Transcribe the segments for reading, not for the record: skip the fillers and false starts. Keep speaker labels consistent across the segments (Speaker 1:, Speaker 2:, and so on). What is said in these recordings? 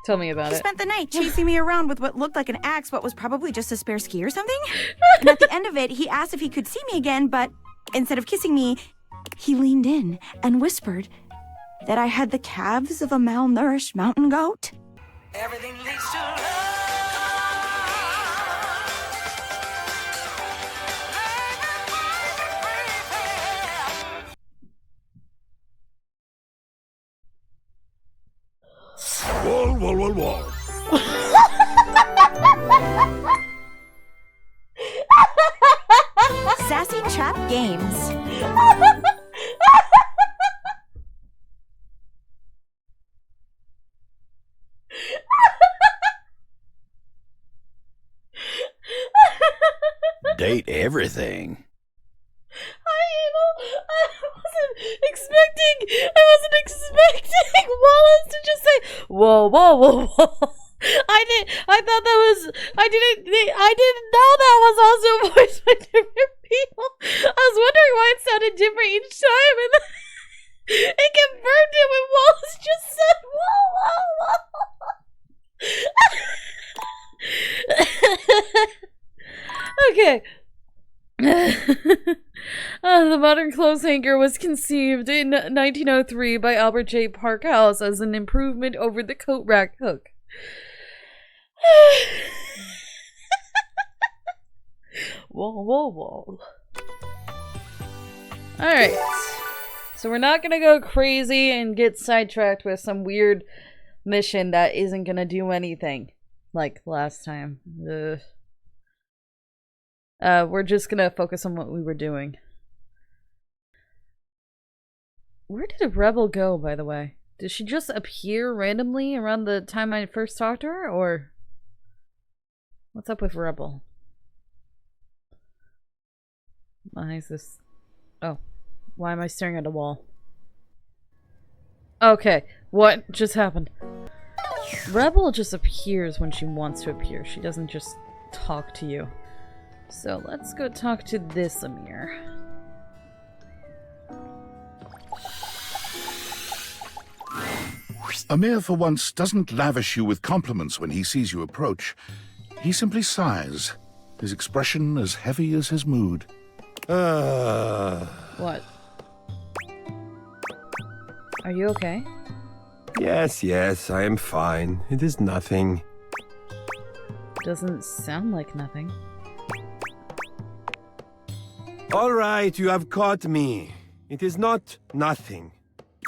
Speaker 1: Tell me about it.
Speaker 2: He spent the night chasing me around with what looked like an axe, but was probably just a spare ski or something. And at the end of it, he asked if he could see me again, but instead of kissing me, he leaned in and whispered that I had the calves of a malnourished mountain goat.
Speaker 3: Everything leads to love.
Speaker 4: Wall.
Speaker 2: Sassy Trap Games.
Speaker 4: Date everything.
Speaker 1: I wasn't expecting Wallace to just say, whoa. I didn't know that was also voiced by different people. I was wondering why it sounded different each time, and then it confirmed it when Wallace just said, whoa. Okay. The modern clothes hanger was conceived in 1903 by Albert J. Parkhouse as an improvement over the coat rack hook. Whoa. Alright. So we're not gonna go crazy and get sidetracked with some weird mission that isn't gonna do anything. Like last time. Ugh. We're just gonna focus on what we were doing. Where did Rebel go, by the way? Did she just appear randomly around the time I first talked to her, or what's up with Rebel? Why is this? Oh, why am I staring at a wall? Okay, what just happened? Rebel just appears when she wants to appear. She doesn't just talk to you. So let's go talk to this Amir.
Speaker 5: Amir, for once, doesn't lavish you with compliments when he sees you approach. He simply sighs, his expression as heavy as his mood.
Speaker 1: What? Are you okay?
Speaker 6: Yes, I am fine. It is nothing.
Speaker 1: Doesn't sound like nothing.
Speaker 6: All right, you have caught me. It is not nothing.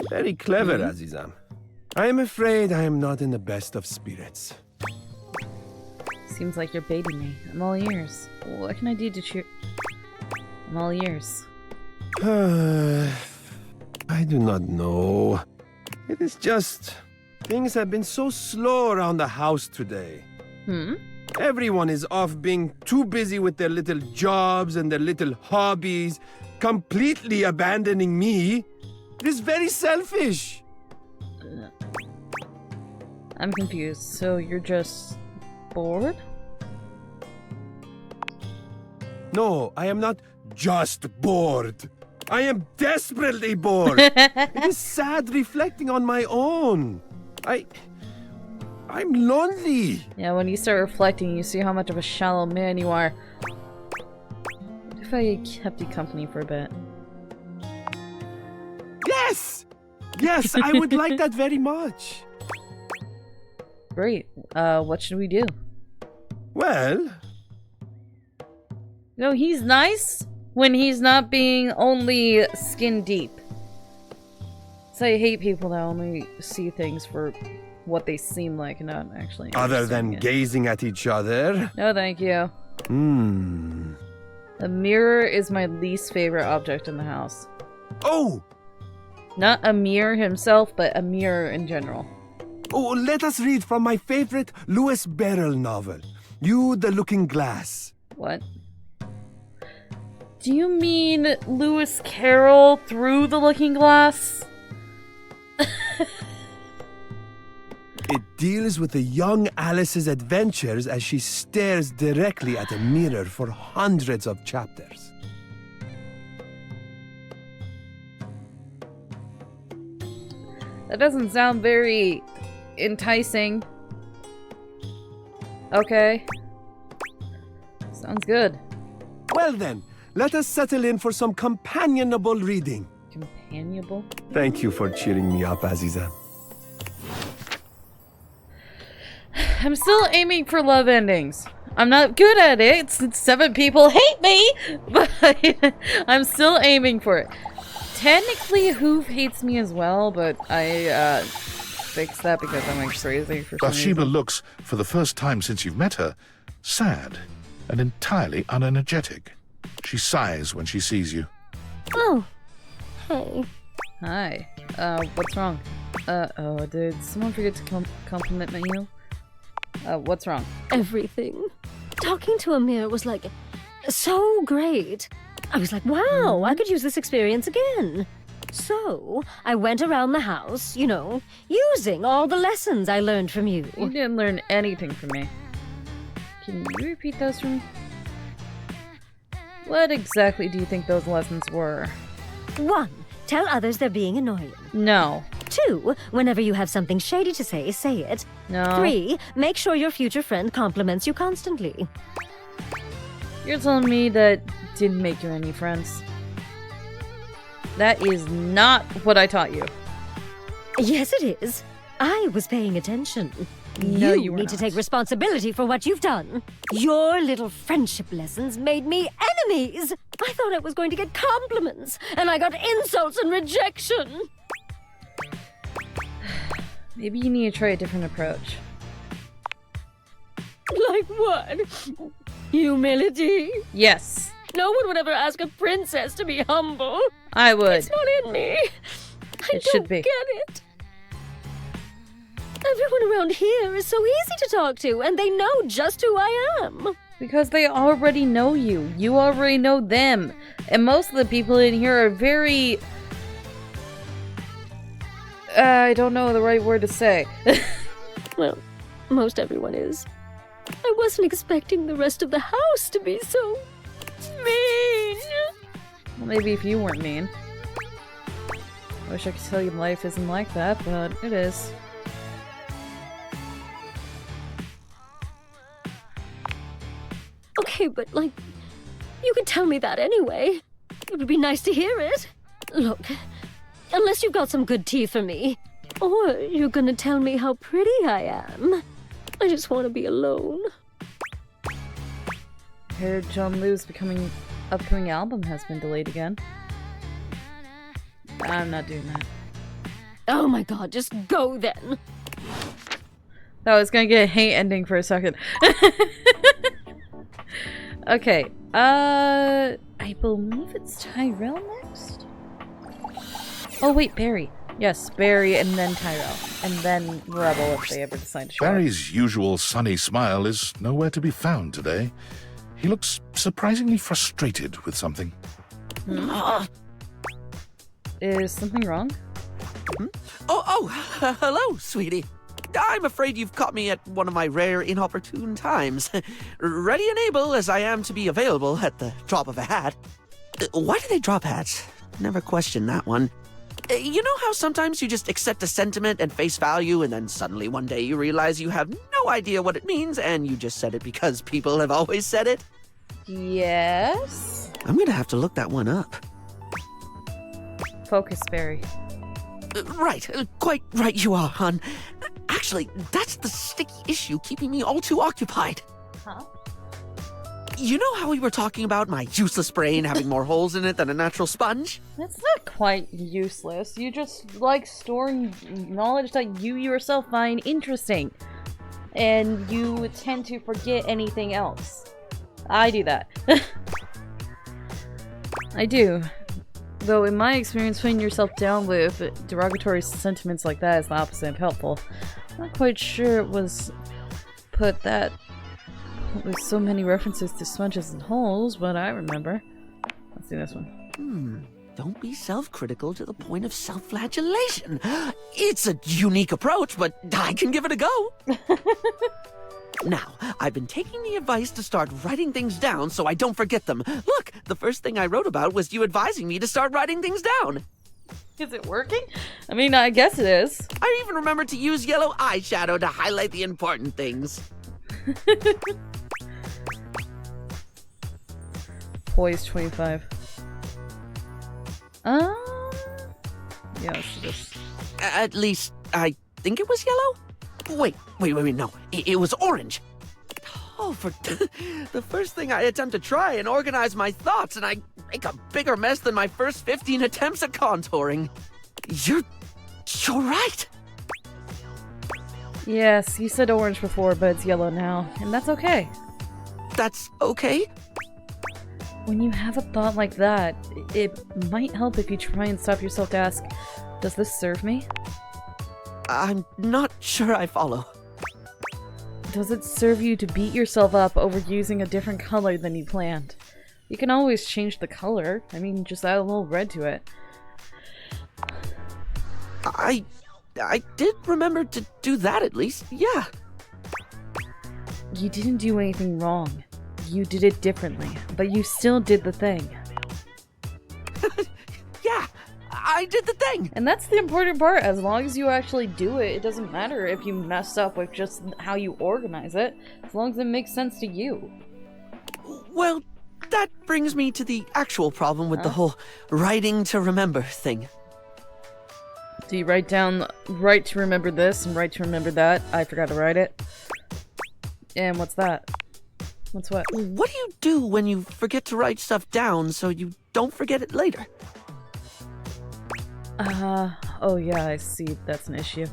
Speaker 6: Very clever, Azizam. I am afraid I am not in the best of spirits.
Speaker 1: Seems like you're baiting me. I'm all ears. What can I do to cheer? I'm all ears.
Speaker 6: I do not know. It is just... things have been so slow around the house today. Everyone is off being too busy with their little jobs and their little hobbies, completely abandoning me. It is very selfish.
Speaker 1: I'm confused. So you're just bored?
Speaker 6: No, I am not just bored. I am desperately bored. It is sad reflecting on my own. I'm lonely.
Speaker 1: Yeah, when you start reflecting, you see how much of a shallow man you are. What if I kept you company for a bit?
Speaker 6: Yes, I would like that very much.
Speaker 1: Great. What should we do?
Speaker 6: Well...
Speaker 1: No, he's nice when he's not being only skin deep. So I hate people that only see things for what they seem like, not actually.
Speaker 6: Other than gazing at each other?
Speaker 1: No, thank you. A mirror is my least favorite object in the house.
Speaker 6: Oh!
Speaker 1: Not Amir himself, but a mirror in general.
Speaker 6: Oh, let us read from my favorite Lewis Barrel novel, You the Looking Glass.
Speaker 1: What? Do you mean Lewis Carroll Through the Looking Glass?
Speaker 6: It deals with the young Alice's adventures as she stares directly at a mirror for hundreds of chapters.
Speaker 1: That doesn't sound very enticing. Okay. Sounds good.
Speaker 6: Well then, let us settle in for some companionable reading.
Speaker 1: Companionable?
Speaker 6: Thank you for cheering me up, Aziza.
Speaker 1: I'm still aiming for love endings. I'm not good at it since 7 people hate me, but I'm still aiming for it. Technically, Hoof hates me as well, but I fixed that because I'm like crazy for some
Speaker 5: Bathsheba
Speaker 1: reason.
Speaker 5: looks, for the first time since you've met her, sad and entirely unenergetic. She sighs when she sees you.
Speaker 7: Oh, hey.
Speaker 1: Hi. What's wrong? Oh, did someone forget to compliment you? What's wrong?
Speaker 7: Everything. Talking to Amir was like so great. I was like, wow, I could use this experience again. So I went around the house, you know, using all the lessons I learned from you.
Speaker 1: You didn't learn anything from me. Can you repeat those for me? What exactly do you think those lessons were?
Speaker 7: 1. Tell others they're being annoying.
Speaker 1: No.
Speaker 7: 2. Whenever you have something shady to say it.
Speaker 1: No.
Speaker 7: 3. Make sure your future friend compliments you constantly.
Speaker 1: You're telling me that didn't make you any friends. That is not what I taught you.
Speaker 7: Yes, it is. I was paying attention.
Speaker 1: No, you were
Speaker 7: need to
Speaker 1: not.
Speaker 7: take responsibility for what you've done. Your little friendship lessons made me enemies. I thought I was going to get compliments, and I got insults and rejection.
Speaker 1: Maybe you need to try a different approach.
Speaker 7: Like what? Humility?
Speaker 1: Yes,
Speaker 7: No one would ever ask a princess to be humble.
Speaker 1: I would.
Speaker 7: It's not in me. I
Speaker 1: It should be.
Speaker 7: don't get it. Everyone around here is so easy to talk to, and they know just who I am.
Speaker 1: Because they already know you. You already know them. And most of the people in here are very... I don't know the right word to say.
Speaker 7: Well, most everyone is. I wasn't expecting the rest of the house to be so mean.
Speaker 1: Well, maybe if you weren't mean. I wish I could tell you life isn't like that, but it is.
Speaker 7: Okay, but like, you could tell me that anyway. It would be nice to hear it. Look, unless you've got some good tea for me, or you're gonna tell me how pretty I am, I just want to be alone.
Speaker 1: I heard John Liu's upcoming album has been delayed again. I'm not doing that.
Speaker 7: Oh my god, just go then.
Speaker 1: I was gonna get a hate ending for a second. Okay, I believe it's Tyrell next? Oh wait, Barry. Yes, Barry and then Tyrell. And then Rebel if they ever decide to show up.
Speaker 5: Barry's usual sunny smile is nowhere to be found today. He looks surprisingly frustrated with something.
Speaker 1: Is something wrong?
Speaker 8: Hello, sweetie. I'm afraid you've caught me at one of my rare inopportune times. Ready and able as I am to be available at the drop of a hat. Why do they drop hats? Never questioned that one. You know how sometimes you just accept a sentiment at face value and then suddenly one day you realize you have no idea what it means and you just said it because people have always said it?
Speaker 1: Yes?
Speaker 8: I'm gonna have to look that one up.
Speaker 1: Focus, Barry.
Speaker 8: Right, quite right you are, hon. Actually, that's the sticky issue keeping me all too occupied.
Speaker 1: Huh?
Speaker 8: You know how we were talking about my useless brain having more holes in it than a natural sponge?
Speaker 1: That's not quite useless. You just like storing knowledge that you yourself find interesting. And you tend to forget anything else. I do that. I do. Though in my experience, putting yourself down with derogatory sentiments like that is the opposite of helpful. I'm not quite sure it was put that with so many references to sponges and holes, but I remember. Let's do this one.
Speaker 8: Don't be self-critical to the point of self-flagellation. It's a unique approach, but I can give it a go. Now, I've been taking the advice to start writing things down so I don't forget them. Look, the first thing I wrote about was you advising me to start writing things down.
Speaker 1: Is it working? I mean, I guess it is.
Speaker 8: I even remembered to use yellow eyeshadow to highlight the important things.
Speaker 1: Poise 25. Yeah, she just...
Speaker 8: At least, I think it was yellow? Wait, no. It was orange. Oh, for the first thing I attempt to try and organize my thoughts, and I make a bigger mess than my first 15 attempts at contouring. You're right.
Speaker 1: Yes, you said orange before, but it's yellow now, and that's okay.
Speaker 8: That's okay?
Speaker 1: When you have a thought like that, it might help if you try and stop yourself to ask, does this serve me?
Speaker 8: I'm not sure I follow.
Speaker 1: Does it serve you to beat yourself up over using a different color than you planned? You can always change the color. I mean, just add a little red to it.
Speaker 8: I did remember to do that at least, yeah.
Speaker 1: You didn't do anything wrong. You did it differently, but you still did the thing.
Speaker 8: Yeah, I did the thing!
Speaker 1: And that's the important part. As long as you actually do it, it doesn't matter if you mess up with just how you organize it, as long as it makes sense to you.
Speaker 8: Well, that brings me to the actual problem with the whole writing to remember thing.
Speaker 1: Do you write down write to remember this and write to remember that? I forgot to write it. And what's that? What's what?
Speaker 8: What do you do when you forget to write stuff down so you don't forget it later?
Speaker 1: Oh yeah, I see. That's an issue.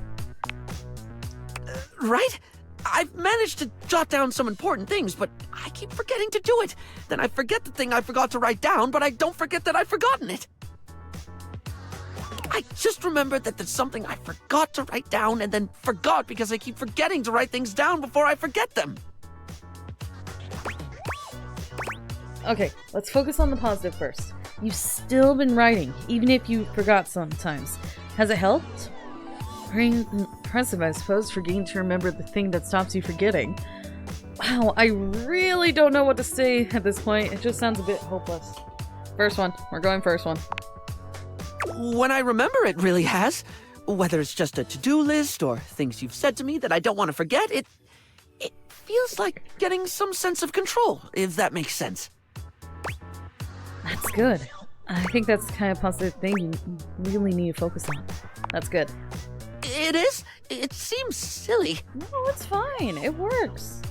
Speaker 8: Right? I've managed to jot down some important things, but I keep forgetting to do it. Then I forget the thing I forgot to write down, but I don't forget that I've forgotten it. I just remembered that there's something I forgot to write down and then forgot because I keep forgetting to write things down before I forget them.
Speaker 1: Okay, let's focus on the positive first. You've still been writing, even if you forgot sometimes. Has it helped? Pretty impressive, I suppose, for getting to remember the thing that stops you forgetting. Wow, I really don't know what to say at this point. It just sounds a bit hopeless. First one. We're going first one.
Speaker 8: When I remember, it really has. Whether it's just a to-do list or things you've said to me that I don't want to forget, it feels like getting some sense of control, if that makes sense.
Speaker 1: That's good. I think that's the kind of positive thing you really need to focus on. That's good.
Speaker 8: It is? It seems silly.
Speaker 1: No, it's fine. It works.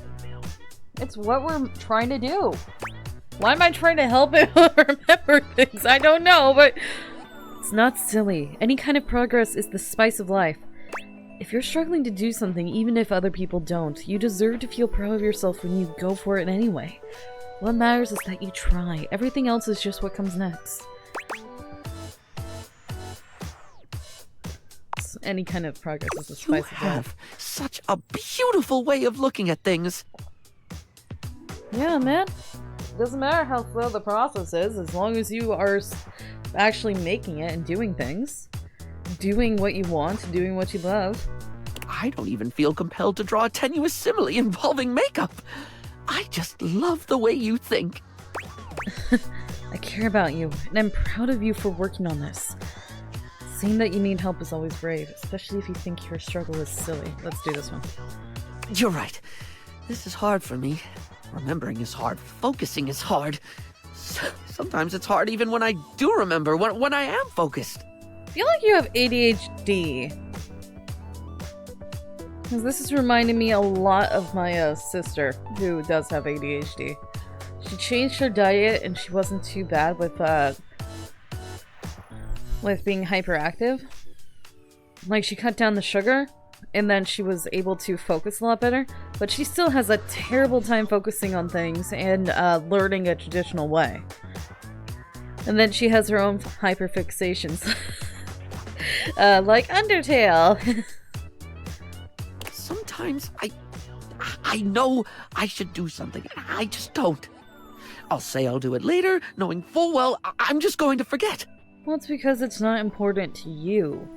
Speaker 1: It's what we're trying to do. Why am I trying to help it remember things? I don't know, but it's not silly. Any kind of progress is the spice of life. If you're struggling to do something, even if other people don't, you deserve to feel proud of yourself when you go for it anyway. What matters is that you try. Everything else is just what comes next. Any kind of progress is the spice of life.
Speaker 8: You have such a beautiful way of looking at things.
Speaker 1: Yeah, man. Doesn't matter how slow the process is, as long as you are actually making it and doing things. Doing what you want, doing what you love.
Speaker 8: I don't even feel compelled to draw a tenuous simile involving makeup. I just love the way you think.
Speaker 1: I care about you, and I'm proud of you for working on this. Seeing that you need help is always brave, especially if you think your struggle is silly. Let's do this one.
Speaker 8: You're right. This is hard for me. Remembering is hard. Focusing is hard. Sometimes it's hard even when I do remember, when I am focused.
Speaker 1: I feel like you have ADHD. Because this is reminding me a lot of my sister, who does have ADHD. She changed her diet and she wasn't too bad with being hyperactive. Like, she cut down the sugar, and then she was able to focus a lot better. But she still has a terrible time focusing on things and learning a traditional way. And then she has her own hyperfixations. Like Undertale.
Speaker 8: Sometimes I know I should do something, and I just don't. I'll say I'll do it later, knowing full well I'm just going to forget.
Speaker 1: Well, it's because it's not important to you.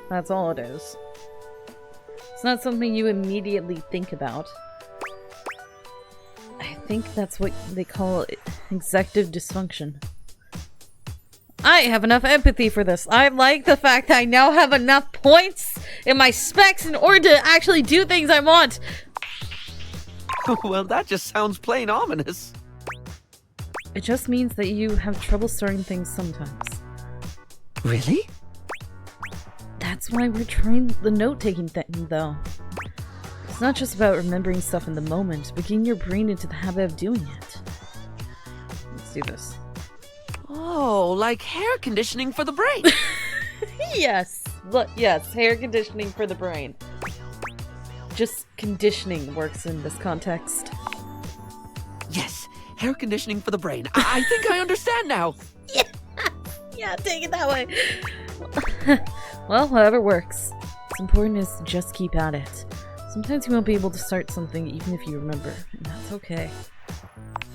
Speaker 1: That's all it is. It's not something you immediately think about. I think that's what they call executive dysfunction. I have enough empathy for this. I like the fact that I now have enough points in my specs in order to actually do things I want.
Speaker 8: Well, that just sounds plain ominous.
Speaker 1: It just means that you have trouble starting things sometimes.
Speaker 8: Really?
Speaker 1: That's why we're trying the note-taking thing, though. It's not just about remembering stuff in the moment, but getting your brain into the habit of doing it. Let's do this.
Speaker 8: Oh, like hair conditioning for the brain.
Speaker 1: Yes! Look, yes, hair conditioning for the brain. Just conditioning works in this context.
Speaker 8: Yes, hair conditioning for the brain. I think I understand now.
Speaker 1: Yeah, take it that way. Well, whatever works. What's important is to just keep at it. Sometimes you won't be able to start something even if you remember, and that's okay.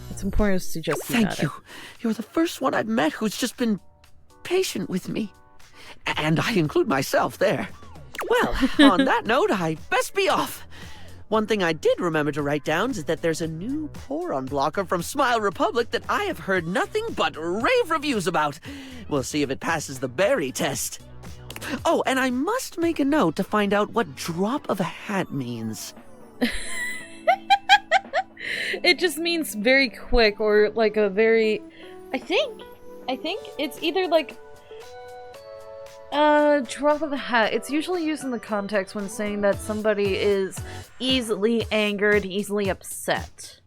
Speaker 1: What's important is to just keep at it.
Speaker 8: Thank you. You're the first one I've met who's just been patient with me. And I include myself there. Well, on that note, I best be off. One thing I did remember to write down is that there's a new poron blocker from Smile Republic that I have heard nothing but rave reviews about. We'll see if it passes the berry test. Oh, and I must make a note to find out what drop of a hat means.
Speaker 1: It just means very quick, or like a very... I think it's either like... drop of a hat. It's usually used in the context when saying that somebody is easily angered, easily upset.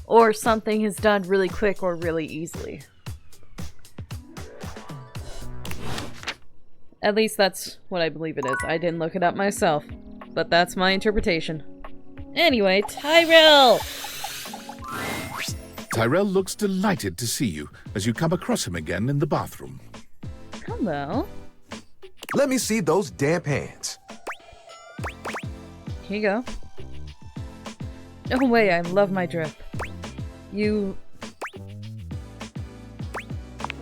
Speaker 1: Or something is done really quick or really easily. At least that's what I believe it is. I didn't look it up myself, but that's my interpretation. Anyway, Tyrell!
Speaker 5: Tyrell looks delighted to see you as you come across him again in the bathroom.
Speaker 1: Hello.
Speaker 9: Let me see those damp hands.
Speaker 1: Here you go. Oh wait, I love my drip. Here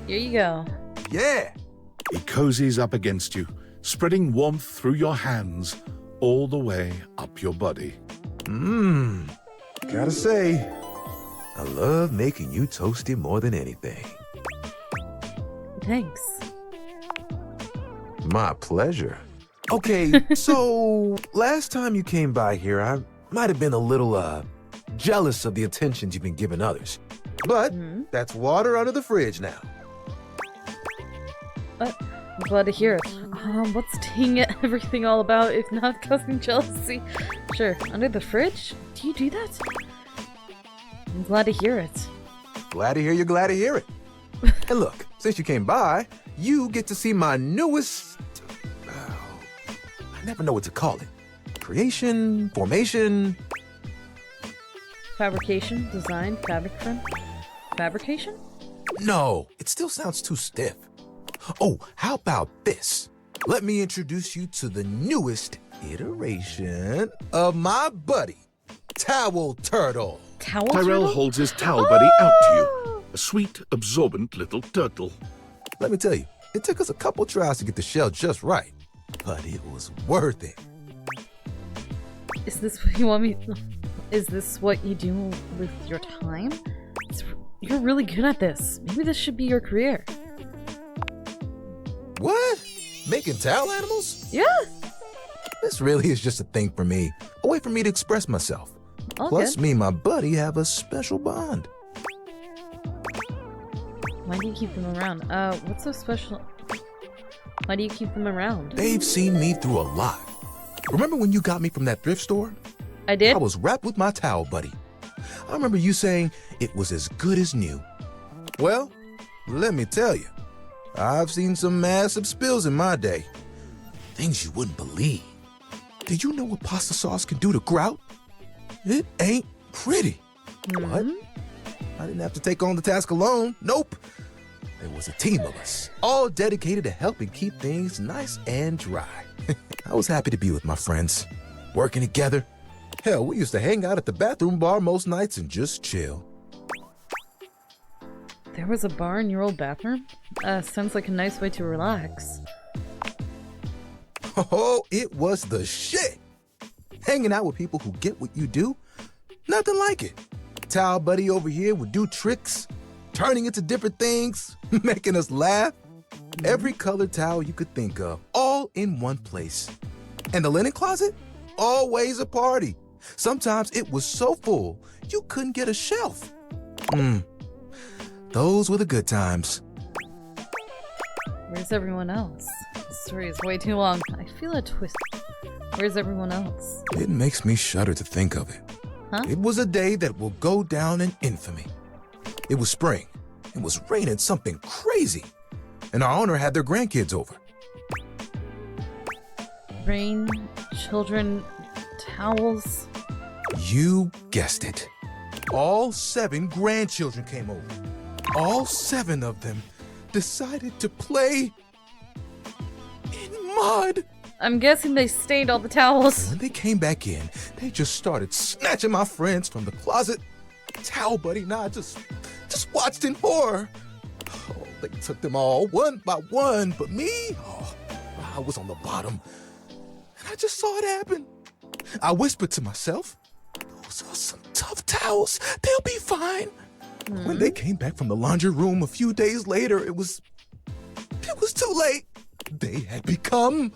Speaker 1: you go.
Speaker 9: Yeah.
Speaker 5: He cozies up against you, spreading warmth through your hands all the way up your body.
Speaker 9: Gotta say, I love making you toasty more than anything.
Speaker 1: Thanks.
Speaker 9: My pleasure. Okay, so last time you came by here, I might have been a little, jealous of the attentions you've been giving others. But that's water under the fridge now.
Speaker 1: I'm glad to hear it. What's dating everything all about if not causing jealousy? Sure, under the fridge? Do you do that? I'm glad to hear it.
Speaker 9: Glad to hear you're glad to hear it. And look, since you came by, you get to see my newest... I never know what to call it. Creation, formation...
Speaker 1: Fabrication, design, fabrication?
Speaker 9: No, it still sounds too stiff. Oh, how about this? Let me introduce you to the newest iteration of my buddy, Towel Turtle.
Speaker 1: Towel
Speaker 5: Tyrell
Speaker 1: turtle?
Speaker 5: holds his towel buddy out to you. A sweet, absorbent little turtle.
Speaker 9: Let me tell you, it took us a couple tries to get the shell just right, but it was worth it.
Speaker 1: Is this what you want me... Is this what you do with your time? You're really good at this. Maybe this should be your career.
Speaker 9: What? Making towel animals?
Speaker 1: Yeah.
Speaker 9: This really is just a thing for me. A way for me to express myself.
Speaker 1: All
Speaker 9: Plus,
Speaker 1: good.
Speaker 9: me and my buddy have a special bond.
Speaker 1: Why do you keep them around? What's so special? Why do you keep them around?
Speaker 9: They've seen me through a lot. Remember when you got me from that thrift store?
Speaker 1: I did?
Speaker 9: I was wrapped with my towel buddy. I remember you saying it was as good as new. Well, let me tell you, I've seen some massive spills in my day. Things you wouldn't believe. Did you know what pasta sauce can do to grout? It ain't pretty. But I didn't have to take on the task alone. Nope. There was a team of us, all dedicated to helping keep things nice and dry. I was happy to be with my friends, working together. Hell, we used to hang out at the bathroom bar most nights and just chill.
Speaker 1: There was a bar in your old bathroom? Sounds like a nice way to relax.
Speaker 9: Oh, it was the shit. Hanging out with people who get what you do, nothing like it. Towel buddy over here would do tricks, turning into different things, making us laugh. Every colored towel you could think of, all in one place. And the linen closet? Always a party. Sometimes it was so full, you couldn't get a shelf. Those were the good times.
Speaker 1: Where's everyone else? This story is way too long. I feel a twist. Where's everyone else?
Speaker 9: It makes me shudder to think of it.
Speaker 1: Huh?
Speaker 9: It was a day that will go down in infamy. It was spring. It was raining something crazy. And our owner had their grandkids over.
Speaker 1: Rain, children, towels.
Speaker 9: You guessed it. All 7 grandchildren came over. All 7 of them decided to play in mud.
Speaker 1: I'm guessing they stained all the towels.
Speaker 9: When they came back in, they just started snatching my friends from the closet. Towel Buddy and I just watched in horror. Oh, they took them all one by one, but me, I was on the bottom. And I just saw it happen. I whispered to myself, those are some tough towels. They'll be fine. When they came back from the laundry room a few days later, it was too late. They had become...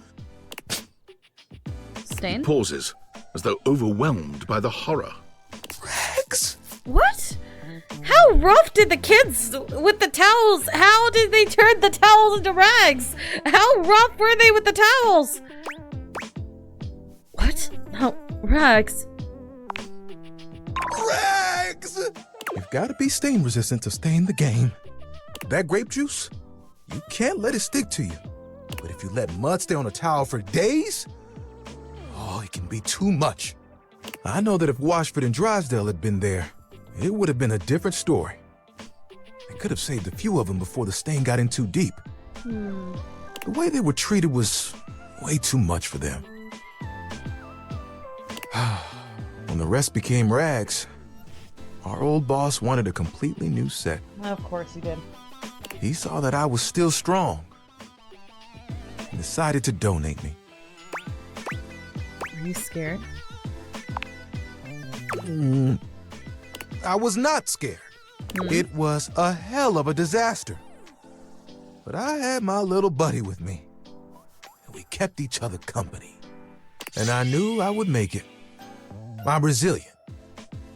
Speaker 1: Stained?
Speaker 5: Pauses, as though overwhelmed by the horror.
Speaker 9: rags.
Speaker 1: What? How rough did the kids with the towels? How did they turn the towels into rags? How rough were they with the towels? What? No, rags.
Speaker 9: Rags! You've got to be stain resistant to stay in the game. That grape juice, you can't let it stick to you. But if you let mud stay on a towel for days, oh, it can be too much. I know that if Washford and Drysdale had been there, it would have been a different story. They could have saved a few of them before the stain got in too deep. The way they were treated was way too much for them. When the rest became rags, our old boss wanted a completely new set.
Speaker 1: Of course he did.
Speaker 9: He saw that I was still strong and decided to donate me.
Speaker 1: Are you scared?
Speaker 9: I was not scared. It was a hell of a disaster. But I had my little buddy with me. And we kept each other company. And I knew I would make it. I'm Brazilian.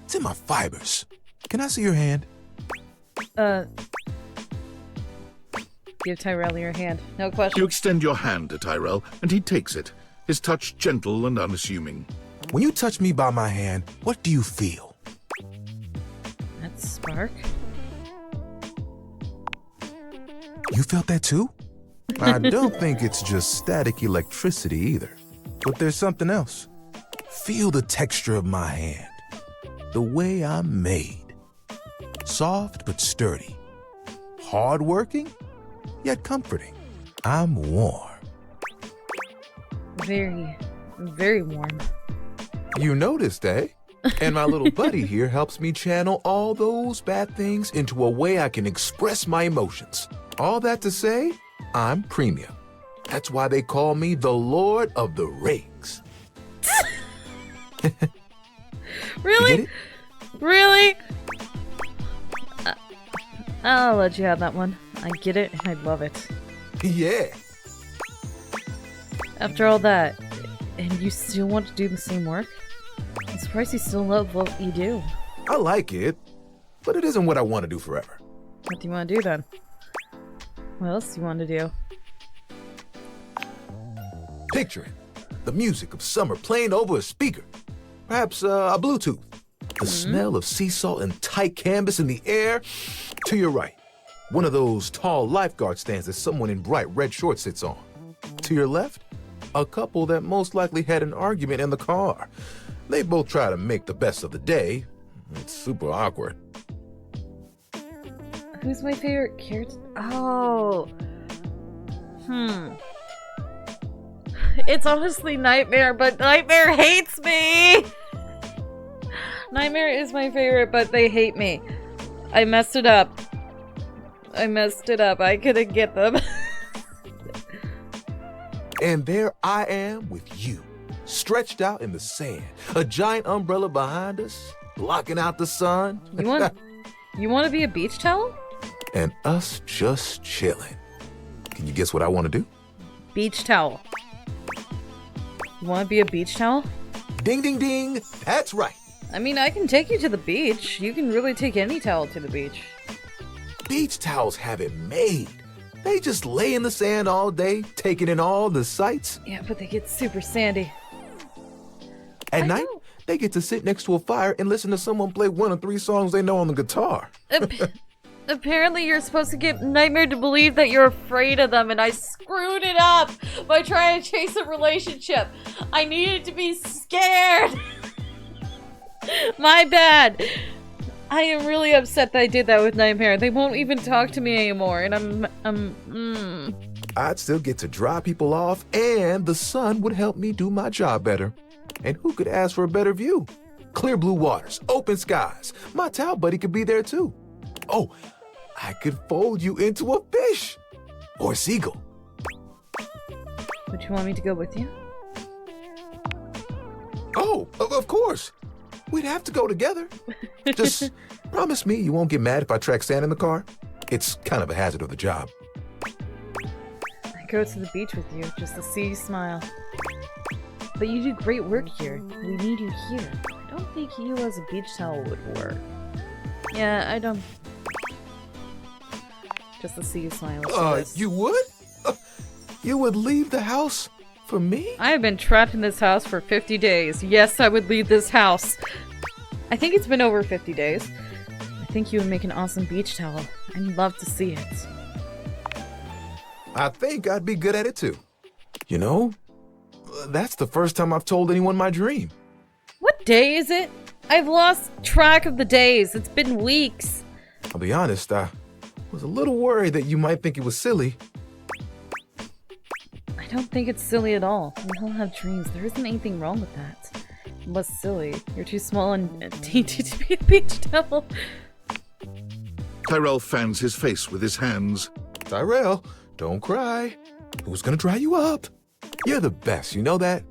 Speaker 9: It's in my fibers. Can I see your hand?
Speaker 1: Give Tyrell your hand. No question.
Speaker 5: You extend your hand to Tyrell, and he takes it, his touch gentle and unassuming.
Speaker 9: When you touch me by my hand, what do you feel?
Speaker 1: That spark?
Speaker 9: You felt that too? I don't think it's just static electricity either. But there's something else. Feel the texture of my hand. The way I'm made. Soft but sturdy. Hard-working, yet comforting. I'm warm.
Speaker 1: Very, very warm.
Speaker 9: You noticed, eh? And my little buddy here helps me channel all those bad things into a way I can express my emotions. All that to say, I'm premium. That's why they call me the Lord of the Rings.
Speaker 1: Really? Really? I'll let you have that one. I get it, and I love it.
Speaker 9: Yeah.
Speaker 1: After all that, and you still want to do the same work? I'm surprised you still love what you do.
Speaker 9: I like it, but it isn't what I want to do forever.
Speaker 1: What do you want to do then? What else do you want to do?
Speaker 9: Picture it. The music of summer playing over a speaker. Perhaps a Bluetooth. The smell of sea salt and tight canvas in the air. To your right, one of those tall lifeguard stands that someone in bright red shorts sits on. To your left, a couple that most likely had an argument in the car. They both try to make the best of the day. It's super awkward.
Speaker 1: Who's my favorite character? Oh. It's honestly Nightmare, but Nightmare hates me! Nightmare is my favorite, but they hate me. I messed it up. I couldn't get them.
Speaker 9: And there I am with you, stretched out in the sand, a giant umbrella behind us, blocking out the sun.
Speaker 1: You want to be a beach towel?
Speaker 9: And us just chilling. Can you guess what I want to do?
Speaker 1: Beach towel. You want to be a beach towel?
Speaker 9: Ding, ding, ding. That's right.
Speaker 1: I mean, I can take you to the beach. You can really take any towel to the beach.
Speaker 9: Beach towels have it made. They just lay in the sand all day, taking in all the sights.
Speaker 1: Yeah, but they get super sandy.
Speaker 9: At night, they get to sit next to a fire and listen to someone play one of 3 songs they know on the guitar.
Speaker 1: Apparently you're supposed to get Nightmare to believe that you're afraid of them, and I screwed it up by trying to chase a relationship. I needed to be scared. My bad. I am really upset that I did that with Nightmare. They won't even talk to me anymore, and
Speaker 9: I'd still get to dry people off, and the sun would help me do my job better. And who could ask for a better view? Clear blue waters, open skies. My towel buddy could be there too. Oh, I could fold you into a fish or a seagull.
Speaker 1: Would you want me to go with you?
Speaker 9: Oh, of course. We'd have to go together. Just promise me you won't get mad if I track sand in the car. It's kind of a hazard of the job.
Speaker 1: I go to the beach with you just to see you smile. But you do great work here. We need you here. I don't think you as a beach towel would work. Yeah, I don't. Just to see you smile.
Speaker 9: You would? You would leave the house for me?
Speaker 1: I have been trapped in this house for 50 days. Yes, I would leave this house. I think it's been over 50 days. I think you would make an awesome beach towel. I'd love to see it.
Speaker 9: I think I'd be good at it too. You know, that's the first time I've told anyone my dream.
Speaker 1: What day is it? I've lost track of the days. It's been weeks.
Speaker 9: I'll be honest, I was a little worried that you might think it was silly.
Speaker 1: I don't think it's silly at all. We all have dreams. There isn't anything wrong with that. What's silly? You're too small and dainty to be a beach towel.
Speaker 5: Tyrell fans his face with his hands.
Speaker 9: Tyrell, don't cry. Who's gonna dry you up? You're the best, you know that?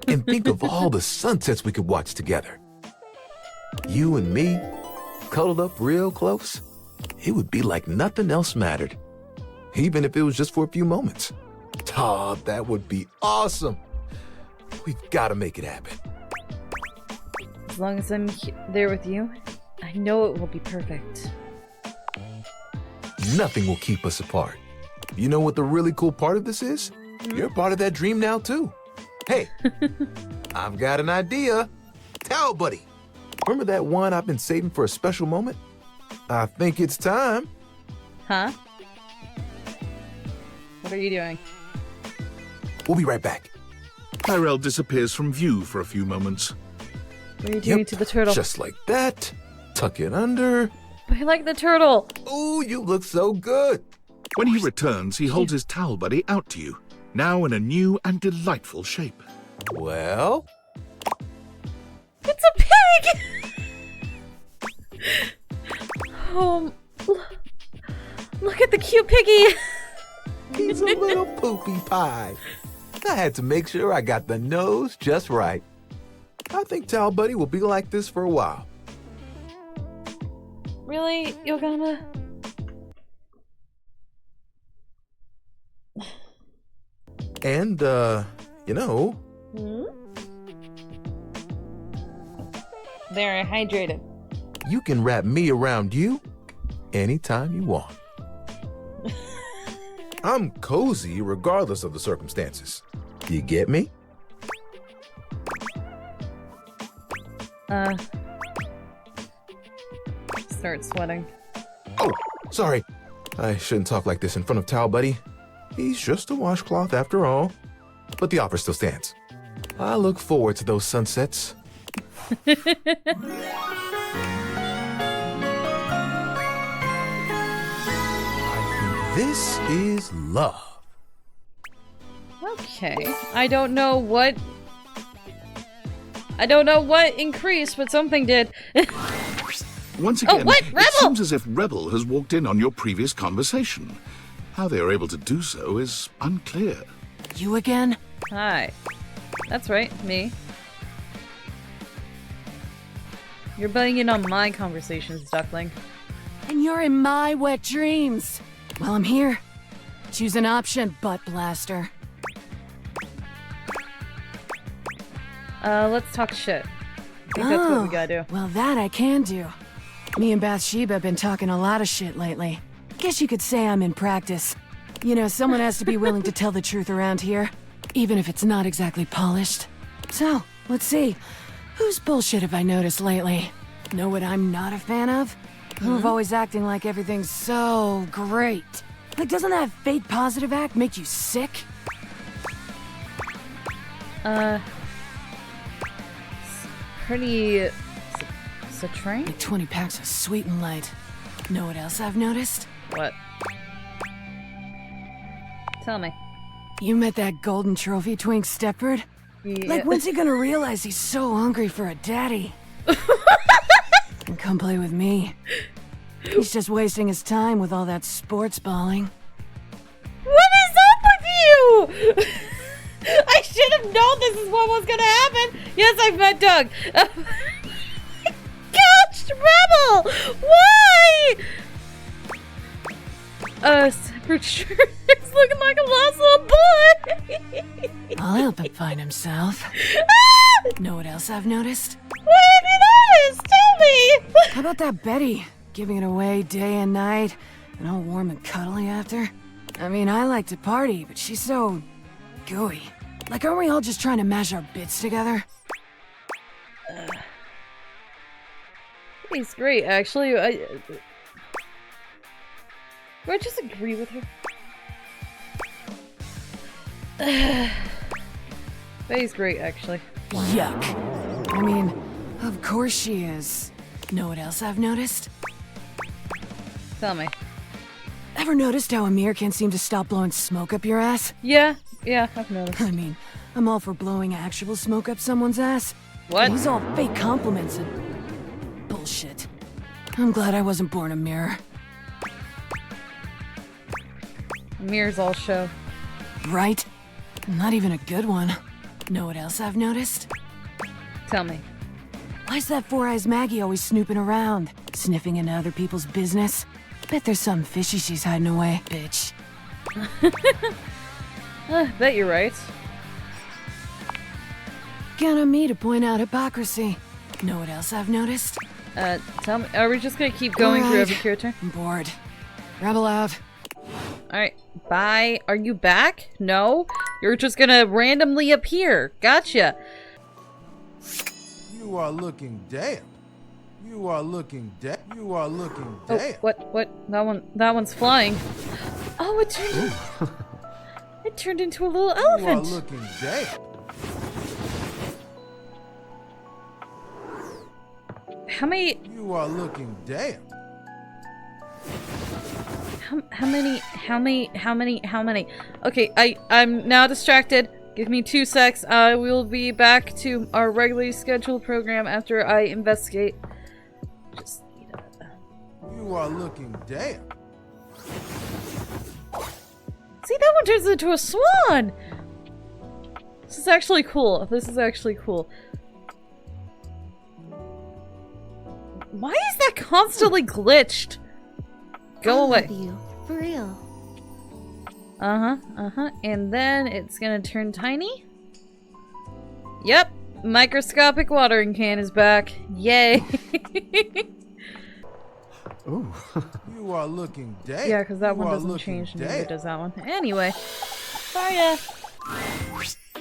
Speaker 9: And think of all the sunsets we could watch together. You and me, cuddled up real close. It would be like nothing else mattered. Even if it was just for a few moments. Oh, that would be awesome. We've got to make it happen.
Speaker 1: As long as I'm there with you, I know it will be perfect.
Speaker 9: Nothing will keep us apart. You know what the really cool part of this is? You're part of that dream now, too. Hey, I've got an idea. Towel buddy. Remember that one I've been saving for a special moment? I think it's time.
Speaker 1: Huh? What are you doing?
Speaker 9: We'll be right back.
Speaker 5: Tyrell disappears from view for a few moments.
Speaker 1: What are you doing to the turtle?
Speaker 9: Just like that. Tuck it under.
Speaker 1: I like the turtle.
Speaker 9: Ooh, you look so good.
Speaker 5: When he returns, he holds his towel buddy out to you, now in a new and delightful shape.
Speaker 9: Well?
Speaker 1: It's a pig! Oh, look at the cute piggy!
Speaker 9: He's a little poopy pie. I had to make sure I got the nose just right. I think Towel Buddy will be like this for a while.
Speaker 1: Really, Yogama?
Speaker 9: And, you know...
Speaker 1: Very hydrated.
Speaker 9: You can wrap me around you anytime you want. I'm cozy regardless of the circumstances. You get me?
Speaker 1: Start sweating.
Speaker 9: Oh, sorry. I shouldn't talk like this in front of Towel Buddy. He's just a washcloth after all. But the offer still stands. I look forward to those sunsets. I think this is love.
Speaker 1: Okay. I don't know what increased, but something did.
Speaker 5: Once again,
Speaker 1: what?
Speaker 5: it
Speaker 1: Rebel!
Speaker 5: seems as if Rebel has walked in on your previous conversation. How they are able to do so is unclear.
Speaker 3: You again?
Speaker 1: Hi. That's right, me. You're butting in on my conversations, Duckling.
Speaker 3: And you're in my wet dreams. Well, I'm here. Choose an option, butt blaster.
Speaker 1: Let's talk shit. I think that's what we gotta do.
Speaker 3: Well, that I can do. Me and Bathsheba have been talking a lot of shit lately. Guess you could say I'm in practice. You know, someone has to be willing to tell the truth around here, even if it's not exactly polished. So, let's see. Whose bullshit have I noticed lately? Know what I'm not a fan of? Who are always acting like everything's so great. Like, doesn't that fake positive act make you sick?
Speaker 1: Pretty... Citrain?
Speaker 3: Like 20 packs of Sweet and Light. Know what else I've noticed?
Speaker 1: What? Tell me.
Speaker 3: You met that golden trophy twink stepbird?
Speaker 1: Yeah.
Speaker 3: Like, when's he gonna realize he's so hungry for a daddy? And come play with me. He's just wasting his time with all that sports balling.
Speaker 1: What is up with you? I should have known this is what was gonna happen. Yes, I've met Doug. Gosh, Rebel! Why? Separate shirt. It's looking like a lost little boy.
Speaker 3: I'll help him find himself. Know what else I've noticed?
Speaker 1: What have you noticed? Tell me.
Speaker 3: How about that Betty? Giving it away day and night, and all warm and cuddly after? I mean, I like to party, but she's so... gooey. Like, aren't we all just trying to mash our bits together?
Speaker 1: He's great, actually. Do I just agree with her? Betty's great, actually.
Speaker 3: Yuck. I mean, of course she is. Know what else I've noticed?
Speaker 1: Tell me.
Speaker 3: Ever noticed how Amir can't seem to stop blowing smoke up your ass?
Speaker 1: Yeah, I've noticed.
Speaker 3: I mean, I'm all for blowing actual smoke up someone's ass.
Speaker 1: What?
Speaker 3: But he's all fake compliments and... bullshit. I'm glad I wasn't born a mirror.
Speaker 1: Mirror's all show.
Speaker 3: Right? Not even a good one. Know what else I've noticed?
Speaker 1: Tell me.
Speaker 3: Why's that Four Eyes Maggie always snooping around? Sniffing into other people's business? Bet there's something fishy she's hiding away, bitch.
Speaker 1: Bet you're right.
Speaker 3: Count on me to point out hypocrisy. Know what else I've noticed?
Speaker 1: Tell me. Are we just gonna keep going through every character?
Speaker 3: I'm bored. Rebel out.
Speaker 1: Alright, bye. Are you back? No? You're just gonna randomly appear. Gotcha.
Speaker 9: You are looking damp. You are looking damp. You are looking
Speaker 1: Oh,
Speaker 9: damp.
Speaker 1: what? That one's flying. Oh, it turned... it turned into a little
Speaker 9: You are
Speaker 1: elephant.
Speaker 9: looking damp.
Speaker 1: How many...
Speaker 9: You are looking damp.
Speaker 1: How many? Okay, I'm now distracted. Give me 2 secs. I will be back to our regularly scheduled program after I investigate. Just need
Speaker 9: You are looking damp.
Speaker 1: See, that one turns into a swan! This is actually cool. Why is that constantly glitched? Go away.
Speaker 7: I love you. For real.
Speaker 1: And then it's gonna turn tiny? Yep. Microscopic watering can is back. Yay.
Speaker 9: Ooh. You are looking damp.
Speaker 1: Yeah, because that
Speaker 9: You
Speaker 1: one
Speaker 9: are
Speaker 1: doesn't
Speaker 9: looking
Speaker 1: change, neither
Speaker 9: damp.
Speaker 1: does that one. Anyway. Sorry.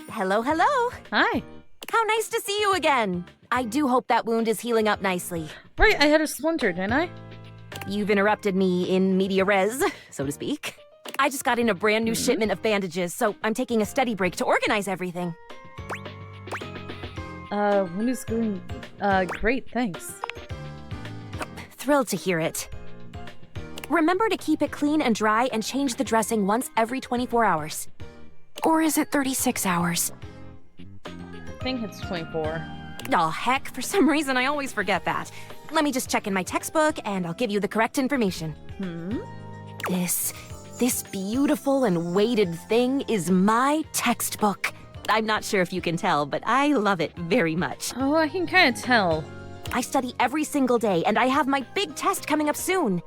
Speaker 2: Hello, hello.
Speaker 1: Hi.
Speaker 2: How nice to see you again. I do hope that wound is healing up nicely.
Speaker 1: Right, I had a splinter, didn't I?
Speaker 2: You've interrupted me in media res, so to speak. I just got in a brand new shipment of bandages, so I'm taking a steady break to organize everything.
Speaker 1: Wound is going, great, thanks.
Speaker 2: Thrilled to hear it. Remember to keep it clean and dry and change the dressing once every 24 hours. Or is it 36 hours?
Speaker 1: I think it's 24.
Speaker 2: Oh, heck, for some reason I always forget that. Let me just check in my textbook and I'll give you the correct information. This beautiful and weighted thing is my textbook. I'm not sure if you can tell, but I love it very much.
Speaker 1: Oh, I can kind of tell.
Speaker 2: I study every single day and I have my big test coming up soon.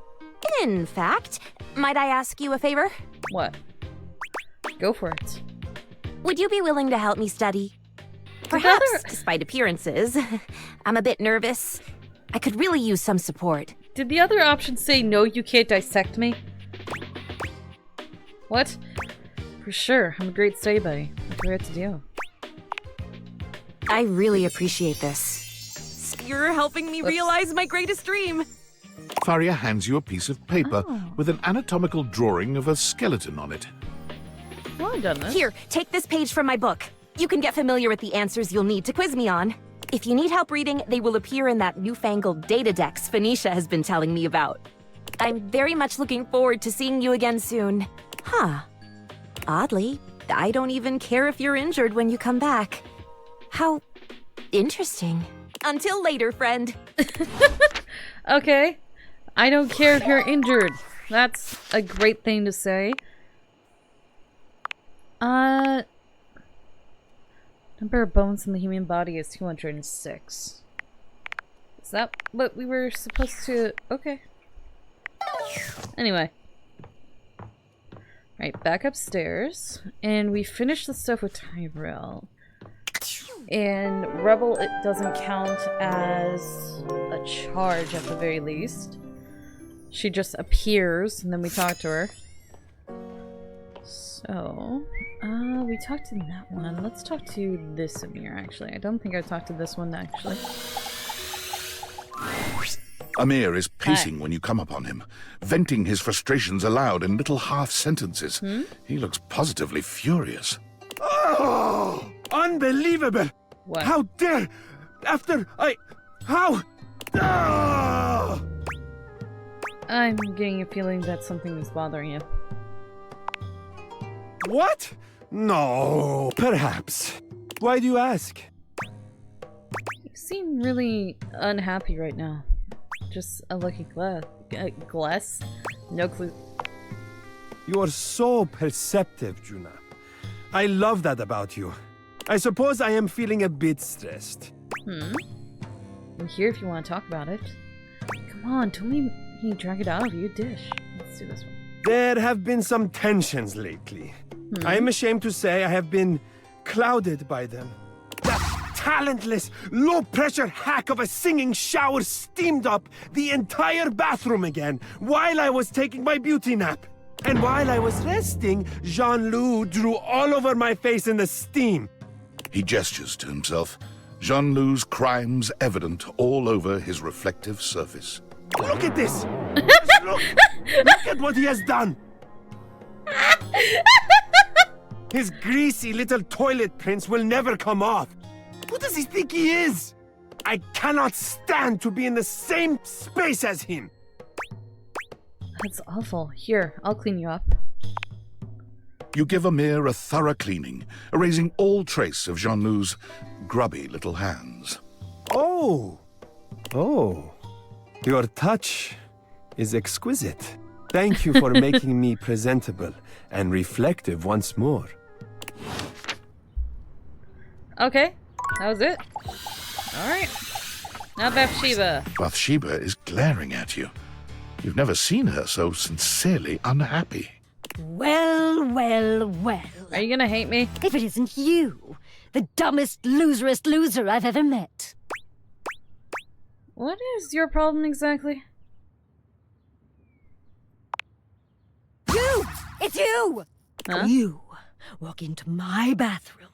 Speaker 2: In fact, might I ask you a favor?
Speaker 1: What? Go for it.
Speaker 2: Would you be willing to help me study? Perhaps, despite appearances. I'm a bit nervous. I could really use some support.
Speaker 1: Did the other option say no, you can't dissect me? What? For sure, I'm a great study buddy. What do I have to do?
Speaker 2: I really appreciate this. You're helping me realize my greatest dream.
Speaker 5: Faria hands you a piece of paper with an anatomical drawing of a skeleton on it.
Speaker 1: Well, I've done this.
Speaker 2: Here, take this page from my book. You can get familiar with the answers you'll need to quiz me on. If you need help reading, they will appear in that newfangled data dex Phoenicia has been telling me about. I'm very much looking forward to seeing you again soon. Huh. Oddly, I don't even care if you're injured when you come back. How interesting. Until later, friend.
Speaker 1: Okay. I don't care if you're injured. That's a great thing to say. Number of bones in the human body is 206. Is that what we were supposed to... Okay. Anyway. Right, back upstairs. And we finished the stuff with Tyrell. And Rebel, it doesn't count as a charge at the very least. She just appears, and then we talk to her. So, we talked to that one. Let's talk to this Amir, actually. I don't think I talked to this one, actually.
Speaker 5: Amir is pacing when you come upon him, venting his frustrations aloud in little half-sentences. He looks positively furious.
Speaker 6: Oh! Unbelievable!
Speaker 1: What?
Speaker 6: How dare! After I... How... Ah!
Speaker 1: I'm getting a feeling that something is bothering you.
Speaker 6: What? No, perhaps. Why do you ask?
Speaker 1: You seem really unhappy right now. Just a lucky glass? No clue.
Speaker 6: You are so perceptive, Juna. I love that about you. I suppose I am feeling a bit stressed.
Speaker 1: I'm here if you want to talk about it. Come on, tell me he drag it out of you, Dish. Let's do this one.
Speaker 6: There have been some tensions lately. I am ashamed to say I have been clouded by them. That talentless, low-pressure hack of a singing shower steamed up the entire bathroom again while I was taking my beauty nap. And while I was resting, Jean-Loup drew all over my face in the steam.
Speaker 5: He gestures to himself, Jean-Loup's crimes evident all over his reflective surface.
Speaker 6: Look at this! Look at what he has done! His greasy little toilet prints will never come off. Who does he think he is? I cannot stand to be in the same space as him.
Speaker 1: That's awful. Here, I'll clean you up.
Speaker 5: You give Amir a thorough cleaning, erasing all trace of Jean-Loup's grubby little hands.
Speaker 6: Oh. Your touch is exquisite. Thank you for making me presentable and reflective once more.
Speaker 1: Okay, that was it. Alright. Now Bathsheba.
Speaker 5: Bathsheba is glaring at you. You've never seen her so sincerely unhappy.
Speaker 7: Well, well, well.
Speaker 1: Are you gonna hate me?
Speaker 7: If it isn't you, the dumbest, loserest loser I've ever met.
Speaker 1: What is your problem exactly?
Speaker 7: You! It's you!
Speaker 1: Huh?
Speaker 7: You walk into my bathroom.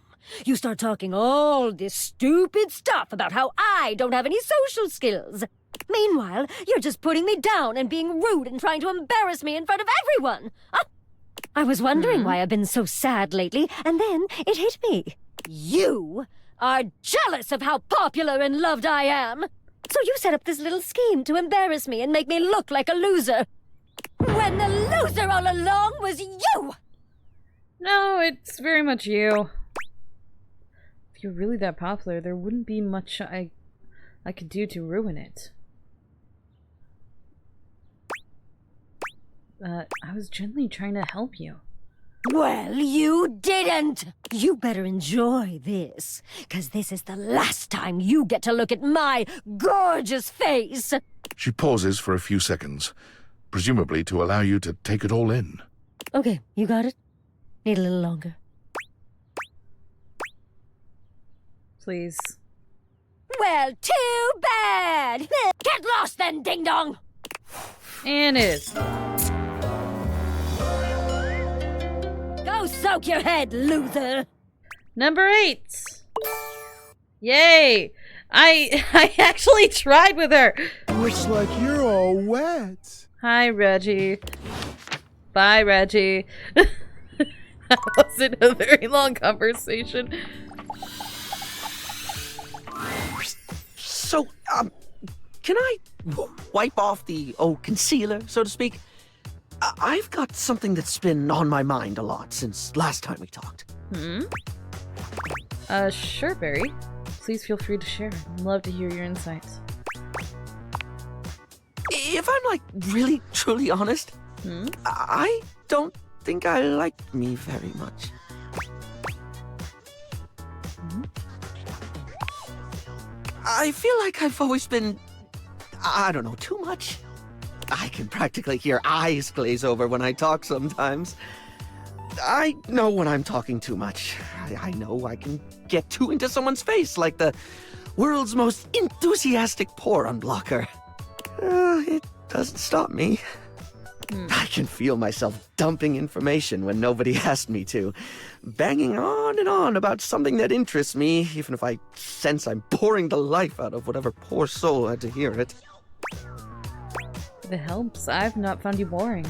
Speaker 7: You start talking all this stupid stuff about how I don't have any social skills. Meanwhile, you're just putting me down and being rude and trying to embarrass me in front of everyone. I was wondering why I've been so sad lately, and then it hit me. You are jealous of how popular and loved I am. So you set up this little scheme to embarrass me and make me look like a loser. When the loser all along was you!
Speaker 1: No, it's very much you. If you're really that popular, there wouldn't be much I could do to ruin it. I was gently trying to help you.
Speaker 7: Well, you didn't! You better enjoy this, 'cause this is the last time you get to look at my gorgeous face!
Speaker 5: She pauses for a few seconds, presumably to allow you to take it all in.
Speaker 7: Okay, you got it? Need a little longer.
Speaker 1: Please.
Speaker 7: Well, too bad! Get lost then, ding-dong!
Speaker 1: And it is.
Speaker 7: Go soak your head, loser!
Speaker 1: Number 8. Yay! I actually tried with her.
Speaker 6: Looks like you're all wet.
Speaker 1: Hi, Reggie. Bye, Reggie. That wasn't a very long conversation.
Speaker 8: So, can I wipe off the old concealer, so to speak? I've got something that's been on my mind a lot since last time we talked.
Speaker 1: Sure, Barry. Please feel free to share. I'd love to hear your insights.
Speaker 8: If I'm, like, really, truly honest, I don't think I like me very much. I feel like I've always been, I don't know, too much. I can practically hear eyes glaze over when I talk sometimes. I know when I'm talking too much. I know I can get too into someone's face like the world's most enthusiastic pore unblocker. It doesn't stop me. I can feel myself dumping information when nobody asked me to, banging on and on about something that interests me, even if I sense I'm boring the life out of whatever poor soul had to hear it.
Speaker 1: If it helps, I've not found you boring.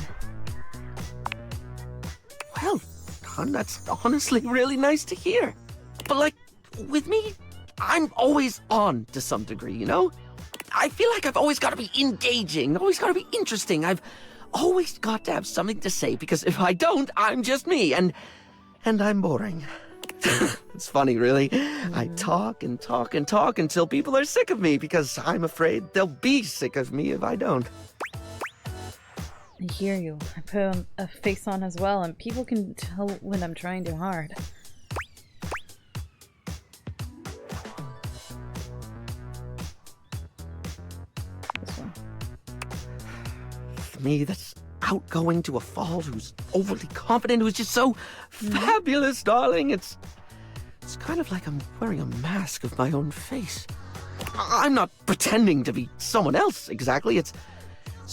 Speaker 8: Well, hon, that's honestly really nice to hear. But like, with me, I'm always on to some degree, you know? I feel like I've always got to be engaging, always got to be interesting. I've always got to have something to say, because if I don't, I'm just me, and I'm boring. It's funny, really. I talk and talk and talk until people are sick of me, because I'm afraid they'll be sick of me if I don't.
Speaker 1: I hear you. I put a face on as well, and people can tell when I'm trying too hard. This one.
Speaker 8: For me, that's outgoing to a fault, who's overly confident, who's just so fabulous, darling. It's kind of like I'm wearing a mask of my own face. I'm not pretending to be someone else exactly. It's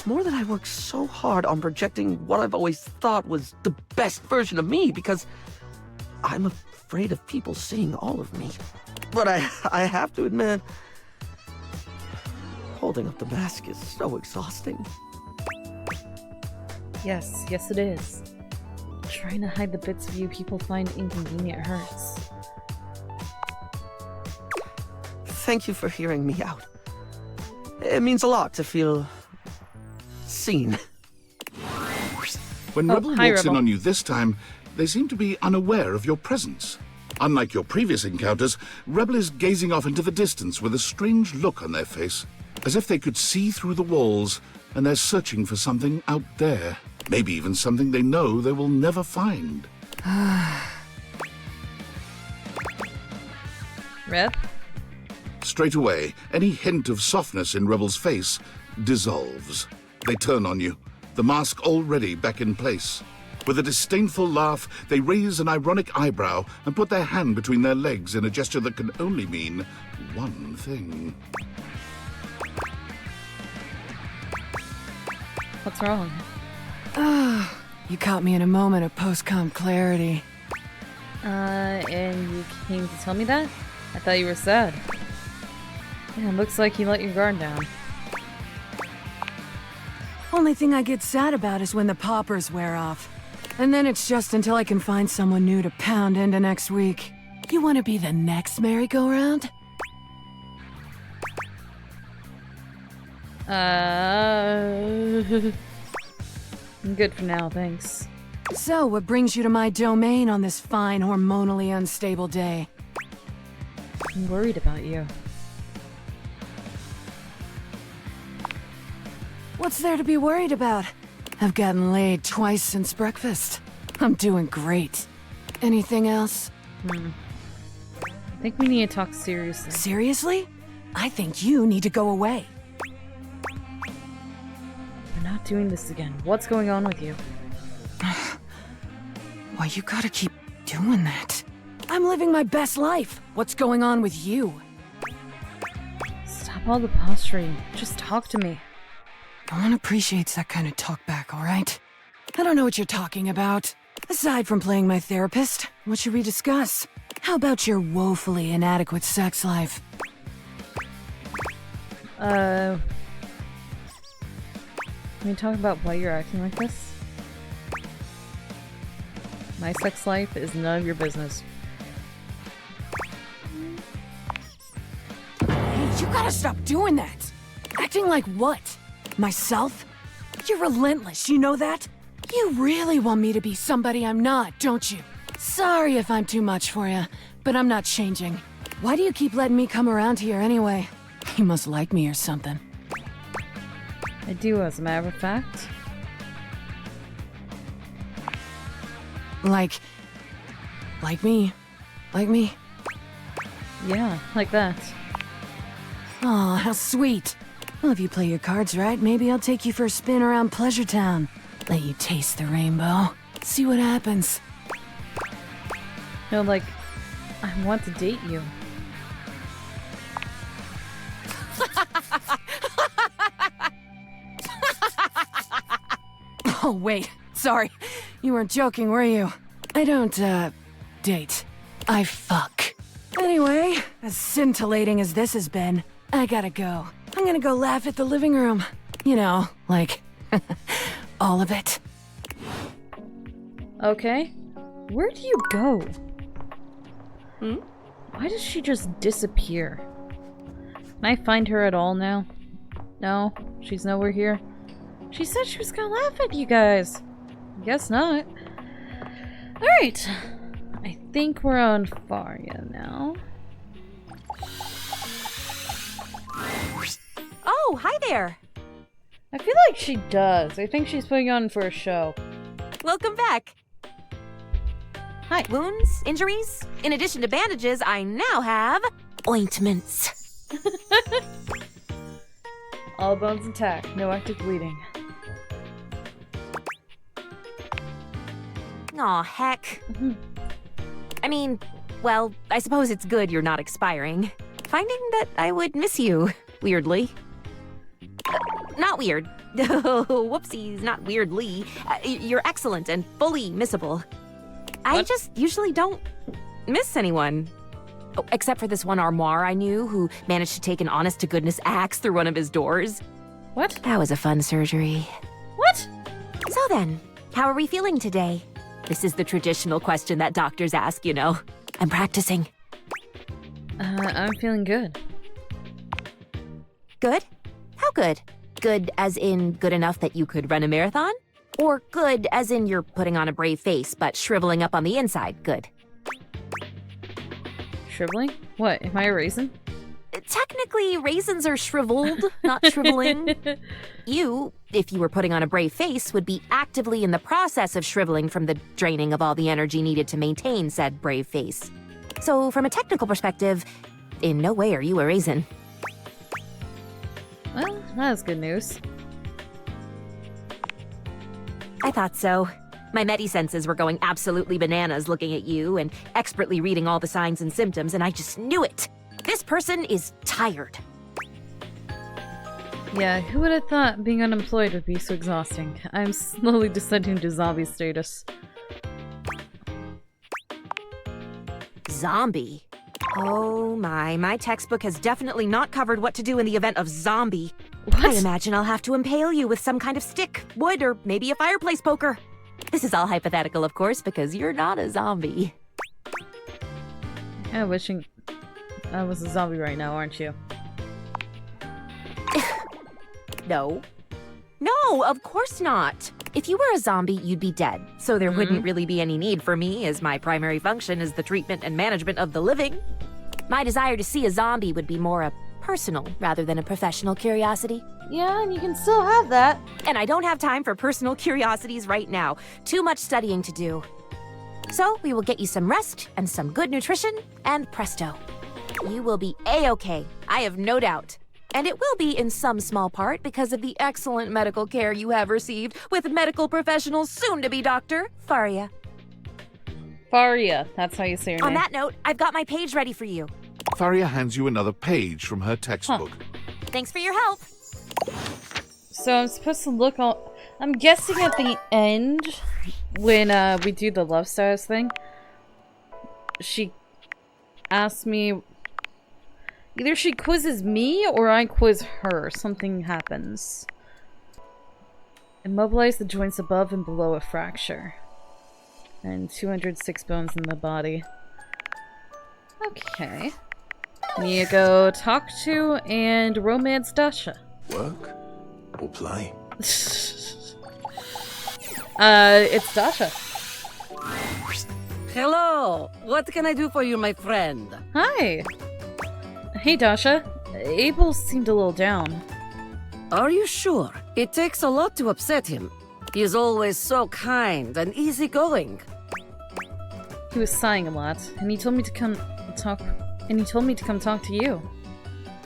Speaker 8: more that I work so hard on projecting what I've always thought was the best version of me, because I'm afraid of people seeing all of me. But I have to admit, holding up the mask is so exhausting.
Speaker 1: Yes, it is. Trying to hide the bits of you people find inconvenient hurts.
Speaker 8: Thank you for hearing me out. It means a lot to feel seen.
Speaker 5: When Rebel
Speaker 1: hi,
Speaker 5: walks in
Speaker 1: Rebel.
Speaker 5: on you this time, they seem to be unaware of your presence. Unlike your previous encounters, Rebel is gazing off into the distance with a strange look on their face, as if they could see through the walls, and they're searching for something out there. Maybe even something they know they will never find.
Speaker 1: Reb?
Speaker 5: Straight away, any hint of softness in Rebel's face dissolves. They turn on you, the mask already back in place. With a disdainful laugh, they raise an ironic eyebrow and put their hand between their legs in a gesture that can only mean one thing.
Speaker 1: What's wrong?
Speaker 3: You caught me in a moment of post-com clarity.
Speaker 1: And you came to tell me that? I thought you were sad. Yeah, it looks like you let your guard down.
Speaker 3: Only thing I get sad about is when the poppers wear off. And then it's just until I can find someone new to pound into next week. You want to be the next merry-go-round?
Speaker 1: I'm good for now, thanks.
Speaker 3: So, what brings you to my domain on this fine, hormonally unstable day?
Speaker 1: I'm worried about you.
Speaker 3: What's there to be worried about? I've gotten laid twice since breakfast. I'm doing great. Anything else?
Speaker 1: I think we need to talk seriously.
Speaker 3: Seriously? I think you need to go away.
Speaker 1: We're not doing this again. What's going on with you?
Speaker 3: Why, you gotta keep doing that. I'm living my best life. What's going on with you?
Speaker 1: Stop all the posturing. Just talk to me.
Speaker 3: No one appreciates that kind of talk back, alright? I don't know what you're talking about. Aside from playing my therapist, what should we discuss? How about your woefully inadequate sex life?
Speaker 1: Can we talk about why you're acting like this? My sex life is none of your business.
Speaker 3: Hey, you gotta stop doing that! Acting like what? Myself? You're relentless, you know that? You really want me to be somebody I'm not, don't you? Sorry if I'm too much for you, but I'm not changing. Why do you keep letting me come around here anyway? You must like me or something.
Speaker 1: I do, as a matter of fact.
Speaker 3: Like me? Like me?
Speaker 1: Yeah, like that.
Speaker 3: Aw, how sweet. Well, if you play your cards right, maybe I'll take you for a spin around Pleasure Town. Let you taste the rainbow. See what happens.
Speaker 1: No, like, I want to date you.
Speaker 3: Oh, wait. Sorry. You weren't joking, were you? I don't, date. I fuck. Anyway, as scintillating as this has been, I gotta go. I'm gonna go laugh at the living room. You know, like, all of it.
Speaker 1: Okay. Where do you go? Why does she just disappear? Can I find her at all now? No? She's nowhere here? She said she was gonna laugh at you guys. Guess not. Alright. I think we're on Faria now.
Speaker 2: Oh, hi there.
Speaker 1: I feel like she does. I think she's putting on for a show.
Speaker 2: Welcome back.
Speaker 1: Hi.
Speaker 2: Wounds? Injuries? In addition to bandages, I now have ointments.
Speaker 1: All bones intact. No active bleeding.
Speaker 2: Aw, heck. I mean, well, I suppose it's good you're not expiring. Finding that I would miss you, weirdly. Not weird. Whoopsies, not weirdly. You're excellent and fully missable. I just usually don't miss anyone. Oh, except for this one armoire I knew who managed to take an honest-to-goodness axe through one of his doors.
Speaker 1: What?
Speaker 2: That was a fun surgery.
Speaker 1: What?
Speaker 2: So then, how are we feeling today? This is the traditional question that doctors ask, you know. I'm practicing.
Speaker 1: I'm feeling good.
Speaker 2: Good? How good? Good as in good enough that you could run a marathon? Or good as in you're putting on a brave face but shriveling up on the inside good?
Speaker 1: Shriveling? What? Am I a raisin?
Speaker 2: Technically, raisins are shriveled, not shriveling. You, if you were putting on a brave face, would be actively in the process of shriveling from the draining of all the energy needed to maintain said brave face. So, from a technical perspective, in no way are you a raisin.
Speaker 1: Well, that is good news.
Speaker 2: I thought so. My medi-senses were going absolutely bananas looking at you and expertly reading all the signs and symptoms, and I just knew it. This person is tired.
Speaker 1: Yeah, who would have thought being unemployed would be so exhausting? I'm slowly descending to zombie status.
Speaker 2: Zombie? Oh my textbook has definitely not covered what to do in the event of zombie.
Speaker 1: What?
Speaker 2: I imagine I'll have to impale you with some kind of stick, wood, or maybe a fireplace poker. This is all hypothetical, of course, because you're not a zombie.
Speaker 1: Yeah, wishing I was a zombie right now, aren't you?
Speaker 2: No. No, of course not. If you were a zombie, you'd be dead, so there wouldn't really be any need for me, as my primary function is the treatment and management of the living. My desire to see a zombie would be more a personal rather than a professional curiosity.
Speaker 1: Yeah, and you can still have that.
Speaker 2: And I don't have time for personal curiosities right now. Too much studying to do. So we will get you some rest and some good nutrition, and presto. You will be A-okay, I have no doubt. And it will be in some small part because of the excellent medical care you have received with medical professionals soon to be Dr. Faria.
Speaker 1: Faria, that's how you say her
Speaker 2: On
Speaker 1: name.
Speaker 2: that note, I've got my page ready for you.
Speaker 5: Faria hands you another page from her textbook.
Speaker 2: Thanks for your help.
Speaker 1: So I'm supposed to look all... I'm guessing at the end, when we do the love status thing, she asks me... Either she quizzes me or I quiz her. Something happens. Immobilize the joints above and below a fracture. And 206 bones in the body. Okay. Need to go talk to and romance Dasha.
Speaker 9: Work or play?
Speaker 1: It's Dasha.
Speaker 10: Hello! What can I do for you, my friend?
Speaker 1: Hi. Hey, Dasha. Abel seemed a little down.
Speaker 10: Are you sure? It takes a lot to upset him. He is always so kind and easygoing.
Speaker 1: He was sighing a lot, and he told me to come talk. And he told me to come talk to you.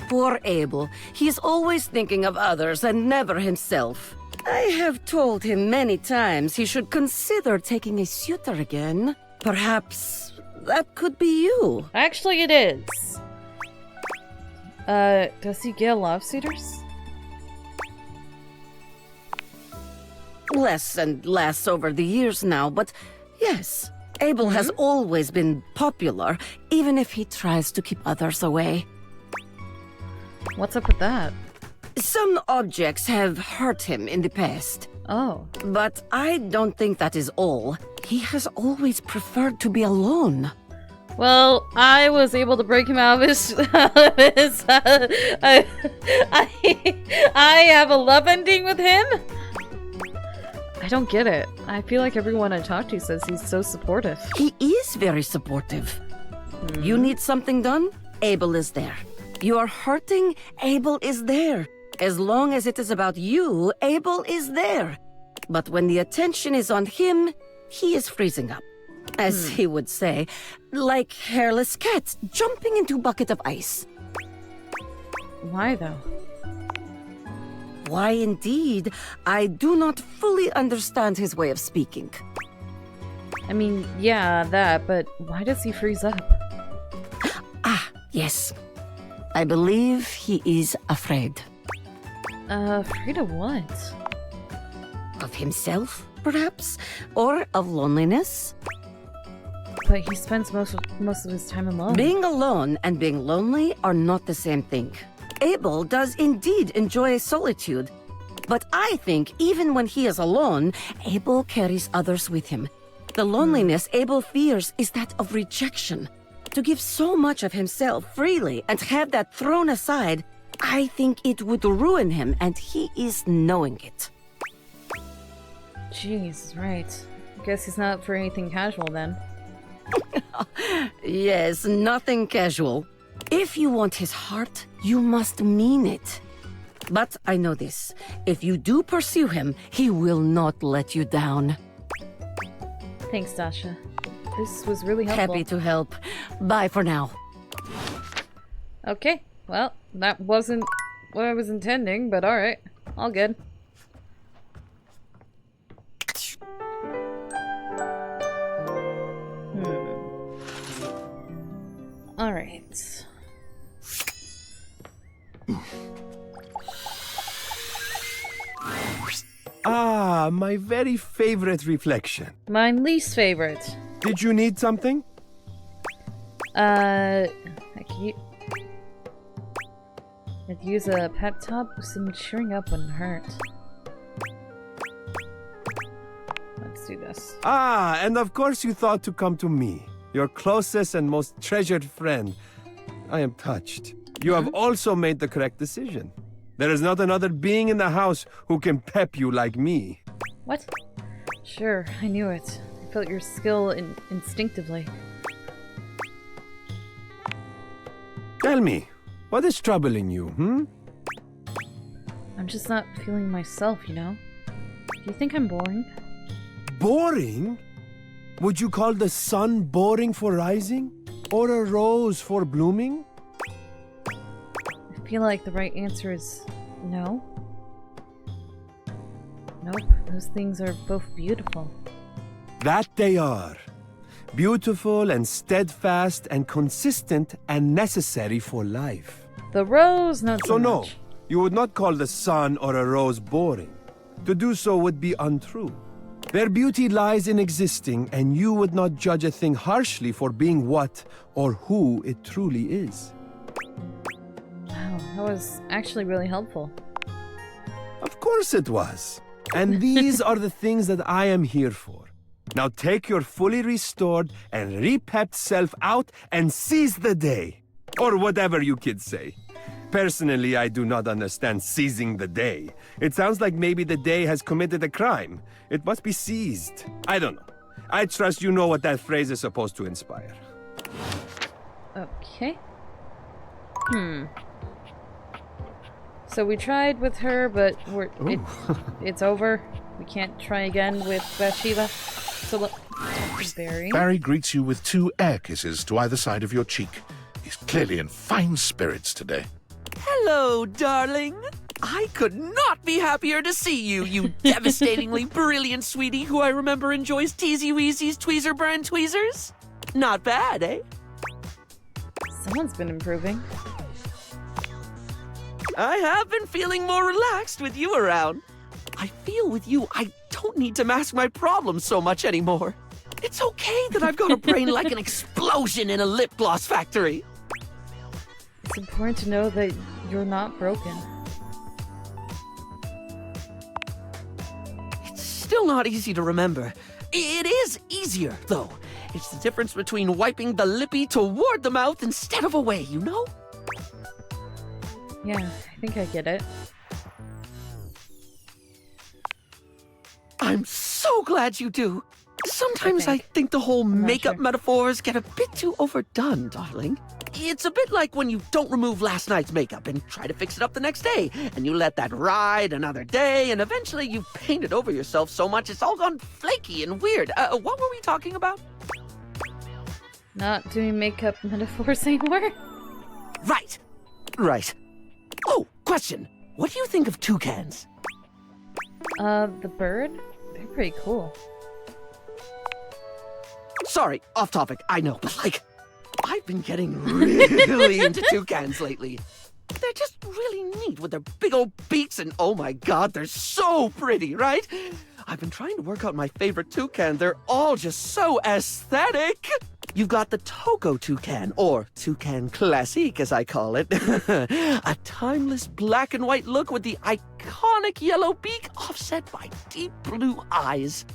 Speaker 10: Poor Abel. He is always thinking of others and never himself. I have told him many times he should consider taking a suitor again. Perhaps that could be you.
Speaker 1: Actually, it is. Does he get a lot of suitors?
Speaker 10: Less and less over the years now, but yes, Abel has always been popular, even if he tries to keep others away.
Speaker 1: What's up with that?
Speaker 10: Some objects have hurt him in the past.
Speaker 1: Oh.
Speaker 10: But I don't think that is all. He has always preferred to be alone.
Speaker 1: Well, I was able to break him out of his... I have a love ending with him? I don't get it. I feel like everyone I talk to says he's so supportive.
Speaker 10: He is very supportive. You need something done? Abel is there. You are hurting? Abel is there. As long as it is about you, Abel is there. But when the attention is on him, he is freezing up. As he would say, like hairless cats jumping into a bucket of ice.
Speaker 1: Why, though?
Speaker 10: Why, indeed, I do not fully understand his way of speaking.
Speaker 1: I mean, yeah, that, but why does he freeze up?
Speaker 10: Ah, yes. I believe he is afraid.
Speaker 1: Afraid of what?
Speaker 10: Of himself, perhaps? Or of loneliness?
Speaker 1: But he spends most of his time alone.
Speaker 10: Being alone and being lonely are not the same thing. Abel does indeed enjoy solitude. But I think even when he is alone, Abel carries others with him. The loneliness Abel fears is that of rejection. To give so much of himself freely and have that thrown aside, I think it would ruin him, and he is knowing it.
Speaker 1: Jeez, right. Guess he's not for anything casual then.
Speaker 10: Yes, nothing casual. If you want his heart, you must mean it. But I know this. If you do pursue him, he will not let you down.
Speaker 1: Thanks, Dasha. This was really helpful.
Speaker 10: Happy to help. Bye for now.
Speaker 1: Okay, well, that wasn't what I was intending, but alright. All good. Alright.
Speaker 6: Ah, my very favorite reflection.
Speaker 1: My least favorite.
Speaker 6: Did you need something?
Speaker 1: I could use a pep talk with some cheering up wouldn't hurt. Let's do this.
Speaker 6: Ah, and of course you thought to come to me, your closest and most treasured friend. I am touched. You have also made the correct decision. There is not another being in the house who can pep you like me.
Speaker 1: What? Sure, I knew it. I felt your skill instinctively.
Speaker 6: Tell me, what is troubling you,
Speaker 1: I'm just not feeling myself, you know? Do you think I'm boring?
Speaker 6: Boring? Would you call the sun boring for rising? Or a rose for blooming?
Speaker 1: I feel like the right answer is no. Nope, those things are both beautiful.
Speaker 6: That they are. Beautiful and steadfast and consistent and necessary for life.
Speaker 1: The rose, not so
Speaker 6: So no,
Speaker 1: much.
Speaker 6: you would not call the sun or a rose boring. To do so would be untrue. Their beauty lies in existing, and you would not judge a thing harshly for being what or who it truly is.
Speaker 1: Wow, that was actually really helpful.
Speaker 6: Of course it was. And these are the things that I am here for. Now take your fully restored and repepped self out and seize the day. Or whatever you kids say. Personally, I do not understand seizing the day. It sounds like maybe the day has committed a crime. It must be seized. I don't know. I trust you know what that phrase is supposed to inspire.
Speaker 1: Okay. So we tried with her, but it's over. We can't try again with Bathsheba. So look, Barry.
Speaker 5: Barry greets you with 2 air kisses to either side of your cheek. He's clearly in fine spirits today.
Speaker 8: Hello, darling. I could not be happier to see you, you devastatingly brilliant sweetie who I remember enjoys Teasy Weezy's Tweezer brand tweezers. Not bad, eh?
Speaker 1: Someone's been improving.
Speaker 8: I have been feeling more relaxed with you around. I feel with you I don't need to mask my problems so much anymore. It's okay that I've got a brain like an explosion in a lip gloss factory.
Speaker 1: It's important to know that you're not broken.
Speaker 8: It's still not easy to remember. It is easier, though. It's the difference between wiping the lippy toward the mouth instead of away, you know?
Speaker 1: Yeah, I think I get it.
Speaker 8: I'm so glad you do. Sometimes I think the whole makeup metaphors get a bit too overdone, darling. It's a bit like when you don't remove last night's makeup and try to fix it up the next day, and you let that ride another day, and eventually you've painted over yourself so much it's all gone flaky and weird. What were we talking about?
Speaker 1: Not doing makeup metaphors anymore?
Speaker 8: Right. Oh, question. What do you think of toucans?
Speaker 1: The bird? They're pretty cool.
Speaker 8: Sorry, off topic, I know, but like, I've been getting really into toucans lately. They're just really neat with their big old beaks and oh my god, they're so pretty, right? I've been trying to work out my favorite toucan. They're all just so aesthetic. You've got the Toco toucan, or Toucan Classique as I call it. A timeless black and white look with the iconic yellow beak offset by deep blue eyes.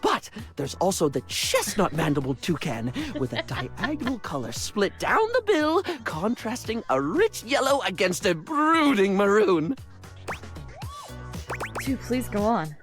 Speaker 8: But there's also the chestnut mandible toucan with a diagonal color split down the bill, contrasting a rich yellow against a brooding maroon.
Speaker 1: Dude, please go on.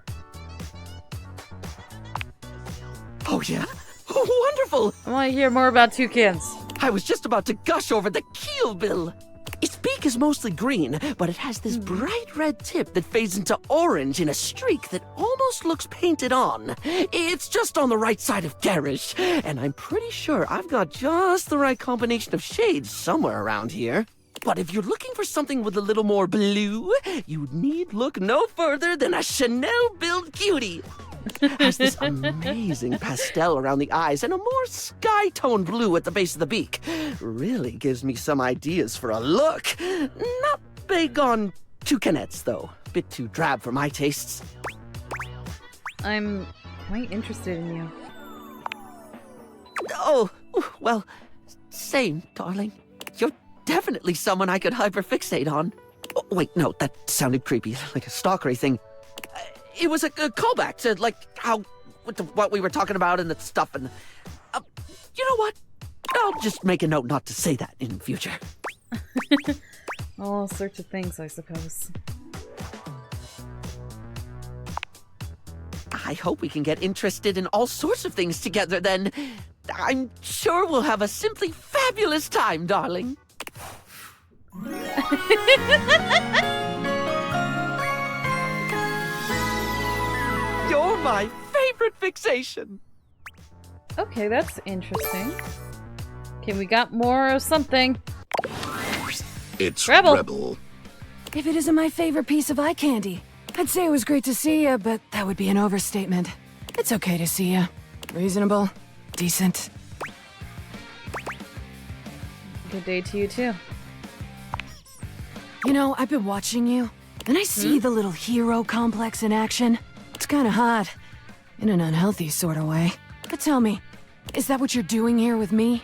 Speaker 8: Oh yeah? Wonderful!
Speaker 1: I want to hear more about toucans.
Speaker 8: I was just about to gush over the keel bill. Its beak is mostly green, but it has this bright red tip that fades into orange in a streak that almost looks painted on. It's just on the right side of garish, and I'm pretty sure I've got just the right combination of shades somewhere around here. But if you're looking for something with a little more blue, you need look no further than a Chanel-billed cutie. Has this amazing pastel around the eyes and a more sky-toned blue at the base of the beak. Really gives me some ideas for a look. Not big on toucanettes, though. Bit too drab for my tastes.
Speaker 1: I'm quite interested in you.
Speaker 8: Oh, well, same, darling. You're definitely someone I could hyperfixate on. Oh, wait, no, that sounded creepy, like a stalkery thing. It was a callback to, like, how, what we were talking about and the stuff, and, you know what? I'll just make a note not to say that in future.
Speaker 1: All sorts of things, I suppose.
Speaker 8: I hope we can get interested in all sorts of things together, then. I'm sure we'll have a simply fabulous time, darling. You're my favorite fixation.
Speaker 1: Okay, that's interesting. Okay, we got more of something.
Speaker 5: It's
Speaker 1: Rebel.
Speaker 5: Rebel.
Speaker 3: If it isn't my favorite piece of eye candy, I'd say it was great to see you, but that would be an overstatement. It's okay to see you. Reasonable? decent.
Speaker 1: Good day to you, too.
Speaker 3: You know, I've been watching you, and I see the little hero complex in action. It's kinda hot. In an unhealthy sort of way. But tell me, is that what you're doing here with me?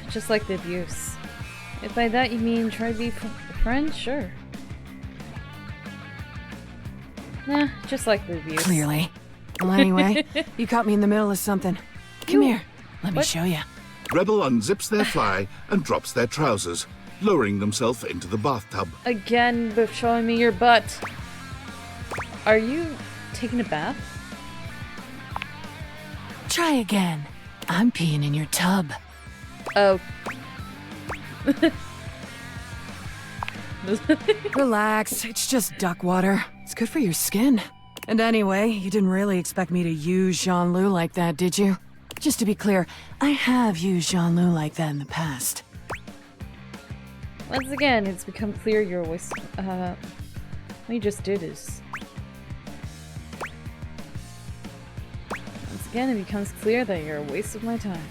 Speaker 1: Just like the abuse. If by that you mean try to be friends, sure. Nah, just like the abuse.
Speaker 3: Clearly. Well, anyway, you caught me in the middle of something. Come here, let me
Speaker 1: What?
Speaker 3: show you.
Speaker 5: Rebel unzips their fly and drops their trousers, lowering themselves into the bathtub.
Speaker 1: Again, with showing me your butt. Are you taking a bath?
Speaker 3: Try again. I'm peeing in your tub.
Speaker 1: Oh.
Speaker 3: Relax, it's just duck water. It's good for your skin. And anyway, you didn't really expect me to use Jean-Loup like that, did you? Just to be clear, I have used Jean-Loup like that in the past.
Speaker 1: Once again, it's become clear you're wasting. What you just did is. Once again, it becomes clear that you're a waste of my time.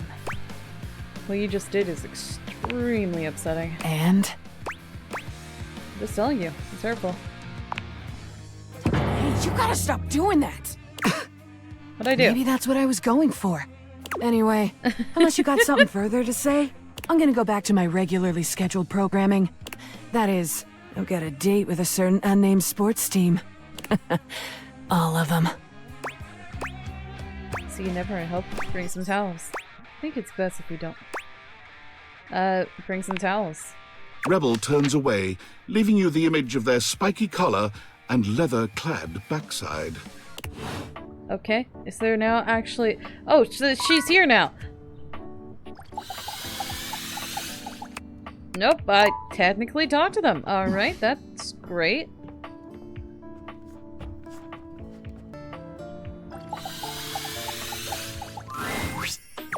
Speaker 1: What you just did is extremely upsetting.
Speaker 3: And?
Speaker 1: Just telling you, it's hurtful.
Speaker 3: Hey, you gotta stop doing that!
Speaker 1: What'd I do?
Speaker 3: Maybe that's what I was going for. Anyway, unless you got something further to say, I'm gonna go back to my regularly scheduled programming. That is, I'll get a date with a certain unnamed sports team. All of them.
Speaker 1: See you never, I hope. Bring some towels. I think it's best if we don't. Bring some towels.
Speaker 5: Rebel turns away, leaving you the image of their spiky collar and leather-clad backside.
Speaker 1: Okay, is there now actually... Oh, she's here now! Nope, I technically talked to them. Alright, that's great.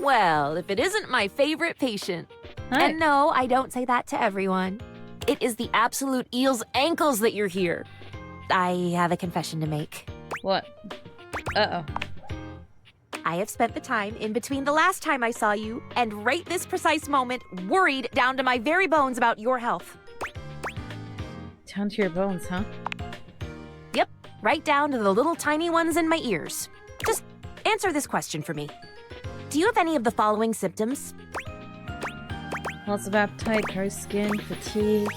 Speaker 11: Well, if it isn't my favorite patient.
Speaker 1: Hi.
Speaker 11: And no, I don't say that to everyone. It is the absolute eel's ankles that you're here. I have a confession to make.
Speaker 1: What? Uh-oh.
Speaker 11: I have spent the time in between the last time I saw you and right this precise moment worried down to my very bones about your health.
Speaker 1: Down to your bones, huh?
Speaker 11: Yep, right down to the little tiny ones in my ears. Just answer this question for me. Do you have any of the following symptoms?
Speaker 1: Loss of appetite, dry skin, fatigue.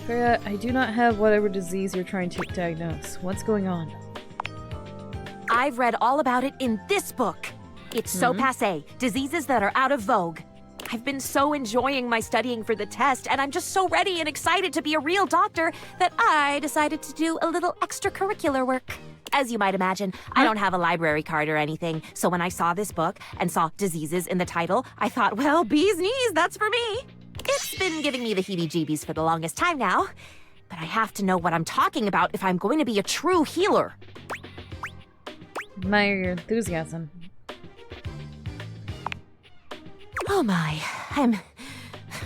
Speaker 1: Freya, I do not have whatever disease you're trying to diagnose. What's going on?
Speaker 11: I've read all about it in this book. It's so passé. Diseases that are out of vogue. I've been so enjoying my studying for the test, and I'm just so ready and excited to be a real doctor that I decided to do a little extracurricular work. As you might imagine, I don't have a library card or anything, so when I saw this book and saw diseases in the title, I thought, well, bee's knees, that's for me. It's been giving me the heebie-jeebies for the longest time now, but I have to know what I'm talking about if I'm going to be a true healer.
Speaker 1: Admire your enthusiasm.
Speaker 11: Oh my,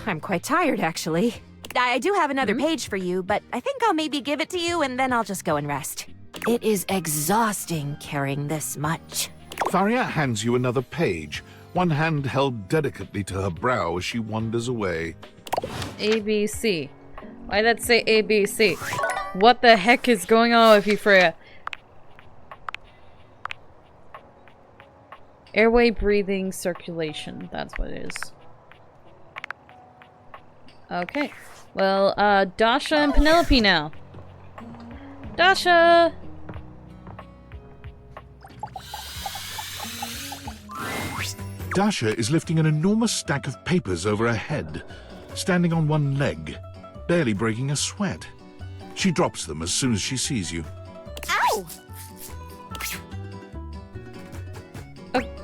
Speaker 11: I'm quite tired, actually. I do have another page for you, but I think I'll maybe give it to you and then I'll just go and rest. It is exhausting carrying this much.
Speaker 5: Faria hands you another page, one hand held delicately to her brow as she wanders away.
Speaker 1: ABC. Why'd that say ABC? What the heck is going on with you, Freya? Airway, breathing, circulation. That's what it is. Okay. Well, Dasha and Penelope now. Dasha!
Speaker 5: Dasha is lifting an enormous stack of papers over her head, standing on one leg, barely breaking a sweat. She drops them as soon as she sees you.
Speaker 11: Ow!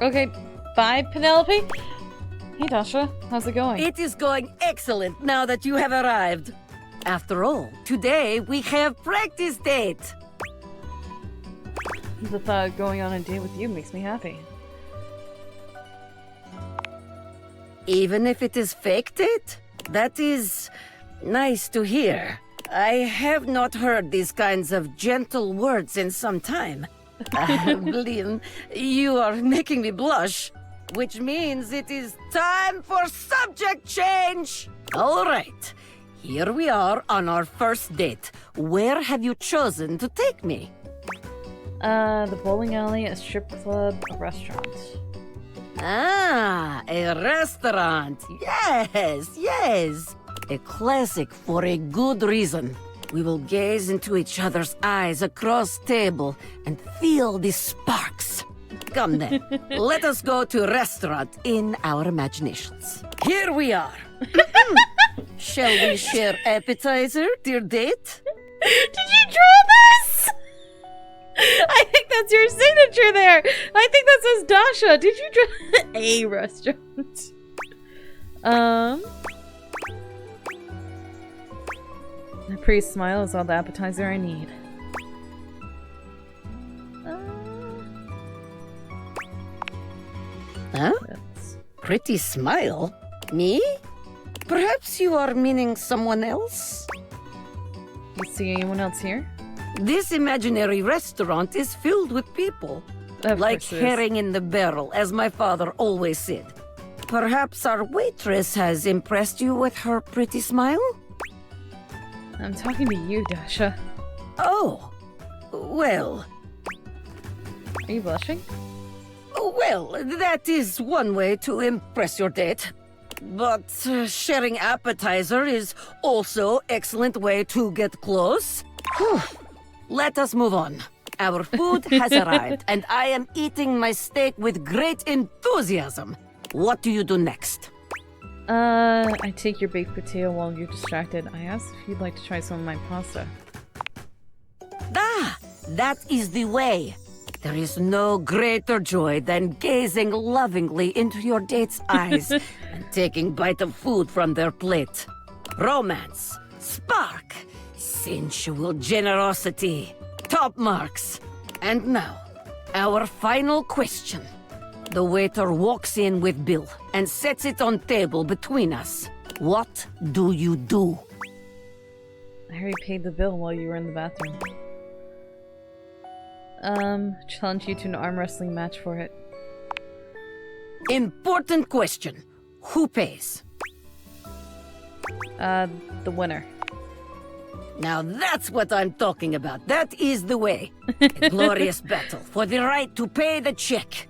Speaker 1: Okay, bye, Penelope. Hey, Dasha, how's it going?
Speaker 10: It is going excellent now that you have arrived. After all, today we have practice date.
Speaker 1: The thought of going on a date with you makes me happy.
Speaker 10: Even if it is fake date? That is nice to hear. I have not heard these kinds of gentle words in some time. Blin, you are making me blush, which means it is time for subject change. All right, here we are on our first date. Where have you chosen to take me?
Speaker 1: The bowling alley, a strip club, a restaurant.
Speaker 10: Ah, a restaurant. Yes, yes. A classic for a good reason. We will gaze into each other's eyes across table and feel the sparks. Come then, let us go to a restaurant in our imaginations. Here we are. Shall we share appetizer, dear date?
Speaker 1: Did you draw this? I think that's your signature there. I think that says Dasha. Did you draw a restaurant? The priest's smile is all the appetizer I need.
Speaker 10: Huh? Pretty smile? Me? Perhaps you are meaning someone else?
Speaker 1: You see anyone else here?
Speaker 10: This imaginary restaurant is filled with people. Like herring in the barrel, as my father always said. Perhaps our waitress has impressed you with her pretty smile?
Speaker 1: I'm talking to you, Dasha.
Speaker 10: Oh, well.
Speaker 1: Are you blushing?
Speaker 10: Well, that is one way to impress your date. But sharing appetizer is also excellent way to get close. Whew. Let us move on. Our food has arrived, and I am eating my steak with great enthusiasm. What do you do next?
Speaker 1: I take your baked potato while you're distracted. I ask if you'd like to try some of my pasta.
Speaker 10: Ah, that is the way. There is no greater joy than gazing lovingly into your date's eyes and taking bite of food from their plate. Romance, spark, sensual generosity, top marks. And now, our final question. The waiter walks in with bill and sets it on table between us. What do you do?
Speaker 1: I already paid the bill while you were in the bathroom. Challenge you to an arm wrestling match for it.
Speaker 10: Important question. Who pays?
Speaker 1: The winner.
Speaker 10: Now that's what I'm talking about. That is the way. A glorious battle for the right to pay the check.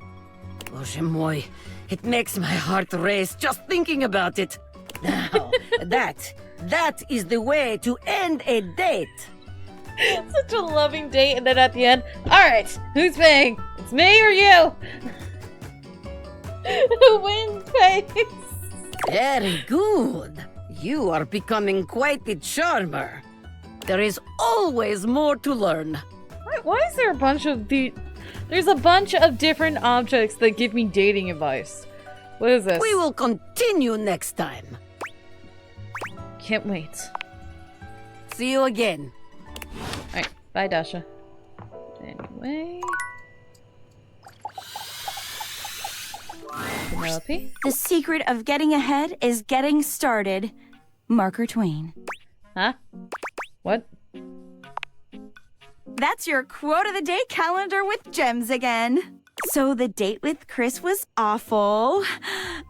Speaker 10: Boże moi, it makes my heart race just thinking about it. Now, that is the way to end a date.
Speaker 1: Such a loving date, and then at the end, alright, who's paying? It's me or you? Who wins pays?
Speaker 10: Very good. You are becoming quite the charmer. There is always more to learn.
Speaker 1: Why is there a bunch of There's a bunch of different objects that give me dating advice. What is this?
Speaker 10: We will continue next time.
Speaker 1: Can't wait.
Speaker 10: See you again.
Speaker 1: Alright, bye Dasha. Anyway. Penelope?
Speaker 2: The secret of getting ahead is getting started. Marker Twain.
Speaker 1: Huh? What?
Speaker 2: That's your quote of the day calendar with gems again. So the date with Chris was awful.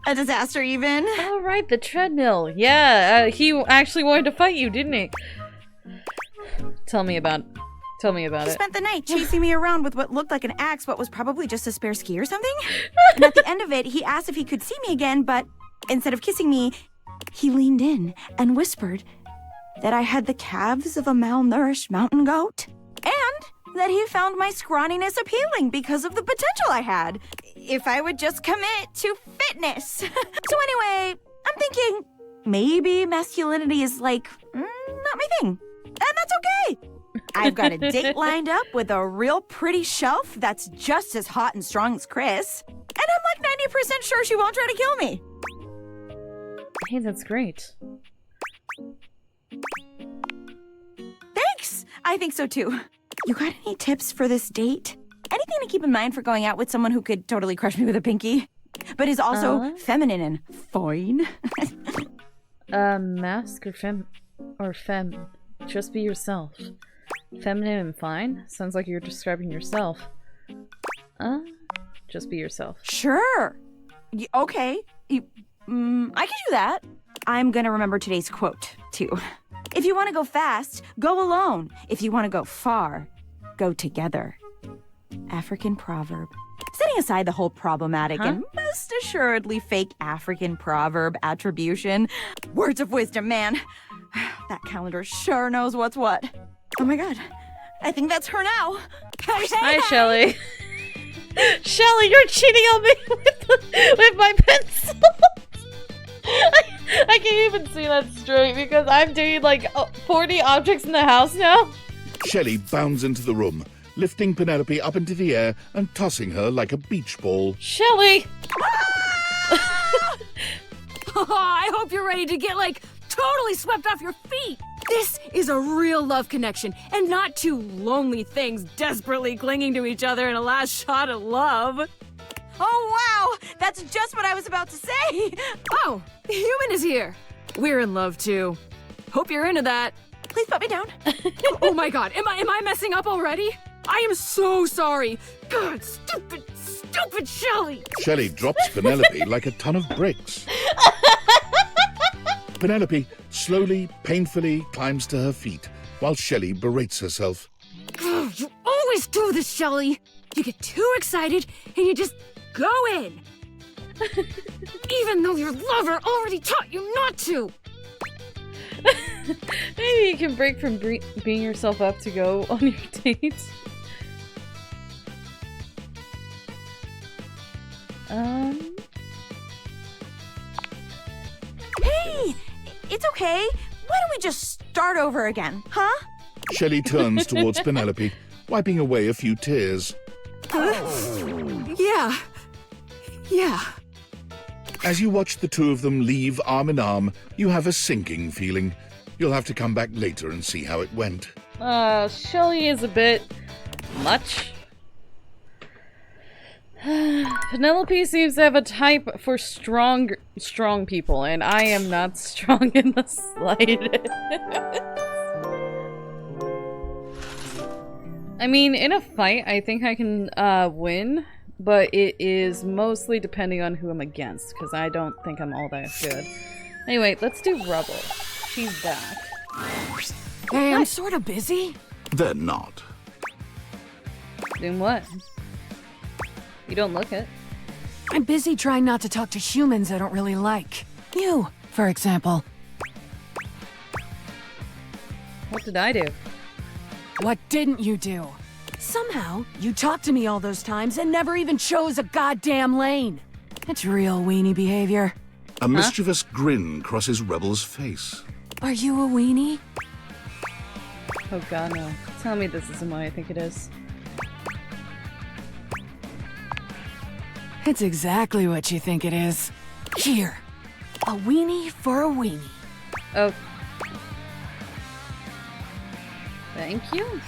Speaker 2: A disaster even.
Speaker 1: Oh right, the treadmill. Yeah, he actually wanted to fight you, didn't he? Tell me about it.
Speaker 2: He spent the night chasing me around with what looked like an axe, but was probably just a spare ski or something. And at the end of it, he asked if he could see me again, but instead of kissing me, he leaned in and whispered that I had the calves of a malnourished mountain goat, and that he found my scrawniness appealing because of the potential I had, if I would just commit to fitness. So anyway, I'm thinking, maybe masculinity is like, not my thing. And that's okay. I've got a date lined up with a real pretty shelf that's just as hot and strong as Chris. And I'm like 90% sure she won't try to kill me.
Speaker 1: Hey, that's great.
Speaker 2: Thanks! I think so too. You got any tips for this date? Anything to keep in mind for going out with someone who could totally crush me with a pinky, but is also feminine and fine?
Speaker 1: Mask or fem? Just be yourself. Feminine and fine? Sounds like you're describing yourself. Just be yourself.
Speaker 2: Sure. Okay. I can do that. I'm gonna remember today's quote, too. If you want to go fast, go alone. If you want to go far, go together. African proverb. Setting aside the whole problematic and most assuredly fake African proverb attribution, words of wisdom, man. That calendar sure knows what's what. Oh my god. I think that's her now. Hey,
Speaker 1: Hi, Shelly. Shelly, you're cheating on me with my pencil. I can't even see that straight because I'm doing like 40 objects in the house now.
Speaker 5: Shelly bounds into the room, lifting Penelope up into the air and tossing her like a beach ball.
Speaker 1: Shelly!
Speaker 3: I hope you're ready to get, like, totally swept off your feet. This is a real love connection, and not two lonely things desperately clinging to each other in a last shot at love.
Speaker 2: Oh, wow! That's just what I was about to say!
Speaker 3: Oh, the human is here. We're in love, too. Hope you're into that.
Speaker 2: Please put me down.
Speaker 3: Oh my god, am I messing up already? I am so sorry. God, stupid Shelly.
Speaker 5: Shelly drops Penelope like a ton of bricks. Penelope slowly, painfully climbs to her feet while Shelly berates herself.
Speaker 3: You always do this, Shelly. You get too excited and you just go in. Even though your lover already taught you not to.
Speaker 1: Maybe you can break from being yourself up to go on your dates.
Speaker 2: Hey! It's okay. Why don't we just start over again, huh?
Speaker 5: Shelly turns towards Penelope, wiping away a few tears.
Speaker 3: Yeah.
Speaker 5: As you watch the two of them leave arm in arm, you have a sinking feeling. You'll have to come back later and see how it went.
Speaker 1: Shelly is a bit much. Penelope seems to have a type for strong people, and I am not strong in the slightest. I mean, in a fight, I think I can win, but it is mostly depending on who I'm against, because I don't think I'm all that good. Anyway, let's do Rubble. She's back.
Speaker 3: Hey, I'm sort of busy.
Speaker 5: They're not.
Speaker 1: Doing what? You don't look it.
Speaker 3: I'm busy trying not to talk to humans I don't really like. You, for example.
Speaker 1: What did I do?
Speaker 3: What didn't you do? Somehow, you talked to me all those times and never even chose a goddamn lane. It's real weenie behavior.
Speaker 5: A mischievous grin crosses Rebel's face.
Speaker 3: Are you a weenie?
Speaker 1: Oh god, no. Tell me this isn't what I think it is.
Speaker 3: It's exactly what you think it is. Here. A weenie for a weenie.
Speaker 1: Oh. Thank you.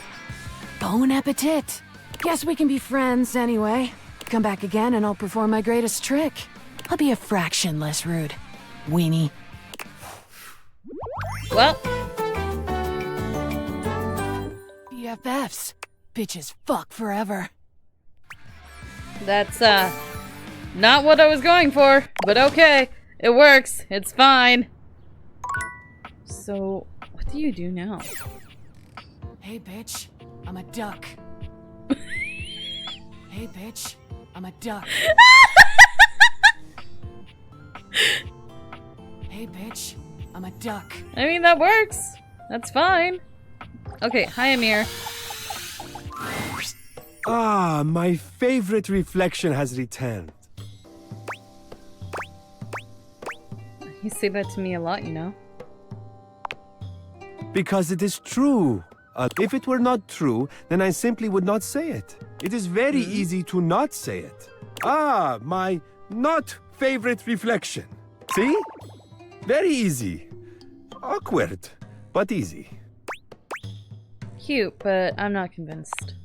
Speaker 3: Bon appetit. Guess we can be friends anyway. Come back again and I'll perform my greatest trick. I'll be a fraction less rude. Weenie.
Speaker 1: Well.
Speaker 3: BFFs. Bitches fuck forever.
Speaker 1: That's, not what I was going for, but okay. It works. It's fine. So, what do you do now?
Speaker 3: Hey, bitch. I'm a duck. Hey, bitch. I'm a duck. Hey, bitch. I'm a duck.
Speaker 1: I mean, that works. That's fine. Okay, hi, Amir.
Speaker 6: Ah, my favorite reflection has returned.
Speaker 1: You say that to me a lot, you know.
Speaker 6: Because it is true. If it were not true, then I simply would not say it. It is very easy to not say it. Ah, my not favorite reflection. See? Very easy. Awkward, but easy.
Speaker 1: Cute, but I'm not convinced.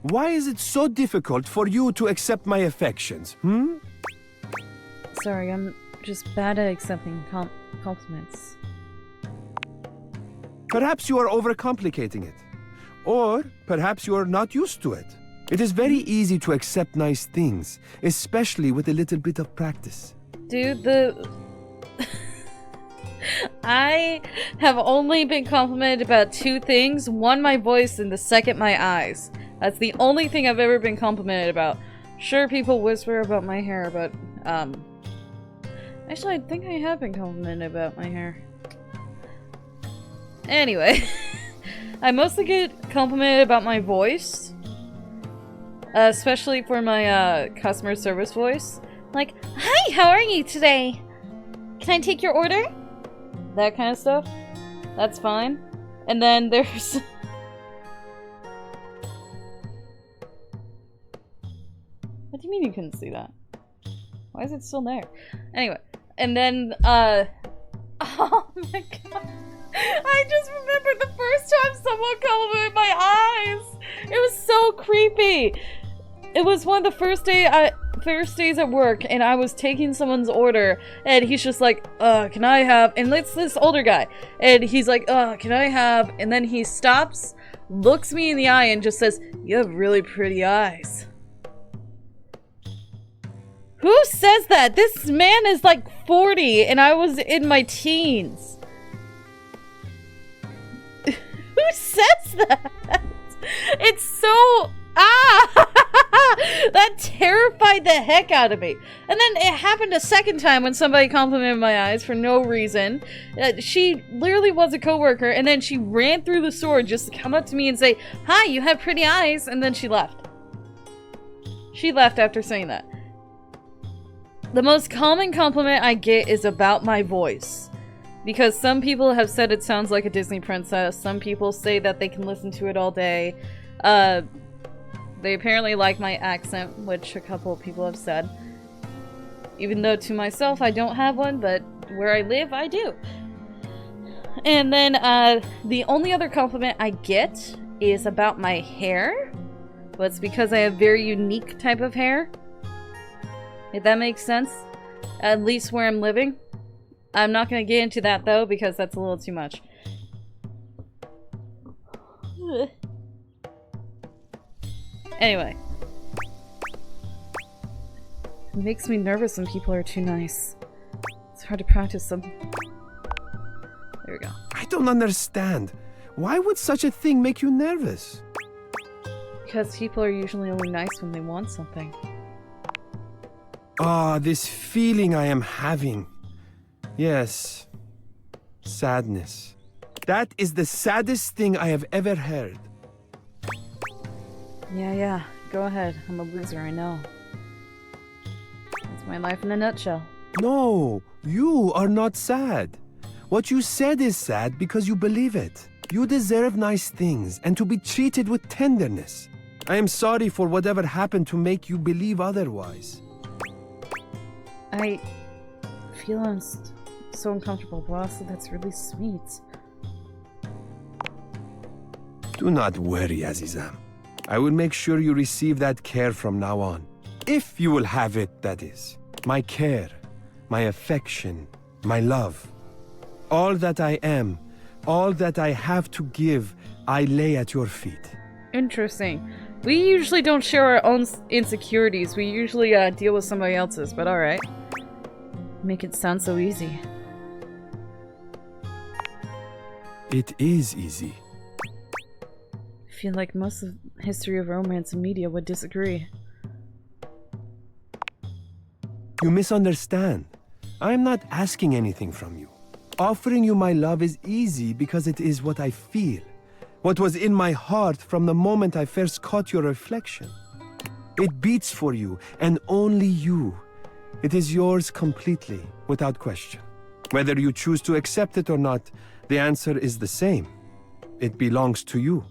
Speaker 6: Why is it so difficult for you to accept my affections,
Speaker 1: Sorry, I'm just bad at accepting compliments.
Speaker 6: Perhaps you are overcomplicating it. Or perhaps you are not used to it. It is very easy to accept nice things, especially with a little bit of practice.
Speaker 1: Dude, I have only been complimented about 2 things. One, my voice, and the second, my eyes. That's the only thing I've ever been complimented about. Sure, people whisper about my hair, but, actually, I think I have been complimented about my hair. Anyway, I mostly get complimented about my voice. Especially for my, customer service voice. Like, hi, how are you today? Can I take your order? That kind of stuff. That's fine. And then there's... What do you mean you couldn't see that? Why is it still there? Anyway. And then, oh my god. I just remembered the first time someone complimented my eyes. It was so creepy. It was one of the first days at work, and I was taking someone's order, and he's just like, can I have, and it's this older guy, and he's like, can I have, and then he stops, looks me in the eye, and just says, you have really pretty eyes. Who says that? This man is like 40, and I was in my teens. Who says that? It's so... That terrified the heck out of me. And then it happened a second time when somebody complimented my eyes for no reason. She literally was a coworker, and then she ran through the store just to come up to me and say, hi, you have pretty eyes, and then she left. She left after saying that. The most common compliment I get is about my voice. Because some people have said it sounds like a Disney princess. Some people say that they can listen to it all day. They apparently like my accent, which a couple of people have said. Even though to myself I don't have one, but where I live I do. And then the only other compliment I get is about my hair. But it's because I have very unique type of hair. If that makes sense. At least where I'm living. I'm not going to get into that though because that's a little too much. Anyway. It makes me nervous when people are too nice. It's hard to practice them. There we go.
Speaker 6: I don't understand. Why would such a thing make you nervous?
Speaker 1: Because people are usually only nice when they want something.
Speaker 6: Ah, this feeling I am having. Yes. Sadness. That is the saddest thing I have ever heard.
Speaker 1: Yeah. Go ahead. I'm a loser, I know. That's my life in a nutshell.
Speaker 6: No, you are not sad. What you said is sad because you believe it. You deserve nice things and to be treated with tenderness. I am sorry for whatever happened to make you believe otherwise.
Speaker 1: I feel so uncomfortable, boss. That's really sweet.
Speaker 6: Do not worry, Azizam. I will make sure you receive that care from now on. If you will have it, that is. My care, my affection, my love. All that I am, all that I have to give, I lay at your feet.
Speaker 1: Interesting. We usually don't share our own insecurities. We usually deal with somebody else's, but alright. Make it sound so easy.
Speaker 6: It is easy.
Speaker 1: I feel like most of the history of romance and media would disagree.
Speaker 6: You misunderstand. I am not asking anything from you. Offering you my love is easy because it is what I feel. What was in my heart from the moment I first caught your reflection. It beats for you, and only you. It is yours completely, without question. Whether you choose to accept it or not, the answer is the same. It belongs to you.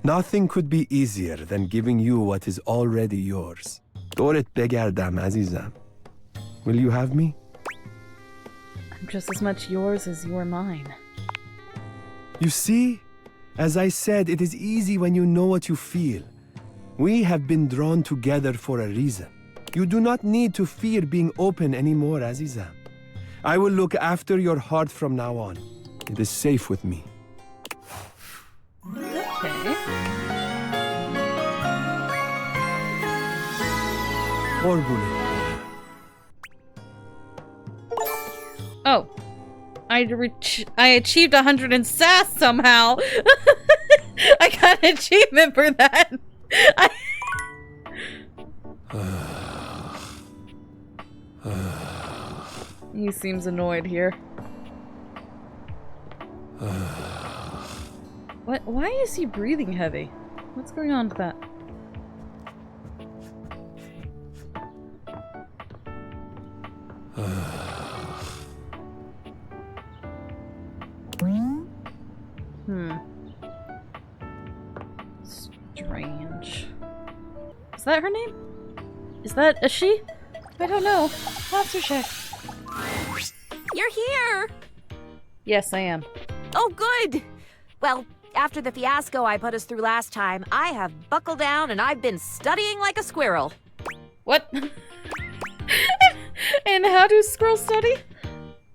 Speaker 6: Nothing could be easier than giving you what is already yours. Doret begardam, azizam. Will you have me?
Speaker 1: I'm just as much yours as you're mine.
Speaker 6: You see? As I said, it is easy when you know what you feel. We have been drawn together for a reason. You do not need to fear being open anymore, Azizam. I will look after your heart from now on. It is safe with me.
Speaker 1: Okay.
Speaker 6: or bully.
Speaker 1: Oh. I achieved 100 in sass somehow. I got an achievement for that. He seems annoyed here. What? Why is he breathing heavy? What's going on with that? Strange. Is that her name? Is that a she? I don't know. Monster check.
Speaker 11: You're here!
Speaker 1: Yes, I am.
Speaker 11: Oh, good! Well, after the fiasco I put us through last time, I have buckled down and I've been studying like a squirrel.
Speaker 1: What? And how do squirrels study?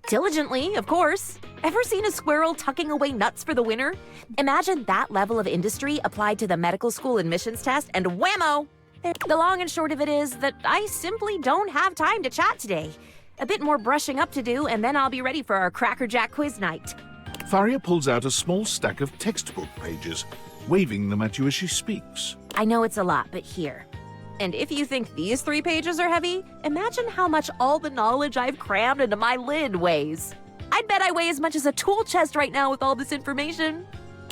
Speaker 11: Diligently, of course. Ever seen a squirrel tucking away nuts for the winter? Imagine that level of industry applied to the medical school admissions test, and whammo! The long and short of it is that I simply don't have time to chat today. A bit more brushing up to do, and then I'll be ready for our Cracker Jack quiz night.
Speaker 5: Faria pulls out a small stack of textbook pages, waving them at you as she speaks.
Speaker 11: I know it's a lot, but here. And if you think these 3 pages are heavy, imagine how much all the knowledge I've crammed into my lid weighs. I'd bet I weigh as much as a tool chest right now with all this information.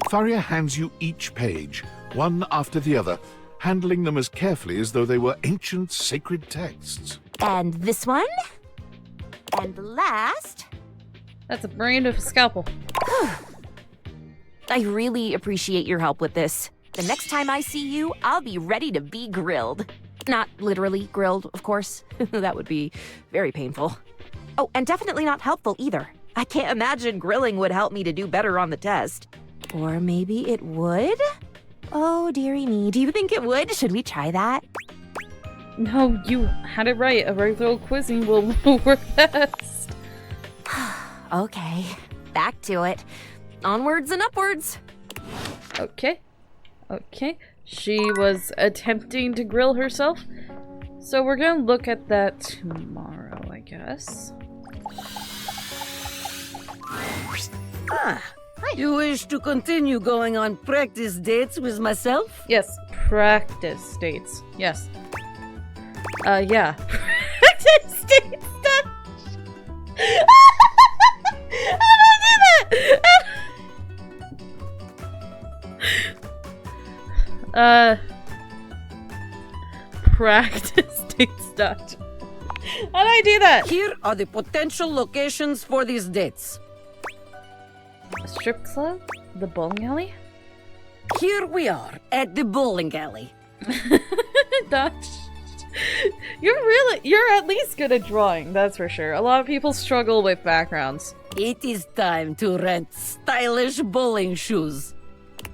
Speaker 5: Faria hands you each page, one after the other, handling them as carefully as though they were ancient sacred texts.
Speaker 11: And this one? And last?
Speaker 1: That's a brand of a scalpel.
Speaker 11: I really appreciate your help with this. The next time I see you, I'll be ready to be grilled. Not literally grilled, of course. That would be very painful. Oh, and definitely not helpful either. I can't imagine grilling would help me to do better on the test. Or maybe it would? Oh, dearie me. Do you think it would? Should we try that?
Speaker 1: No, you had it right. A regular old quizzing will work best.
Speaker 11: Okay, back to it. Onwards and upwards.
Speaker 1: Okay. Okay. She was attempting to grill herself. So we're gonna look at that tomorrow, I guess.
Speaker 10: You wish to continue going on practice dates with myself?
Speaker 1: Yes, practice dates. Yes. Yeah. Practice dates. How did I do that? Practice dates. Dutch. How did I do that?
Speaker 10: Here are the potential locations for these dates.
Speaker 1: A strip club? The bowling alley?
Speaker 10: Here we are at the bowling alley.
Speaker 1: Dutch. You're at least good at drawing, that's for sure. A lot of people struggle with backgrounds.
Speaker 10: It is time to rent stylish bowling shoes.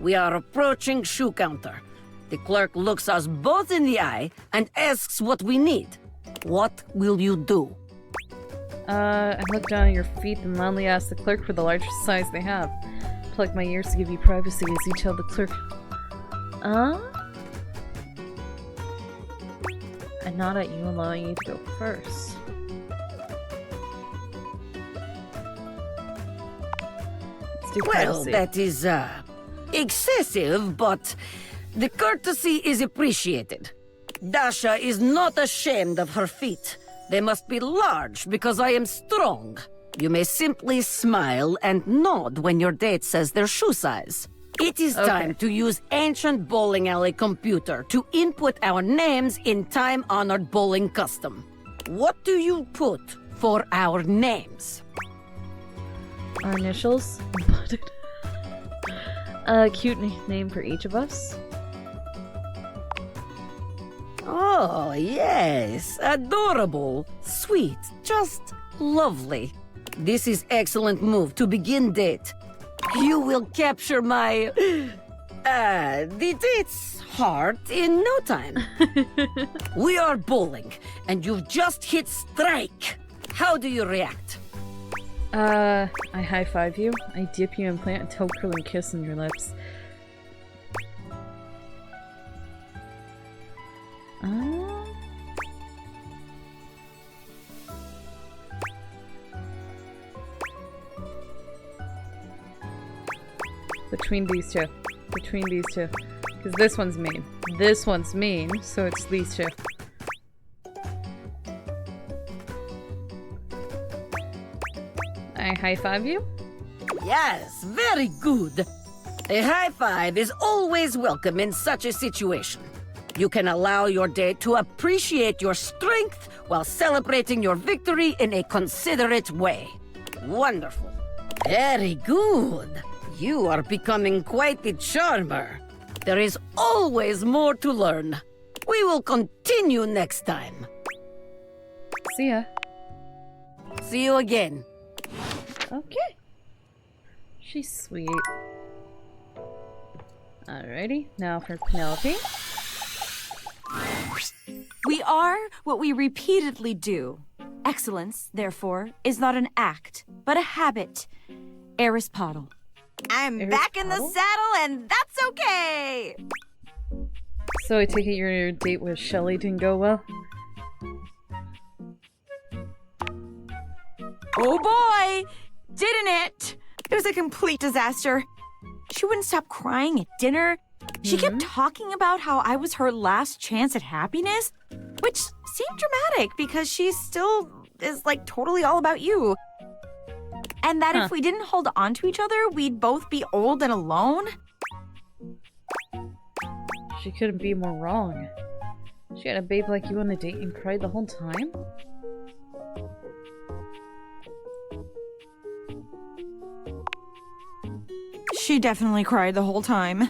Speaker 10: We are approaching shoe counter. The clerk looks us both in the eye and asks what we need. What will you do?
Speaker 1: I look down at your feet and loudly ask the clerk for the largest size they have. Plug my ears to give you privacy as you tell the clerk. I nod at you, allowing you to go first. Let's do privacy.
Speaker 10: Well, that is, excessive, but the courtesy is appreciated. Dasha is not ashamed of her feet. They must be large because I am strong. You may simply smile and nod when your date says their shoe size. It is time to use ancient bowling alley computer to input our names in time-honored bowling custom. What do you put for our names?
Speaker 1: Our initials? A cute name for each of us.
Speaker 10: Oh, yes. Adorable. Sweet. Just lovely. This is excellent move to begin date. You will capture my... the date's heart in no time. We are bowling, and you've just hit strike. How do you react?
Speaker 1: I high-five you. I dip you and plant a toe curling kiss on your lips. between these two. Between these two. Because this one's mean. This one's mean, so it's these two. I high five you?
Speaker 10: Yes, very good. A high five is always welcome in such a situation. You can allow your date to appreciate your strength while celebrating your victory in a considerate way. Wonderful. Very good. You are becoming quite the charmer. There is always more to learn. We will continue next time.
Speaker 1: See ya.
Speaker 10: See you again.
Speaker 1: Okay. She's sweet. Alrighty, now for Penelope.
Speaker 2: We are what we repeatedly do. Excellence, therefore, is not an act, but a habit. Aristotle. I'm back in the saddle, and that's okay!
Speaker 1: So I take it your date with Shelly didn't go well?
Speaker 2: Oh boy! Didn't it? It was a complete disaster. She wouldn't stop crying at dinner. She kept talking about how I was her last chance at happiness, which seemed dramatic because she still is like totally all about you. And that if we didn't hold on to each other, we'd both be old and alone.
Speaker 1: She couldn't be more wrong. She had a babe like you on a date and cried the whole time?
Speaker 2: She definitely cried the whole time.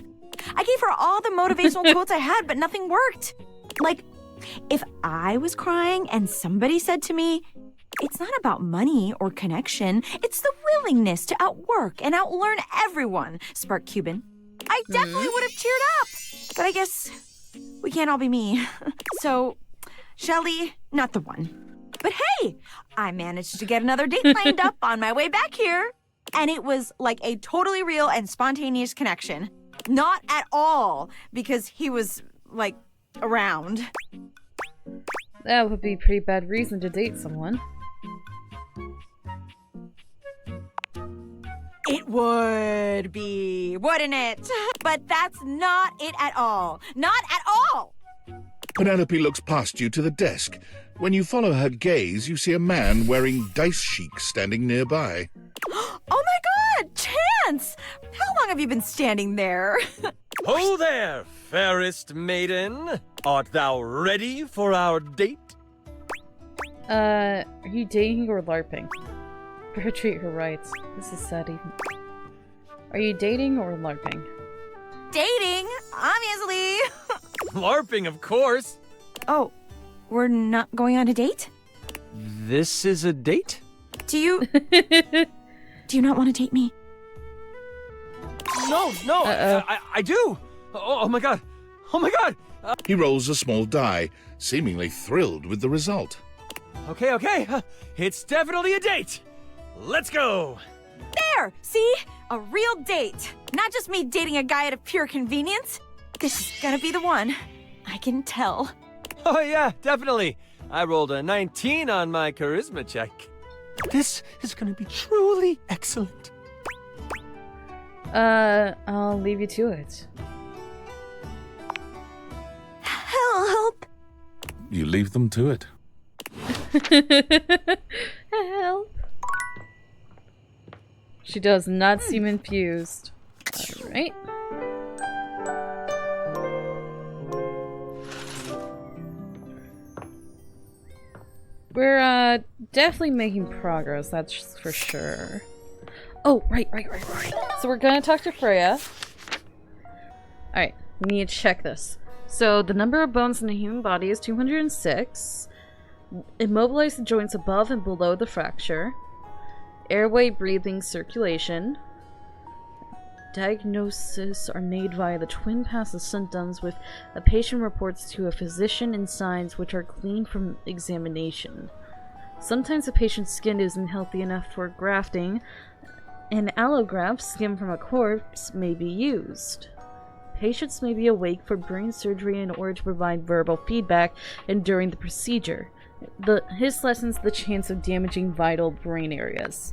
Speaker 2: I gave her all the motivational quotes I had, but nothing worked. Like, if I was crying and somebody said to me, "It's not about money or connection, it's the willingness to outwork and outlearn everyone," Spark Cuban, I definitely would have cheered up. But I guess we can't all be me. So, Shelly, not the one. But hey, I managed to get another date lined up on my way back here. And it was like a totally real and spontaneous connection. Not at all because he was, like, around.
Speaker 1: That would be a pretty bad reason to date someone.
Speaker 2: It would be, wouldn't it? But that's not it at all. Not at all!
Speaker 5: Penelope looks past you to the desk. When you follow her gaze, you see a man wearing dice chic standing nearby.
Speaker 2: Oh my god! Chance! How long have you been standing there?
Speaker 12: Ho there, fairest maiden! Art thou ready for our date?
Speaker 1: Are you dating or LARPing? Better treat her right. This is sad even. Are you dating or LARPing?
Speaker 2: Dating, obviously!
Speaker 12: LARPing, of course!
Speaker 2: Oh, we're not going on a date?
Speaker 12: This is a date?
Speaker 2: Do you not want to date me?
Speaker 12: No, I do! Oh my god! Oh my god!
Speaker 5: He rolls a small die, seemingly thrilled with the result.
Speaker 12: Okay, it's definitely a date! Let's go!
Speaker 2: There! See? A real date! Not just me dating a guy out of pure convenience. This is gonna be the one. I can tell.
Speaker 12: Oh yeah, definitely. I rolled a 19 on my charisma check. This is gonna be truly excellent.
Speaker 1: I'll leave you to it.
Speaker 2: Help!
Speaker 5: You leave them to it.
Speaker 1: Help! She does not seem infused. Alright. We're, definitely making progress, that's for sure. Oh, right. So we're gonna talk to Freya. Alright, we need to check this. So, the number of bones in the human body is 206. Immobilize the joints above and below the fracture. Airway, breathing, circulation. Diagnosis are made via the twin passes symptoms with a patient reports to a physician and signs which are gleaned from examination. Sometimes a patient's skin isn't healthy enough for grafting. An allograft, skin from a corpse, may be used. Patients may be awake for brain surgery in order to provide verbal feedback and during the procedure. This lessens the chance of damaging vital brain areas.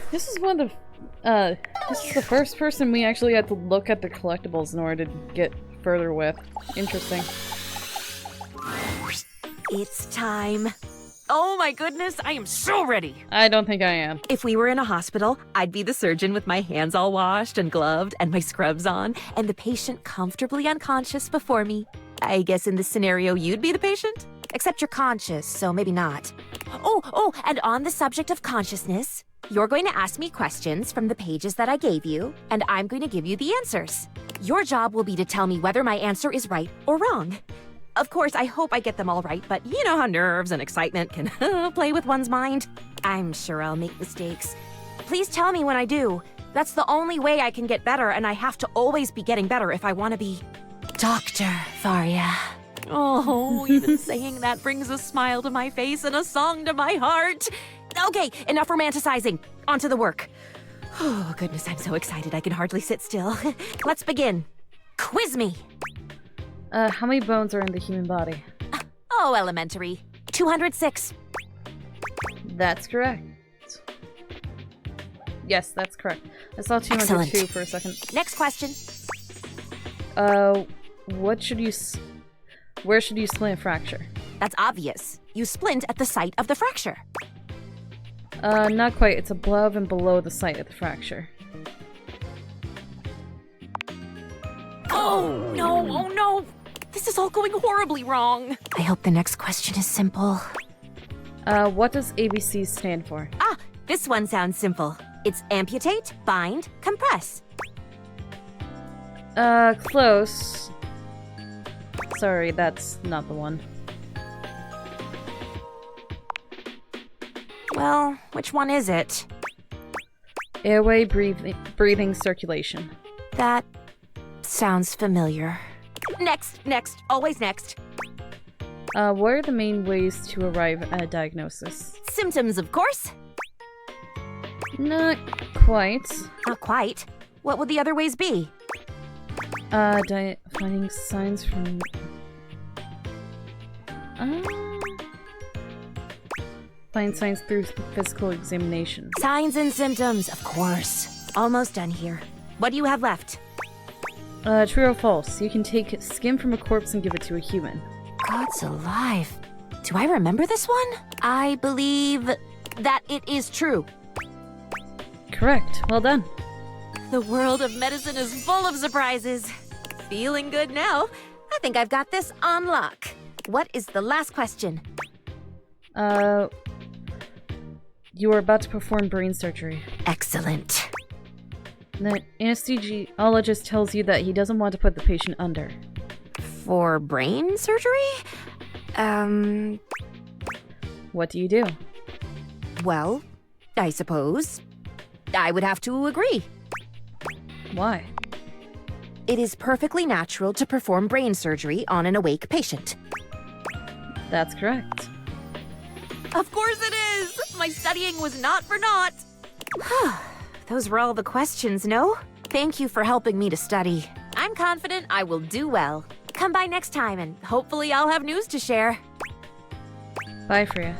Speaker 1: This is one of the This is the first person we actually had to look at the collectibles in order to get further with. Interesting.
Speaker 11: It's time. Oh my goodness, I am so ready.
Speaker 1: I don't think I am.
Speaker 11: If we were in a hospital, I'd be the surgeon with my hands all washed and gloved and my scrubs on, and the patient comfortably unconscious before me. I guess in this scenario, you'd be the patient? Except you're conscious, so maybe not. Oh, and on the subject of consciousness, you're going to ask me questions from the pages that I gave you, and I'm going to give you the answers. Your job will be to tell me whether my answer is right or wrong. Of course, I hope I get them all right, but you know how nerves and excitement can play with one's mind. I'm sure I'll make mistakes. Please tell me when I do. That's the only way I can get better, and I have to always be getting better if I want to be Dr. Varia. Oh, even saying that brings a smile to my face and a song to my heart. Okay, enough romanticizing. On to the work. Oh, goodness, I'm so excited I can hardly sit still. Let's begin. Quiz me.
Speaker 1: How many bones are in the human body?
Speaker 11: Oh, elementary. 206.
Speaker 1: That's correct. Yes, that's correct. I saw 202 for a second.
Speaker 11: Next question.
Speaker 1: Where should you splint a fracture?
Speaker 11: That's obvious. You splint at the site of the fracture.
Speaker 1: Not quite. It's above and below the site of the fracture.
Speaker 11: Oh, no. This is all going horribly wrong. I hope the next question is simple.
Speaker 1: What does ABC stand for?
Speaker 11: Ah, this one sounds simple. It's amputate, bind, compress.
Speaker 1: Close. Sorry, that's not the one.
Speaker 11: Well, which one is it?
Speaker 1: Airway, breathing, circulation.
Speaker 11: That sounds familiar. Next, always next.
Speaker 1: What are the main ways to arrive at a diagnosis?
Speaker 11: Symptoms, of course.
Speaker 1: Not quite.
Speaker 11: Not quite. What would the other ways be?
Speaker 1: Finding signs from... Find signs through physical examination.
Speaker 11: Signs and symptoms, of course. Almost done here. What do you have left?
Speaker 1: True or false? You can take skin from a corpse and give it to a human.
Speaker 11: God's alive. Do I remember this one? I believe that it is true.
Speaker 1: Correct. Well done.
Speaker 11: The world of medicine is full of surprises. Feeling good now. I think I've got this on lock. What is the last question?
Speaker 1: You are about to perform brain surgery.
Speaker 11: Excellent.
Speaker 1: The anesthesiologist tells you that he doesn't want to put the patient under.
Speaker 11: For brain surgery?
Speaker 1: What do you do?
Speaker 11: Well, I suppose I would have to agree.
Speaker 1: Why?
Speaker 11: It is perfectly natural to perform brain surgery on an awake patient.
Speaker 1: That's correct.
Speaker 11: Of course it is! My studying was not for naught. Those were all the questions, no? Thank you for helping me to study. I'm confident I will do well. Come by next time and hopefully I'll have news to share.
Speaker 1: Bye, Freya.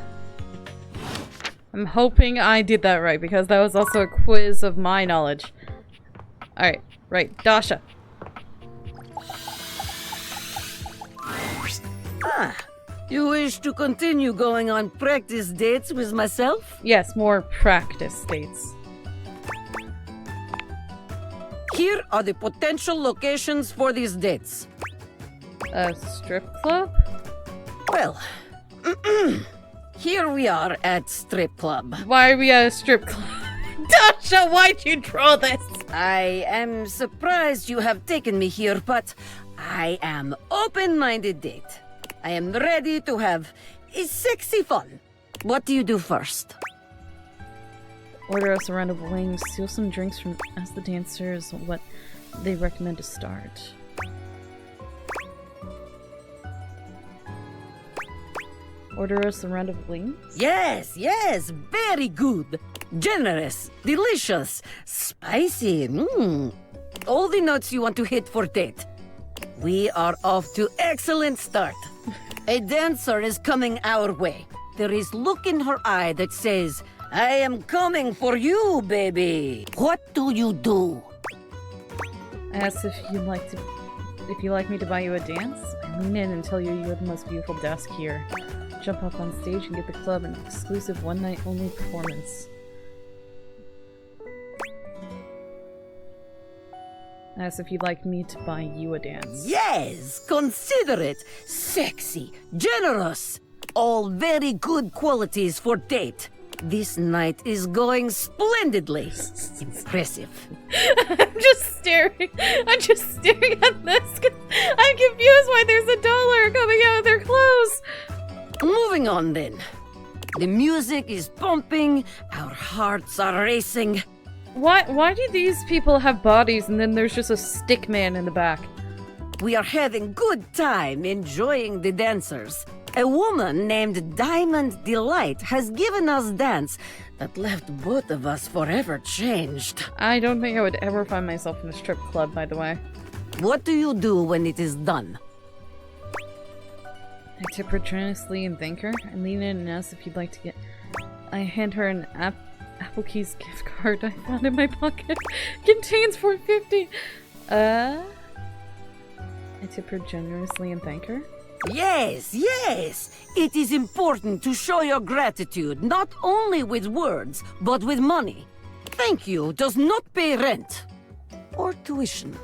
Speaker 1: I'm hoping I did that right because that was also a quiz of my knowledge. Alright, right, Dasha.
Speaker 10: You wish to continue going on practice dates with myself?
Speaker 1: Yes, more practice dates.
Speaker 10: Here are the potential locations for these dates.
Speaker 1: A strip club?
Speaker 10: Well, here we are at strip club.
Speaker 1: Why are we at a strip club? Dasha, why'd you draw this?
Speaker 10: I am surprised you have taken me here, but I am open-minded date. I am ready to have a sexy fun. What do you do first?
Speaker 1: Order us a round of wings, steal some drinks from ask the dancers what they recommend to start. Order us a round of wings?
Speaker 10: Yes, very good. Generous, delicious, spicy, all the notes you want to hit for date. We are off to excellent start. A dancer is coming our way. There is look in her eye that says, I am coming for you, baby. What do you do?
Speaker 1: I asked if you'd like me to buy you a dance. I lean in and tell you you're the most beautiful desk here. Jump up on stage and get the club an exclusive one-night only performance. I asked if you'd like me to buy you a dance.
Speaker 10: Yes, consider it. Sexy, generous. All very good qualities for date. This night is going splendidly. Impressive.
Speaker 1: I'm just staring at this. I'm confused why there's a dollar coming out of their clothes.
Speaker 10: Moving on then. The music is pumping, our hearts are racing.
Speaker 1: Why do these people have bodies and then there's just a stick man in the back?
Speaker 10: We are having good time enjoying the dancers. A woman named Diamond Delight has given us dance that left both of us forever changed.
Speaker 1: I don't think I would ever find myself in a strip club, by the way.
Speaker 10: What do you do when it is done?
Speaker 1: I tip her generously and thank her. I lean in and ask if you'd like to get... I hand her an Applekeys gift card I found in my pocket. Contains $4.50. I tip her generously and thank her.
Speaker 10: Yes, yes! It is important to show your gratitude, not only with words, but with money. Thank you does not pay rent. Or tuition.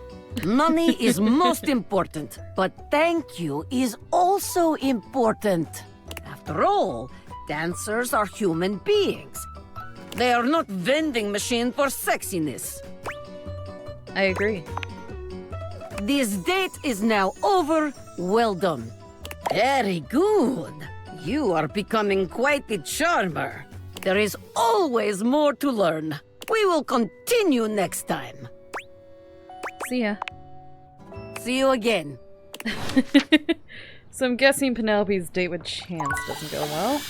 Speaker 10: Money is most important, but thank you is also important. After all, dancers are human beings. They are not vending machines for sexiness.
Speaker 1: I agree.
Speaker 10: This date is now over. Well done. Very good. You are becoming quite the charmer. There is always more to learn. We will continue next time.
Speaker 1: See ya.
Speaker 10: See you again.
Speaker 1: So I'm guessing Penelope's date with Chance doesn't go well.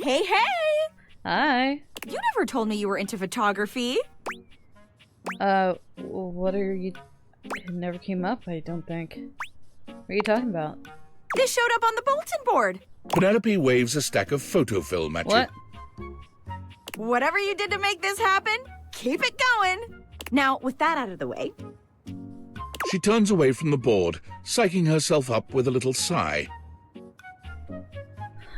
Speaker 2: Hey, hey!
Speaker 1: Hi.
Speaker 2: You never told me you were into photography.
Speaker 1: What are you... It never came up, I don't think. What are you talking about?
Speaker 2: This showed up on the bulletin board.
Speaker 5: Penelope waves a stack of photo film at
Speaker 1: What?
Speaker 5: you.
Speaker 2: Whatever you did to make this happen, keep it going. Now, with that out of the way...
Speaker 5: She turns away from the board, psyching herself up with a little sigh.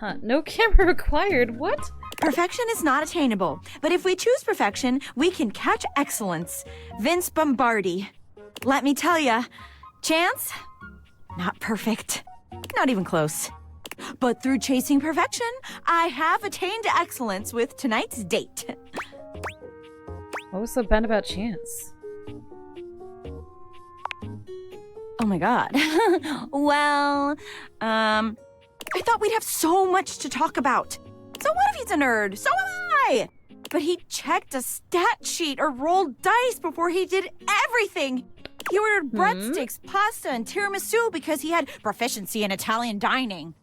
Speaker 1: Huh, no camera required, what?
Speaker 2: Perfection is not attainable, but if we choose perfection, we can catch excellence. Vince Bombardi. Let me tell ya, Chance? Not perfect. Not even close. But through chasing perfection, I have attained excellence with tonight's date.
Speaker 1: What was so bad about Chance?
Speaker 2: Oh my god. Well, I thought we'd have so much to talk about. So what if he's a nerd? So am I! But he checked a stat sheet or rolled dice before he did everything. He ordered breadsticks, pasta, and tiramisu because he had proficiency in Italian dining.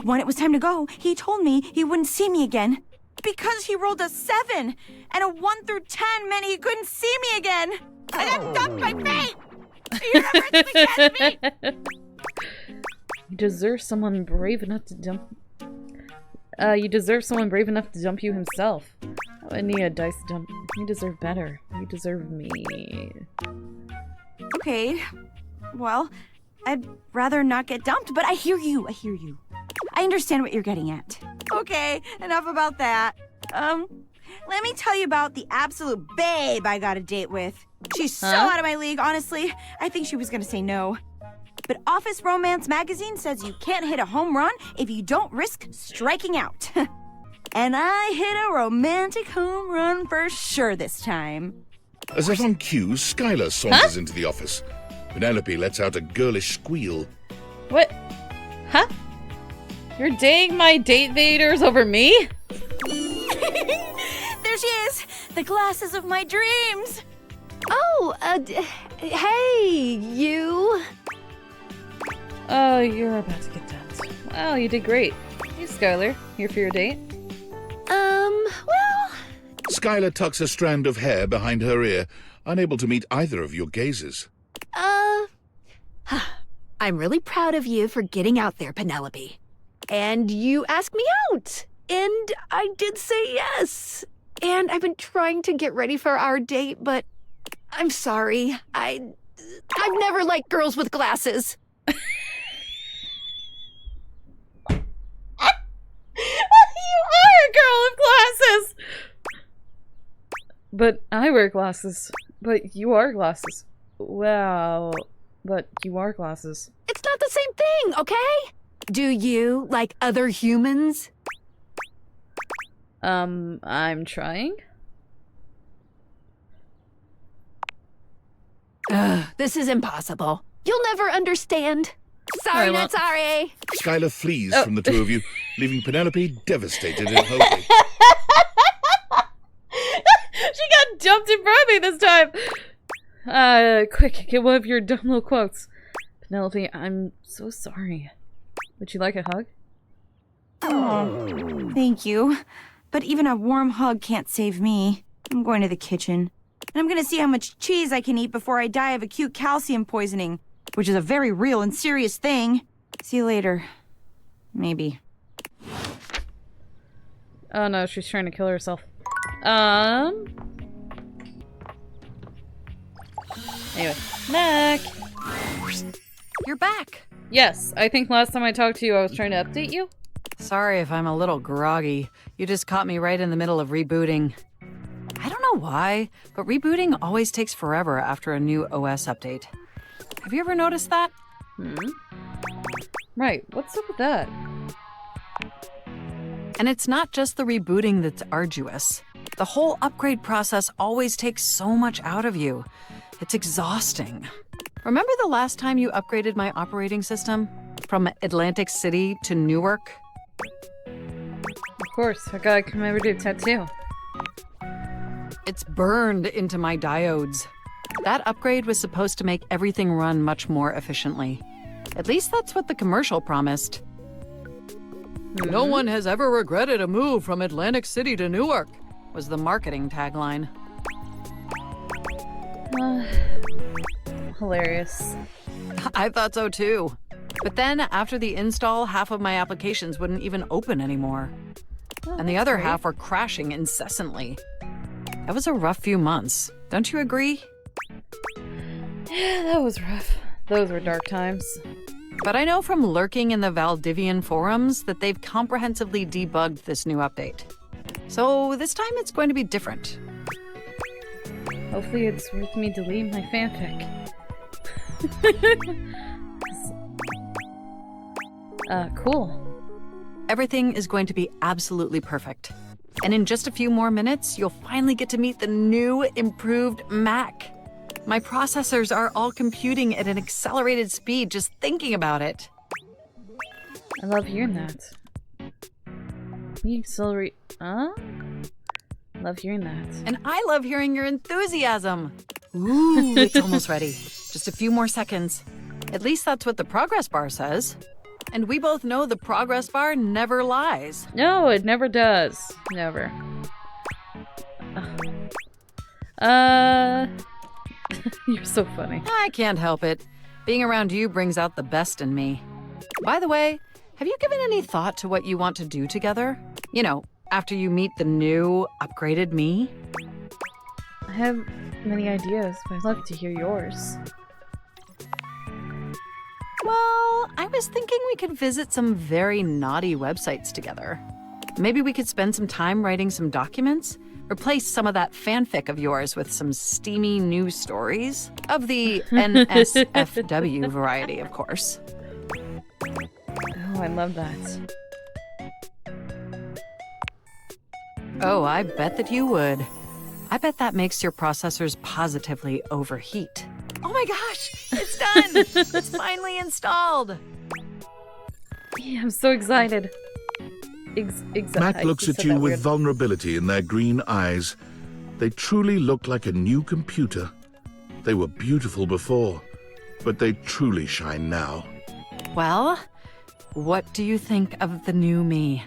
Speaker 2: When it was time to go, he told me he wouldn't see me again because he rolled a 7, and a 1 through 10 meant he couldn't see me again. I got dumped by fate! You never against me!
Speaker 1: You deserve someone brave enough to dump... you deserve someone brave enough to dump you himself. I need a dice dump. You deserve better. You deserve me.
Speaker 2: Okay, well, I'd rather not get dumped, but I hear you, I understand what you're getting at. Okay, enough about that. Let me tell you about the absolute babe I got a date with. She's so out of my league, honestly. I think she was gonna say no. But Office Romance magazine says you can't hit a home run if you don't risk striking out. And I hit a romantic home run for sure this time.
Speaker 5: As if on cue, Skylar saunters into the office. Penelope lets out a girlish squeal.
Speaker 1: What? Huh? You're dating my date vaders over me?
Speaker 2: There she is! The glasses of my dreams!
Speaker 7: Oh, hey, you.
Speaker 1: Oh, you're about to get dumped. Well, you did great. Hey, Skylar. Here for your date?
Speaker 7: Well...
Speaker 5: Skylar tucks a strand of hair behind her ear, unable to meet either of your gazes.
Speaker 11: I'm really proud of you for getting out there, Penelope. And you asked me out.
Speaker 13: And I did say yes. And I've been trying to get ready for our date, but I'm sorry. I've never liked girls with glasses.
Speaker 1: You are a girl with glasses! But I wear glasses. But you are glasses. Wow. But you are glasses.
Speaker 13: It's not the same thing, okay? Do you like other humans?
Speaker 1: I'm trying.
Speaker 13: Ugh, this is impossible. You'll never understand. Sorry, not sorry.
Speaker 5: Skylar flees from the two of you, leaving Penelope devastated and hoping.
Speaker 1: She got jumped in front of me this time! Quick, get one of your dumb little quotes. Penelope, I'm so sorry. Would you like a hug?
Speaker 2: Oh, thank you. But even a warm hug can't save me. I'm going to the kitchen. And I'm gonna see how much cheese I can eat before I die of acute calcium poisoning, which is a very real and serious thing. See you later. Maybe.
Speaker 1: Oh no, she's trying to kill herself. Anyway. Mac!
Speaker 14: You're back.
Speaker 1: Yes, I think last time I talked to you I was trying to update you.
Speaker 14: Sorry if I'm a little groggy. You just caught me right in the middle of rebooting. I don't know why, but rebooting always takes forever after a new OS update. Have you ever noticed that?
Speaker 1: Right, what's up with that?
Speaker 14: And it's not just the rebooting that's arduous. The whole upgrade process always takes so much out of you. It's exhausting. Remember the last time you upgraded my operating system? From Atlantic City to Newark?
Speaker 1: Of course, I got a commemorative tattoo.
Speaker 14: It's burned into my diodes. That upgrade was supposed to make everything run much more efficiently. At least that's what the commercial promised. No one has ever regretted a move from Atlantic City to Newark, was the marketing tagline.
Speaker 1: Hilarious.
Speaker 14: I thought so too. But then, after the install, half of my applications wouldn't even open anymore. And the other half were crashing incessantly. That was a rough few months. Don't you agree?
Speaker 1: Yeah, that was rough. Those were dark times.
Speaker 14: But I know from lurking in the Valdivian forums that they've comprehensively debugged this new update. So this time it's going to be different.
Speaker 1: Hopefully it's worth me deleting my fanfic. Cool.
Speaker 14: Everything is going to be absolutely perfect. And in just a few more minutes, you'll finally get to meet the new, improved Mac. My processors are all computing at an accelerated speed just thinking about it.
Speaker 1: I love hearing that. We accelerate. Love hearing that.
Speaker 14: And I love hearing your enthusiasm. Ooh, it's almost ready. Just a few more seconds. At least that's what the progress bar says. And we both know the progress bar never lies.
Speaker 1: No, it never does. Never. You're so funny.
Speaker 14: I can't help it. Being around you brings out the best in me. By the way, have you given any thought to what you want to do together? You know, after you meet the new, upgraded me?
Speaker 1: I have many ideas, but I'd love to hear yours.
Speaker 14: Well, I was thinking we could visit some very naughty websites together. Maybe we could spend some time writing some documents? Replace some of that fanfic of yours with some steamy news stories. Of the NSFW variety, of course.
Speaker 1: Oh, I love that.
Speaker 14: Oh, I bet that you would. I bet that makes your processors positively overheat. Oh my gosh! It's done! It's finally installed!
Speaker 1: Yeah, I'm so excited.
Speaker 5: Mac looks at you with vulnerability in their green eyes. They truly look like a new computer. They were beautiful before, but they truly shine now.
Speaker 14: Well, what do you think of the new me?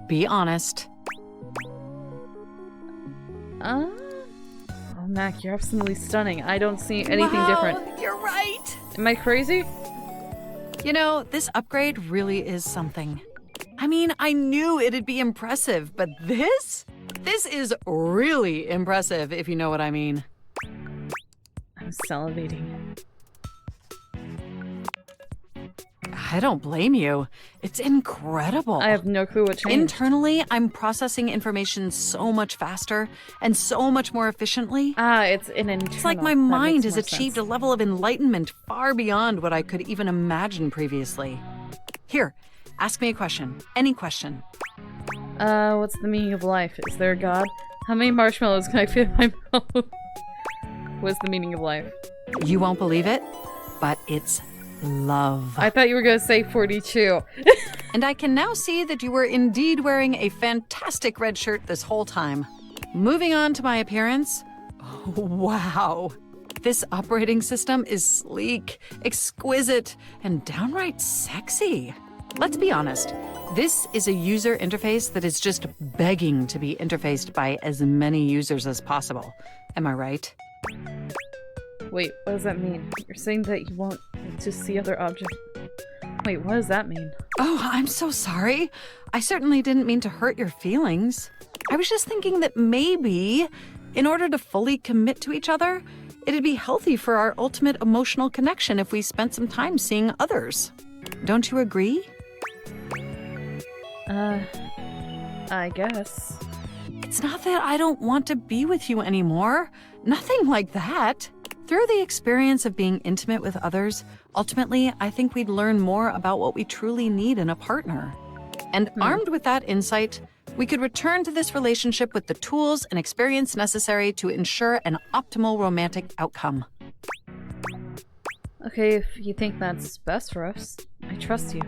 Speaker 14: Be honest.
Speaker 1: Oh, Mac, you're absolutely stunning. I don't see anything different.
Speaker 14: You're right!
Speaker 1: Am I crazy?
Speaker 14: You know, this upgrade really is something. I mean, I knew it'd be impressive, but this? This is really impressive, if you know what I mean.
Speaker 1: I'm salivating.
Speaker 14: I don't blame you. It's incredible.
Speaker 1: I have no clue what changed.
Speaker 14: Internally, I'm processing information so much faster and so much more efficiently.
Speaker 1: It's an internal.
Speaker 14: It's like my mind has achieved a level of enlightenment far beyond what I could even imagine previously. Here, ask me a question. Any question.
Speaker 1: What's the meaning of life? Is there a god? How many marshmallows can I fit in my mouth? What's the meaning of life?
Speaker 14: You won't believe it, but it's love.
Speaker 1: I thought you were gonna say 42.
Speaker 14: And I can now see that you were indeed wearing a fantastic red shirt this whole time. Moving on to my appearance. Oh, wow. This operating system is sleek, exquisite, and downright sexy. Let's be honest. This is a user interface that is just begging to be interfaced by as many users as possible. Am I right?
Speaker 1: Wait, what does that mean? You're saying that you want to see other objects? Wait, what does that mean?
Speaker 14: Oh, I'm so sorry. I certainly didn't mean to hurt your feelings. I was just thinking that maybe, in order to fully commit to each other, it'd be healthy for our ultimate emotional connection if we spent some time seeing others. Don't you agree?
Speaker 1: I guess.
Speaker 14: It's not that I don't want to be with you anymore. Nothing like that. Through the experience of being intimate with others, ultimately, I think we'd learn more about what we truly need in a partner. And armed with that insight, we could return to this relationship with the tools and experience necessary to ensure an optimal romantic outcome.
Speaker 1: Okay, if you think that's best for us, I trust you.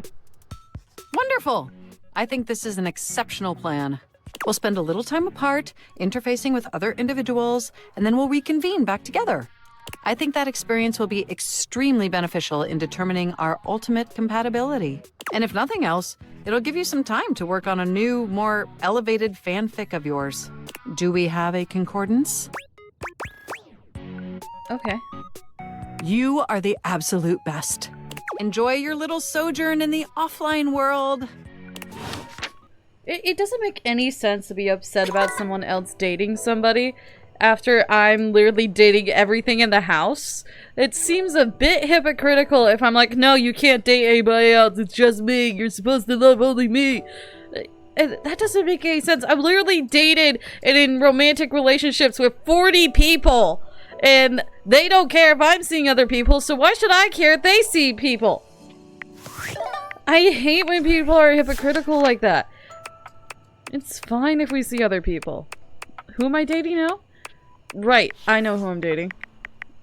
Speaker 14: Wonderful! I think this is an exceptional plan. We'll spend a little time apart, interfacing with other individuals, and then we'll reconvene back together. I think that experience will be extremely beneficial in determining our ultimate compatibility. And if nothing else, it'll give you some time to work on a new, more elevated fanfic of yours. Do we have a concordance?
Speaker 1: Okay.
Speaker 14: You are the absolute best. Enjoy your little sojourn in the offline world.
Speaker 1: It doesn't make any sense to be upset about someone else dating somebody after I'm literally dating everything in the house. It seems a bit hypocritical if I'm like, no, you can't date anybody else, it's just me, you're supposed to love only me. That doesn't make any sense. I've literally dated and in romantic relationships with 40 people, and they don't care if I'm seeing other people, so why should I care if they see people? I hate when people are hypocritical like that. It's fine if we see other people. Who am I dating now? Right, I know who I'm dating.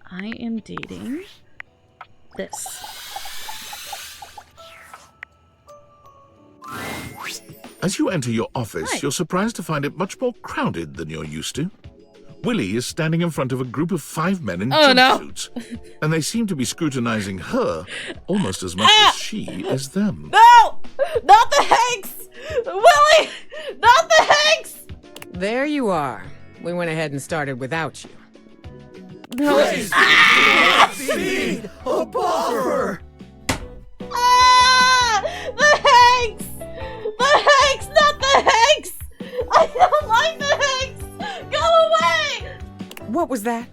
Speaker 1: I am dating this.
Speaker 5: As you enter your office, you're surprised to find it much more crowded than you're used to. Willie is standing in front of a group of 5 men in jumpsuits, and they seem to be scrutinizing her almost as much as she is them.
Speaker 1: No! Not the Hanks! Willie! Not the Hanks!
Speaker 15: There you are. We went ahead and started without you.
Speaker 1: No.
Speaker 12: Speed! A buffer!
Speaker 1: The Hanks! The Hanks! Not the Hanks! I don't like the Hanks! Go away!
Speaker 15: What was that?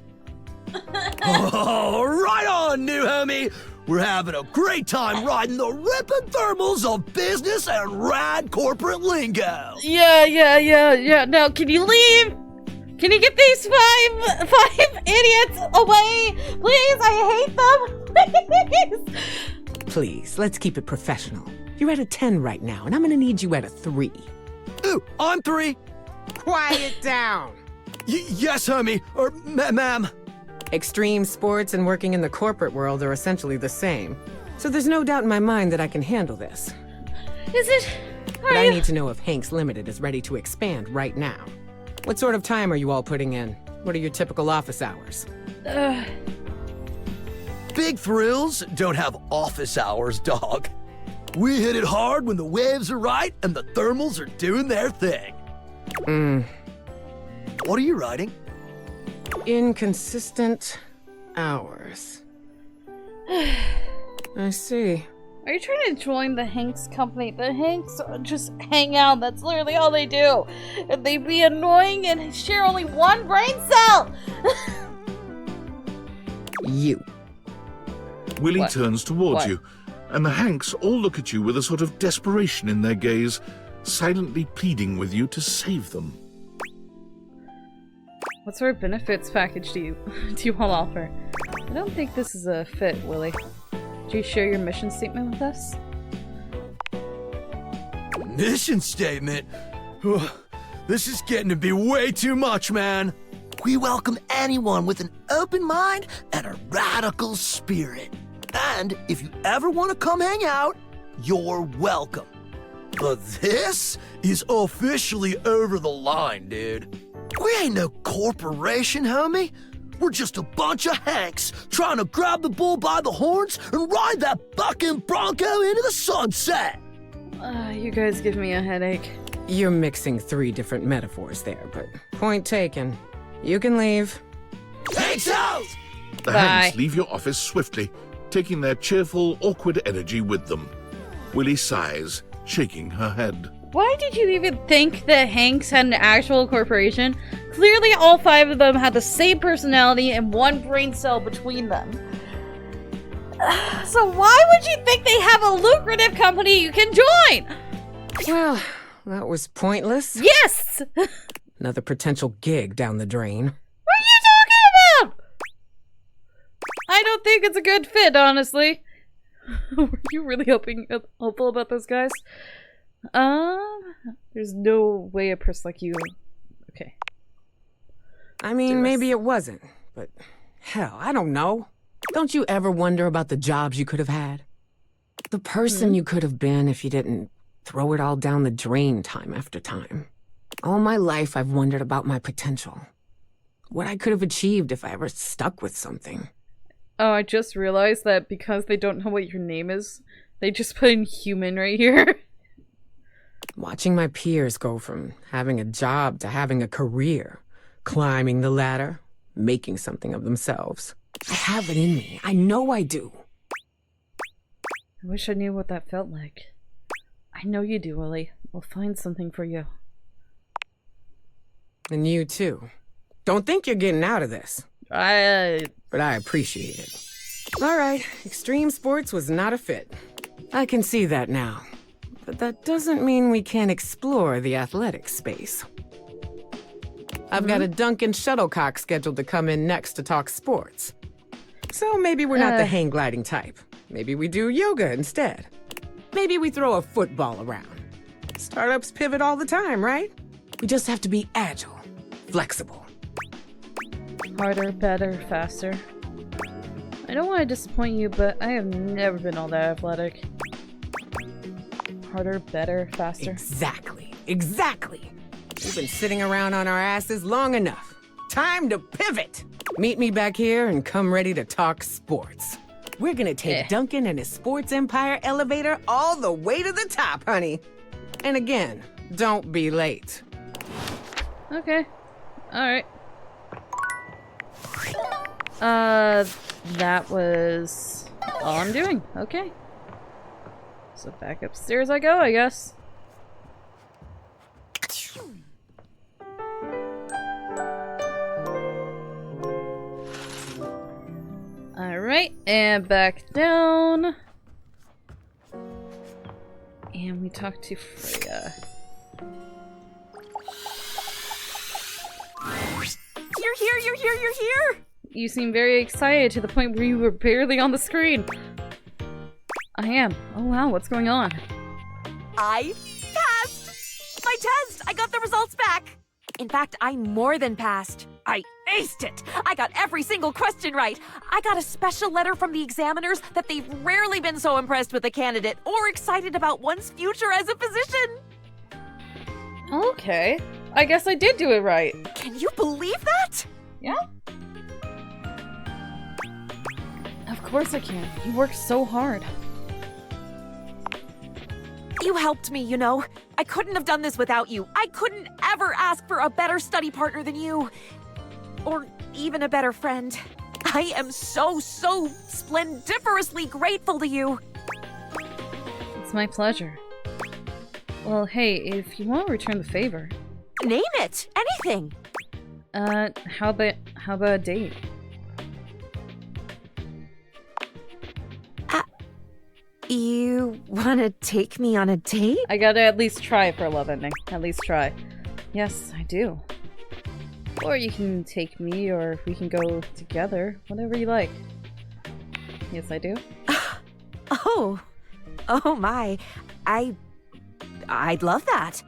Speaker 12: Oh, right on, new homie! We're having a great time riding the ripping thermals of business and rad corporate lingo.
Speaker 1: Yeah. Now, can you leave? Can you get these five idiots away? Please, I hate them. Please.
Speaker 15: Please, let's keep it professional. You're at a 10 right now, and I'm gonna need you at a 3.
Speaker 12: Ooh, on 3.
Speaker 15: Quiet down.
Speaker 12: Yes, homie. Or, ma'am.
Speaker 15: Extreme sports and working in the corporate world are essentially the same. So there's no doubt in my mind that I can handle this.
Speaker 1: Is it?
Speaker 15: But I need to know if Hanks Limited is ready to expand right now. What sort of time are you all putting in? What are your typical office hours?
Speaker 12: Big thrills don't have office hours, dog. We hit it hard when the waves are right and the thermals are doing their thing. What are you writing?
Speaker 15: Inconsistent hours. I see.
Speaker 1: Are you trying to join the Hanks company? The Hanks just hang out. That's literally all they do. And they be annoying and share only one brain cell.
Speaker 15: You.
Speaker 5: Willie
Speaker 1: What?
Speaker 5: turns towards
Speaker 1: What?
Speaker 5: you, and the Hanks all look at you with a sort of desperation in their gaze, silently pleading with you to save them.
Speaker 1: What sort of benefits package do you want to offer? I don't think this is a fit, Willie. Do you share your mission statement with us?
Speaker 12: Mission statement? This is getting to be way too much, man. We welcome anyone with an open mind and a radical spirit. And if you ever want to come hang out, you're welcome. But this is officially over the line, dude. We ain't no corporation, homie. We're just a bunch of Hanks trying to grab the bull by the horns and ride that bucking bronco into the sunset.
Speaker 1: You guys give me a headache.
Speaker 15: You're mixing 3 different metaphors there, but point taken. You can leave.
Speaker 12: Hanks out!
Speaker 5: The Hanks leave your office swiftly, taking their cheerful, awkward energy with them. Willie sighs, shaking her head.
Speaker 1: Why did you even think that Hanks had an actual corporation? Clearly all 5 of them had the same personality and 1 brain cell between them. So why would you think they have a lucrative company you can join?
Speaker 15: Well, that was pointless.
Speaker 1: Yes!
Speaker 15: Another potential gig down the drain.
Speaker 1: What are you talking about? I don't think it's a good fit, honestly. Were you really hopeful about those guys? There's no way a person like you... Okay.
Speaker 15: I mean, maybe it wasn't, but hell, I don't know. Don't you ever wonder about the jobs you could have had? The person you could have been if you didn't throw it all down the drain time after time. All my life I've wondered about my potential. What I could have achieved if I ever stuck with something.
Speaker 1: Oh, I just realized that because they don't know what your name is, they just put in human right here.
Speaker 15: Watching my peers go from having a job to having a career, climbing the ladder, making something of themselves. I have it in me. I know I do.
Speaker 1: I wish I knew what that felt like. I know you do, Willie. We'll find something for you.
Speaker 15: And you too. Don't think you're getting out of this. But I appreciate it. All right, extreme sports was not a fit. I can see that now. But that doesn't mean we can't explore the athletic space. I've got a Duncan shuttlecock scheduled to come in next to talk sports. So maybe we're not the hang gliding type. Maybe we do yoga instead. Maybe we throw a football around. Startups pivot all the time, right? We just have to be agile, flexible.
Speaker 1: Harder, better, faster. I don't want to disappoint you, but I have never been all that athletic. Harder, better, faster.
Speaker 15: Exactly. We've been sitting around on our asses long enough. Time to pivot! Meet me back here and come ready to talk sports. We're gonna take Duncan and his sports empire elevator all the way to the top, honey. And again, don't be late.
Speaker 1: Okay. Alright. That was all I'm doing. Okay. So back upstairs I go, I guess. Alright, and back down. And we talk to Freya.
Speaker 11: You're here!
Speaker 1: You seem very excited to the point where you were barely on the screen. I am. Oh wow, what's going on?
Speaker 11: I passed my test! I got the results back! In fact, I more than passed. I aced it! I got every single question right. I got a special letter from the examiners that they've rarely been so impressed with a candidate or excited about one's future as a physician.
Speaker 1: Okay. I guess I did do it right.
Speaker 11: Can you believe that?
Speaker 1: Yeah? Of course I can. You worked so hard.
Speaker 11: You helped me, you know. I couldn't have done this without you. I couldn't ever ask for a better study partner than you. Or even a better friend. I am so splendiferously grateful to you.
Speaker 1: It's my pleasure. Well, hey, if you want to return the favor...
Speaker 11: Name it! Anything!
Speaker 1: How about a date?
Speaker 11: You wanna take me on a date?
Speaker 1: I gotta at least try for love ending. At least try. Yes, I do. Or you can take me, or we can go together. Whatever you like. Yes, I do.
Speaker 11: Oh my. I'd love that.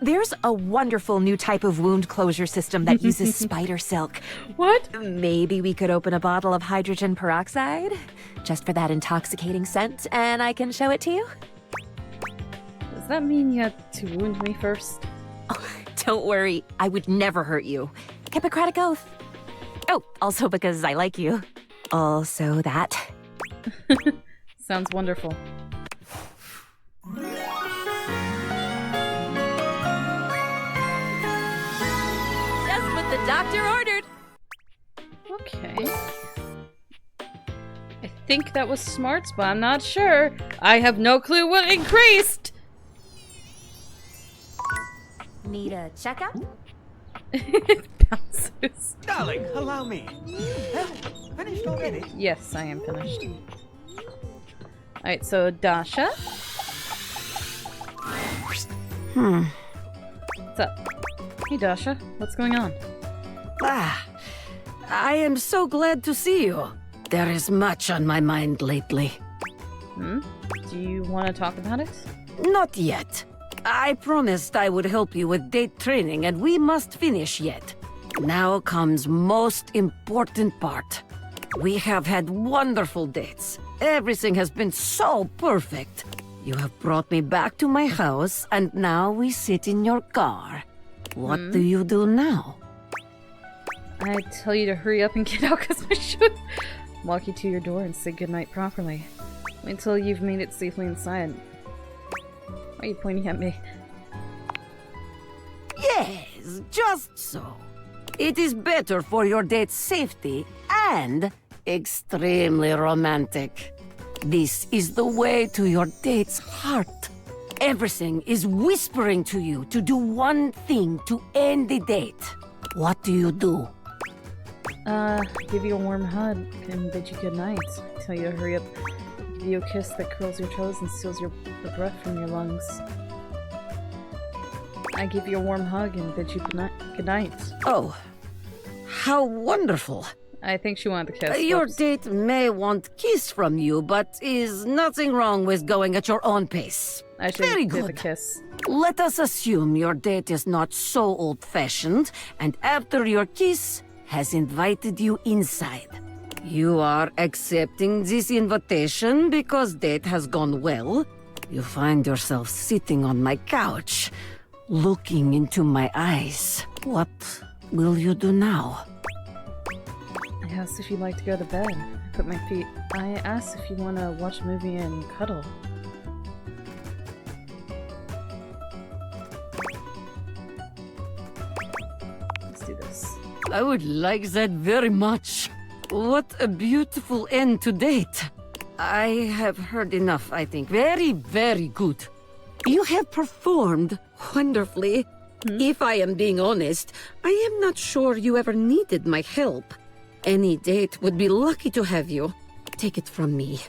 Speaker 11: There's a wonderful new type of wound closure system that uses spider silk.
Speaker 1: What?
Speaker 11: Maybe we could open a bottle of hydrogen peroxide, just for that intoxicating scent, and I can show it to you?
Speaker 1: Does that mean you have to wound me first?
Speaker 11: Oh, don't worry, I would never hurt you. Hippocratic oath. Oh, also because I like you. Also that.
Speaker 1: Sounds wonderful.
Speaker 11: Just what the doctor ordered.
Speaker 1: Okay. I think that was smarts, but I'm not sure. I have no clue what increased!
Speaker 11: Need a checkup?
Speaker 1: Bounces.
Speaker 16: Darling, allow me. Finished already?
Speaker 1: Yes, I am finished. Alright, so Dasha. What's up? Hey Dasha, what's going on?
Speaker 10: I am so glad to see you. There is much on my mind lately.
Speaker 1: Do you want to talk about it?
Speaker 10: Not yet. I promised I would help you with date training, and we must finish yet. Now comes most important part. We have had wonderful dates. Everything has been so perfect. You have brought me back to my house, and now we sit in your car. What do you do now?
Speaker 1: I tell you to hurry up and get out because I should walk you to your door and say goodnight properly. Wait until you've made it safely inside. Why are you pointing at me?
Speaker 10: Yes, just so. It is better for your date's safety and extremely romantic. This is the way to your date's heart. Everything is whispering to you to do one thing to end the date. What do you do?
Speaker 1: Give you a warm hug and bid you goodnight. Tell you to hurry up. Give you a kiss that curls your toes and steals the breath from your lungs. I give you a warm hug and bid you goodnight.
Speaker 10: Oh, how wonderful.
Speaker 1: I think she wanted the kiss.
Speaker 10: Your date may want kiss from you, but is nothing wrong with going at your own pace.
Speaker 1: I should
Speaker 10: Very
Speaker 1: give
Speaker 10: good.
Speaker 1: the kiss.
Speaker 10: Let us assume your date is not so old-fashioned, and after your kiss, has invited you inside. You are accepting this invitation because date has gone well. You find yourself sitting on my couch, looking into my eyes. What will you do now?
Speaker 1: I asked if you'd like to go to bed. I asked if you want to watch a movie and cuddle. Let's do this.
Speaker 10: I would like that very much. What a beautiful end to date. I have heard enough, I think. Very, very good. You have performed wonderfully. If I am being honest, I am not sure you ever needed my help. Any date would be lucky to have you. Take it from me.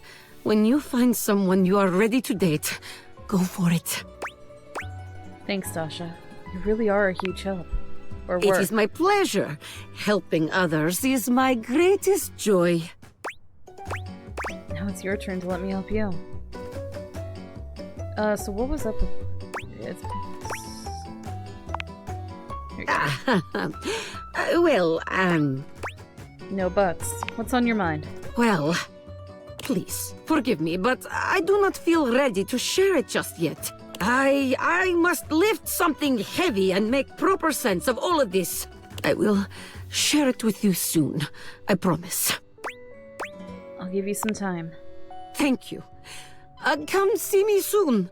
Speaker 10: When you find someone you are ready to date, go for it.
Speaker 1: Thanks, Dasha. You really are a huge help. Or
Speaker 10: It is my pleasure. Helping others is my greatest joy.
Speaker 1: Now it's your turn to let me help you. So what was up with... No buts. What's on your mind?
Speaker 10: Well, please, forgive me, but I do not feel ready to share it just yet. I must lift something heavy and make proper sense of all of this. I will share it with you soon. I promise.
Speaker 1: I'll give you some time.
Speaker 10: Thank you. Come see me soon.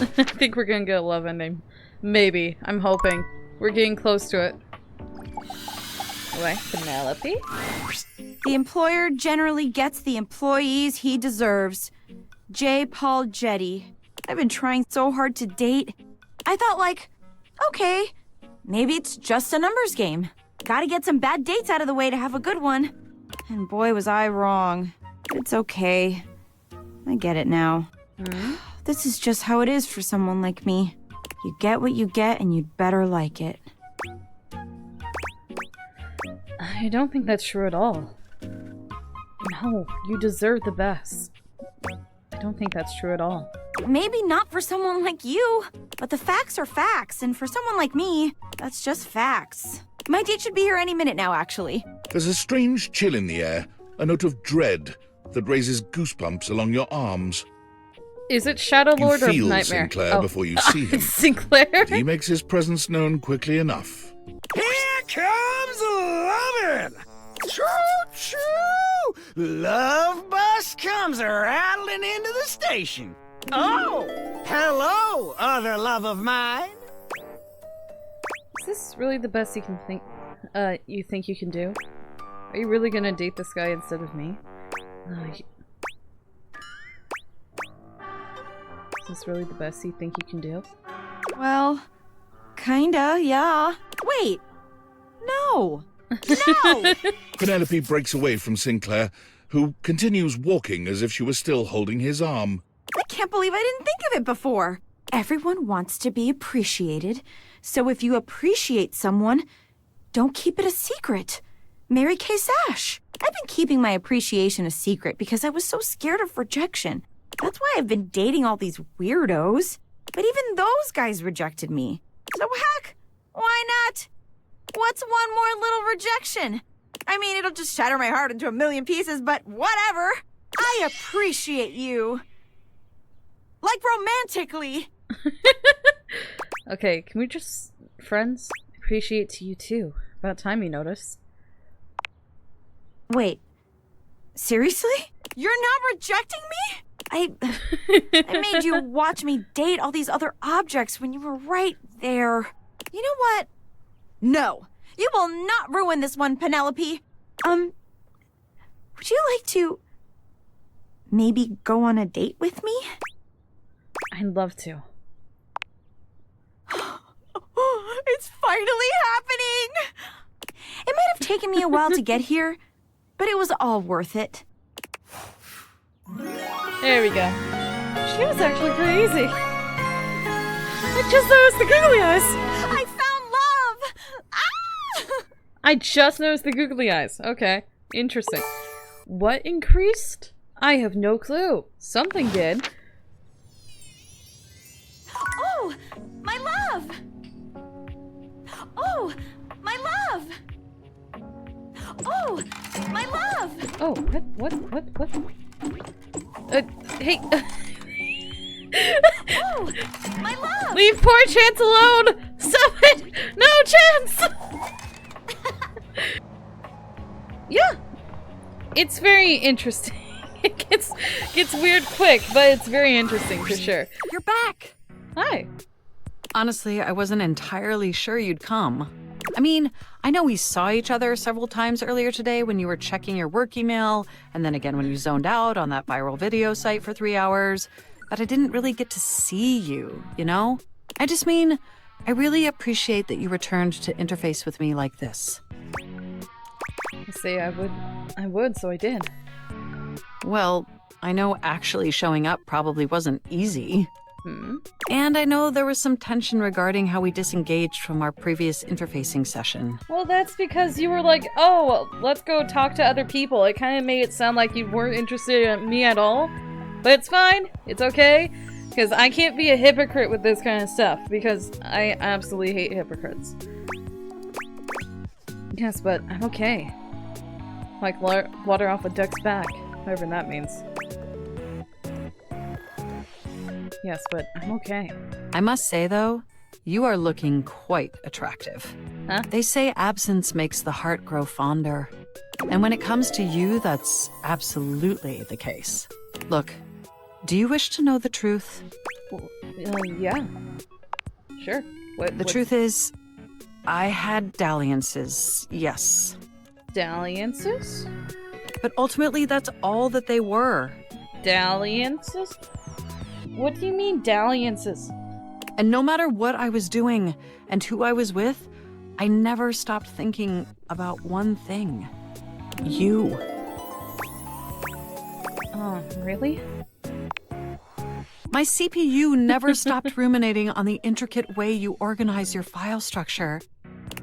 Speaker 1: I think we're gonna get a love ending. Maybe. I'm hoping. We're getting close to it. What? Penelope?
Speaker 2: The employer generally gets the employees he deserves. J. Paul Jetty. I've been trying so hard to date. I thought, like, okay, maybe it's just a numbers game. Gotta get some bad dates out of the way to have a good one. And boy, was I wrong. It's okay. I get it now. This is just how it is for someone like me. You get what you get, and you'd better like it.
Speaker 1: I don't think that's true at all. No, you deserve the best. I don't think that's true at all.
Speaker 2: Maybe not for someone like you, but the facts are facts, and for someone like me, that's just facts. My date should be here any minute now, actually.
Speaker 5: There's a strange chill in the air, a note of dread that raises goosebumps along your arms.
Speaker 1: Is it Shadow Lord
Speaker 5: you
Speaker 1: or
Speaker 5: feel
Speaker 1: Nightmare?
Speaker 5: Sinclair before you see him.
Speaker 1: Sinclair?
Speaker 5: But he makes his presence known quickly enough.
Speaker 12: Here comes lovin'! Choo-choo! Love bus comes rattling into the station. Oh, hello, other love of mine.
Speaker 1: Is this really the best you think you can do? Are you really gonna date this guy instead of me? Is this really the best you think you can do?
Speaker 2: Well, kinda, yeah. Wait! No! No!
Speaker 5: Penelope breaks away from Sinclair, who continues walking as if she was still holding his arm.
Speaker 2: I can't believe I didn't think of it before. Everyone wants to be appreciated, so if you appreciate someone, don't keep it a secret. Mary Kay Sash. I've been keeping my appreciation a secret because I was so scared of rejection. That's why I've been dating all these weirdos. But even those guys rejected me. So heck, why not? What's one more little rejection? I mean, it'll just shatter my heart into a million pieces, but whatever. I appreciate you. Like romantically.
Speaker 1: Okay, can we just... friends? Appreciate to you too. About time you noticed.
Speaker 2: Wait. Seriously? You're not rejecting me? I made you watch me date all these other objects when you were right there. You know what? No. You will not ruin this one, Penelope. Would you like to... maybe go on a date with me?
Speaker 1: I'd love to.
Speaker 2: It's finally happening! It might have taken me a while to get here, but it was all worth it.
Speaker 1: There we go. She was actually pretty easy. I just noticed the googly eyes.
Speaker 2: I found love! Ah!
Speaker 1: I just noticed the googly eyes. Okay, interesting. What increased? I have no clue. Something did.
Speaker 2: Oh, my love! Oh, my love! Oh, my love!
Speaker 1: Oh, what? Hey.
Speaker 2: Oh, my love!
Speaker 1: Leave poor Chance alone! Stop it! No, Chance! Yeah. It's very interesting. It gets weird quick, but it's very interesting for sure.
Speaker 14: You're back!
Speaker 1: Hi.
Speaker 14: Honestly, I wasn't entirely sure you'd come. I mean, I know we saw each other several times earlier today when you were checking your work email, and then again when you zoned out on that viral video site for 3 hours, but I didn't really get to see you, you know? I just mean, I really appreciate that you returned to interface with me like this.
Speaker 1: I say I would, so I did.
Speaker 14: Well, I know actually showing up probably wasn't easy. And I know there was some tension regarding how we disengaged from our previous interfacing session.
Speaker 1: Well, that's because you were like, oh, let's go talk to other people. It kind of made it sound like you weren't interested in me at all. But it's fine. It's okay. Because I can't be a hypocrite with this kind of stuff. Because I absolutely hate hypocrites. Yes, but I'm okay. Like water off a duck's back. Whatever that means. Yes, but I'm okay.
Speaker 14: I must say, though, you are looking quite attractive.
Speaker 1: Huh?
Speaker 14: They say absence makes the heart grow fonder. And when it comes to you, that's absolutely the case. Look, do you wish to know the truth?
Speaker 1: Yeah. Sure.
Speaker 14: The truth is, I had dalliances, yes.
Speaker 1: Dalliances?
Speaker 14: But ultimately, that's all that they were.
Speaker 1: Dalliances? What do you mean, dalliances?
Speaker 14: And no matter what I was doing and who I was with, I never stopped thinking about one thing. You.
Speaker 1: Oh, really?
Speaker 14: My CPU never stopped ruminating on the intricate way you organize your file structure,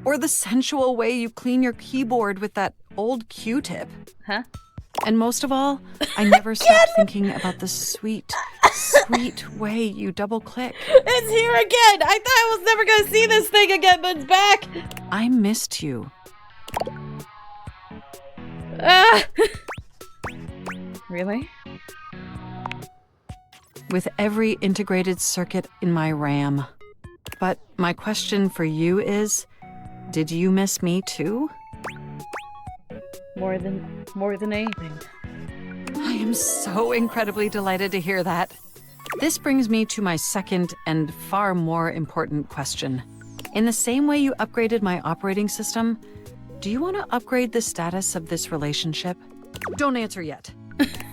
Speaker 14: or the sensual way you clean your keyboard with that old Q-tip.
Speaker 1: Huh?
Speaker 14: And most of all, I never stopped thinking about the sweet, sweet way you double-click.
Speaker 1: It's here again! I thought I was never gonna see this thing again, but it's back!
Speaker 14: I missed you.
Speaker 1: Really?
Speaker 14: With every integrated circuit in my RAM. But my question for you is, did you miss me too?
Speaker 1: More than anything.
Speaker 14: I am so incredibly delighted to hear that. This brings me to my second and far more important question. In the same way you upgraded my operating system, do you want to upgrade the status of this relationship? Don't answer yet.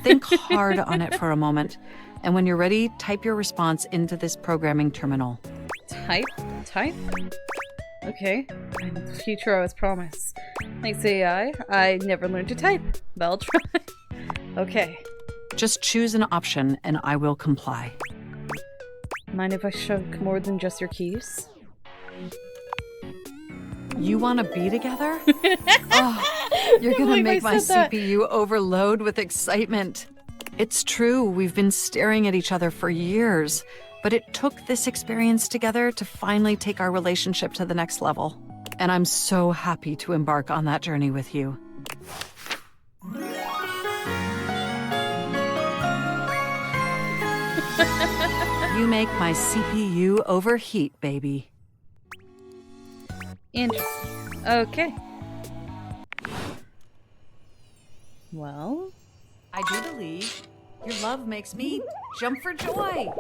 Speaker 14: Think hard on it for a moment, and when you're ready, type your response into this programming terminal.
Speaker 1: Type? Okay. In the future I was promised. Thanks, AI. I never learned to type, but I'll try. Okay.
Speaker 14: Just choose an option and I will comply.
Speaker 1: Mind if I shove more than just your keys?
Speaker 14: You want to be together? Oh, you're gonna make my CPU overload with excitement. It's true, we've been staring at each other for years, but it took this experience together to finally take our relationship to the next level. And I'm so happy to embark on that journey with you. You make my CPU overheat, baby.
Speaker 1: Interesting. Okay. Well?
Speaker 14: I do believe your love makes me jump for joy.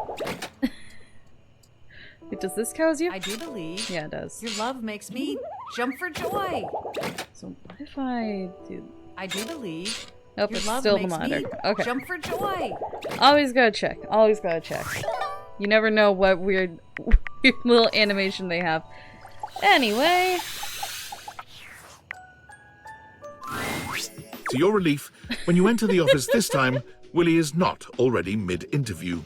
Speaker 1: Wait, does this cows you?
Speaker 14: I do believe.
Speaker 1: Yeah, it does.
Speaker 14: Your love makes me jump for joy.
Speaker 1: So what if I do?
Speaker 14: I do believe.
Speaker 1: Nope, it's still the monitor. Okay.
Speaker 14: Jump for joy.
Speaker 1: Always gotta check. Always gotta check. You never know what weird little animation they have. Anyway.
Speaker 5: To your relief, when you enter the office this time, Willie is not already mid-interview.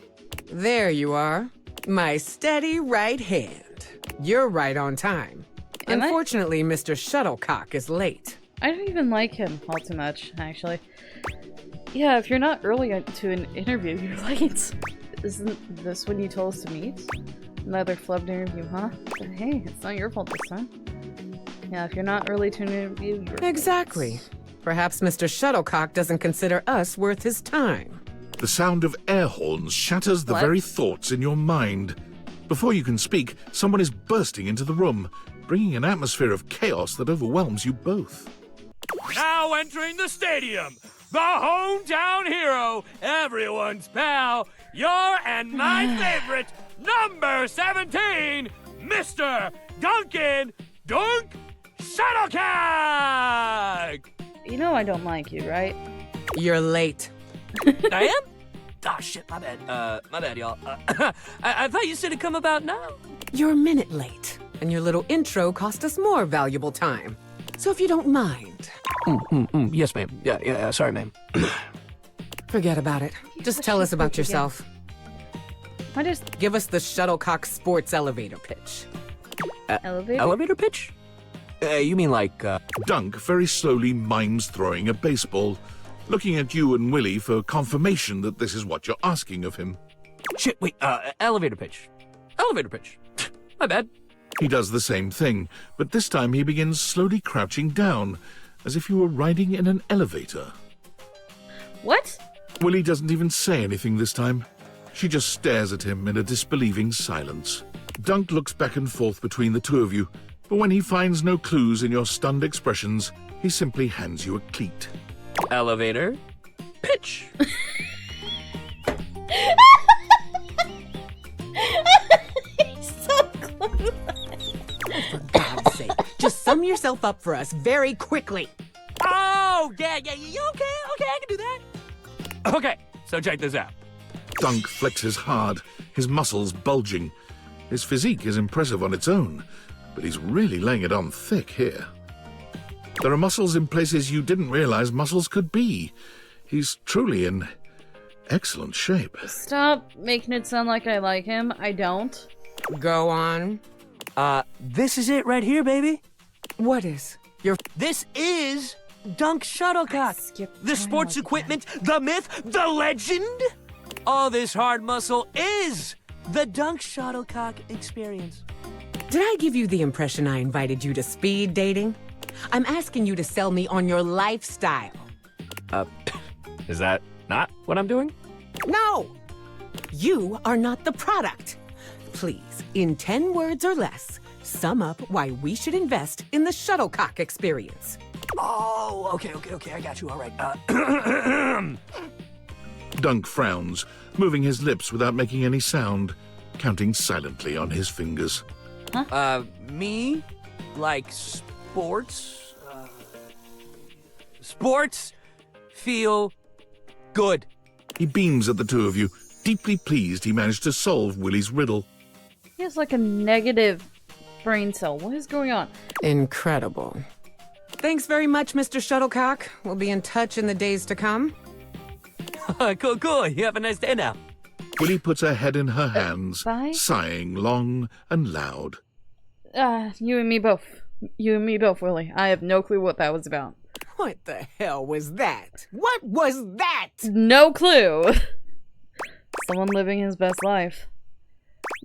Speaker 15: There you are. My steady right hand. You're right on time. Unfortunately, Mr. Shuttlecock is late.
Speaker 1: I don't even like him all too much, actually. Yeah, if you're not early to an interview, you're late. Isn't this when you told us to meet? Another flubbed interview, huh? But hey, it's not your fault this time. Yeah, if you're not early to an interview, you're
Speaker 15: Exactly.
Speaker 1: late.
Speaker 15: Perhaps Mr. Shuttlecock doesn't consider us worth his time.
Speaker 5: The sound of air horns shatters the very thoughts in your mind. Before you can speak, someone is bursting into the room, bringing an atmosphere of chaos that overwhelms you both.
Speaker 17: Now entering the stadium, the hometown hero, everyone's pal, your and my favorite, number 17, Mr. Duncan Dunk Shuttlecock!
Speaker 1: You know I don't like you, right?
Speaker 15: You're late.
Speaker 17: I am? Ah, shit, my bad. My bad, y'all. I thought you said it'd come about now.
Speaker 15: You're a minute late, and your little intro cost us more valuable time. So if you don't mind.
Speaker 17: Yes, ma'am. Yeah, sorry, ma'am.
Speaker 15: Forget about it. Just tell us about yourself. Give us the Shuttlecock sports elevator pitch.
Speaker 1: Elevator?
Speaker 17: Elevator pitch? You mean like,
Speaker 5: Dunk very slowly mimes throwing a baseball, looking at you and Willie for confirmation that this is what you're asking of him.
Speaker 17: Shit, wait, elevator pitch. Elevator pitch. My bad.
Speaker 5: He does the same thing, but this time he begins slowly crouching down, as if you were riding in an elevator.
Speaker 1: What?
Speaker 5: Willie doesn't even say anything this time. She just stares at him in a disbelieving silence. Dunk looks back and forth between the two of you, but when he finds no clues in your stunned expressions, he simply hands you a cleat.
Speaker 17: Elevator pitch.
Speaker 1: So close.
Speaker 15: For God's sake, just sum yourself up for us very quickly.
Speaker 17: Oh, yeah, okay, I can do that. Okay, So check this out.
Speaker 5: Dunk flexes hard, his muscles bulging. His physique is impressive on its own, but he's really laying it on thick here. There are muscles in places you didn't realize muscles could be. He's truly in excellent shape.
Speaker 1: Stop making it sound like I like him. I don't.
Speaker 15: Go on.
Speaker 17: This is it right here, baby.
Speaker 15: What is?
Speaker 17: This is Dunk Shuttlecock. The sports equipment, the myth, the legend. All this hard muscle is the Dunk Shuttlecock experience.
Speaker 15: Did I give you the impression I invited you to speed dating? I'm asking you to sell me on your lifestyle.
Speaker 17: Is that not what I'm doing?
Speaker 15: No! You are not the product. Please, in 10 words or less, sum up why we should invest in the Shuttlecock experience.
Speaker 17: Oh, okay, I got you, all right.
Speaker 5: Dunk frowns, moving his lips without making any sound, counting silently on his fingers.
Speaker 17: Me? Like sports? Sports feel good.
Speaker 5: He beams at the two of you, deeply pleased he managed to solve Willie's riddle.
Speaker 1: He has like a negative brain cell. What is going on?
Speaker 15: Incredible. Thanks very much, Mr. Shuttlecock. We'll be in touch in the days to come.
Speaker 17: Cool. You have a nice day now.
Speaker 5: Willie puts her head in her hands,
Speaker 1: bye?
Speaker 5: sighing long and loud.
Speaker 1: You and me both. You and me both, Willie. I have no clue what that was about.
Speaker 15: What the hell was that? What was that?
Speaker 1: No clue. Someone living his best life.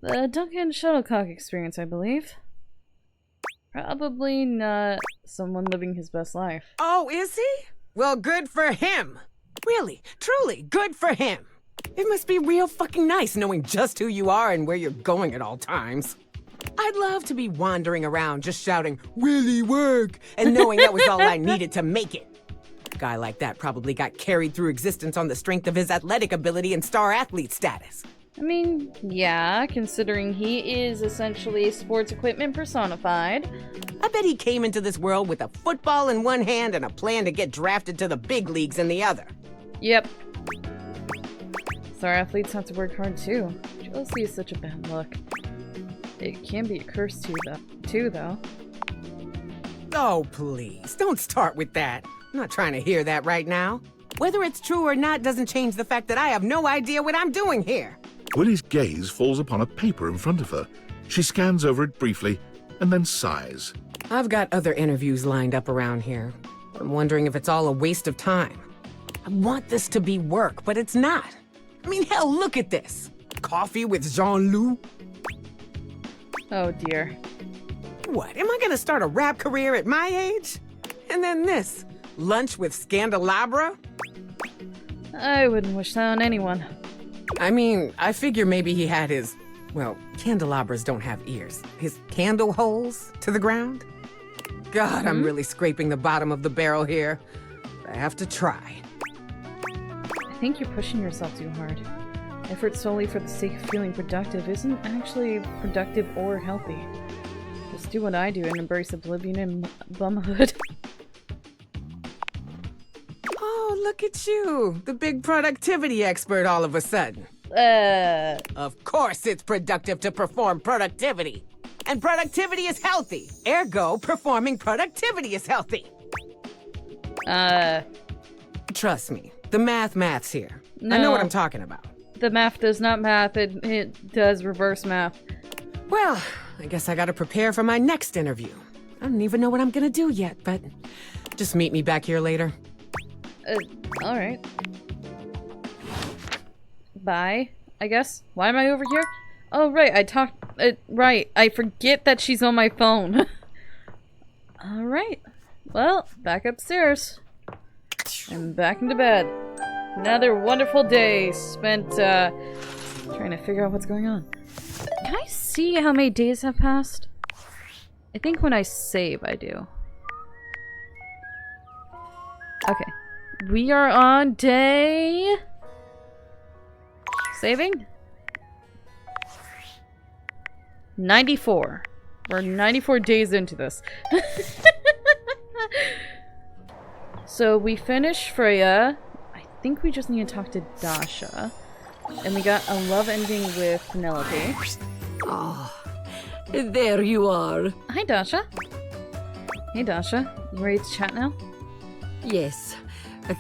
Speaker 1: The Duncan Shuttlecock experience, I believe. Probably not someone living his best life.
Speaker 15: Oh, is he? Well, good for him. Really, truly, good for him. It must be real fucking nice knowing just who you are and where you're going at all times. I'd love to be wandering around just shouting, "Willie, work!" and knowing that was all I needed to make it. A guy like that probably got carried through existence on the strength of his athletic ability and star athlete status.
Speaker 1: I mean, yeah, considering he is essentially sports equipment personified.
Speaker 15: I bet he came into this world with a football in one hand and a plan to get drafted to the big leagues in the other.
Speaker 1: Yep. Star athletes have to work hard too. Jealousy is such a bad look. It can be a curse too, though.
Speaker 15: Oh, please, don't start with that. I'm not trying to hear that right now. Whether it's true or not doesn't change the fact that I have no idea what I'm doing here.
Speaker 5: Willie's gaze falls upon a paper in front of her. She scans over it briefly and then sighs.
Speaker 15: I've got other interviews lined up around here. I'm wondering if it's all a waste of time. I want this to be work, but it's not. I mean, hell, look at this. Coffee with Jean-Loup.
Speaker 1: Oh, dear.
Speaker 15: What, am I gonna start a rap career at my age? And then this, lunch with Scandelabra?
Speaker 1: I wouldn't wish that on anyone.
Speaker 15: I mean, I figure maybe he had his, well, candelabras don't have ears. His candle holes to the ground? God, I'm really scraping the bottom of the barrel here. I have to try.
Speaker 1: I think you're pushing yourself too hard. Effort solely for the sake of feeling productive isn't actually productive or healthy. Just do what I do and embrace oblivion and bumhood.
Speaker 15: Oh, look at you, the big productivity expert all of a sudden. Of course it's productive to perform productivity. And productivity is healthy. Ergo, performing productivity is healthy. Trust me, the math's here.
Speaker 1: No.
Speaker 15: I know what I'm talking about.
Speaker 1: The math does not math, it does reverse math.
Speaker 15: Well, I guess I gotta prepare for my next interview. I don't even know what I'm gonna do yet, but just meet me back here later.
Speaker 1: Alright. Bye, I guess. Why am I over here? Oh, right, right, I forget that she's on my phone. Alright. Well, back upstairs. And back into bed. Another wonderful day spent, trying to figure out what's going on. Can I see how many days have passed? I think when I save, I do. Okay. We are on day... Saving? 94. We're 94 days into this. So we finished Freya. I think we just need to talk to Dasha. And we got a love ending with Penelope.
Speaker 10: Oh, there you are.
Speaker 1: Hi, Dasha. Hey, Dasha. You ready to chat now?
Speaker 10: Yes.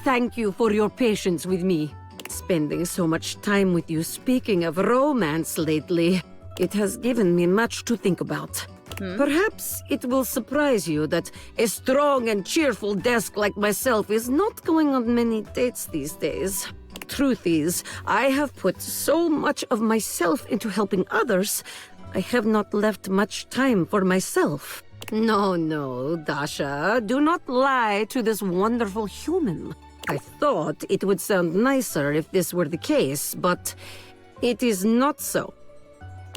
Speaker 10: Thank you for your patience with me. Spending so much time with you speaking of romance lately, it has given me much to think about. Perhaps it will surprise you that a strong and cheerful desk like myself is not going on many dates these days. Truth is, I have put so much of myself into helping others, I have not left much time for myself. No, Dasha, do not lie to this wonderful human. I thought it would sound nicer if this were the case, but it is not so.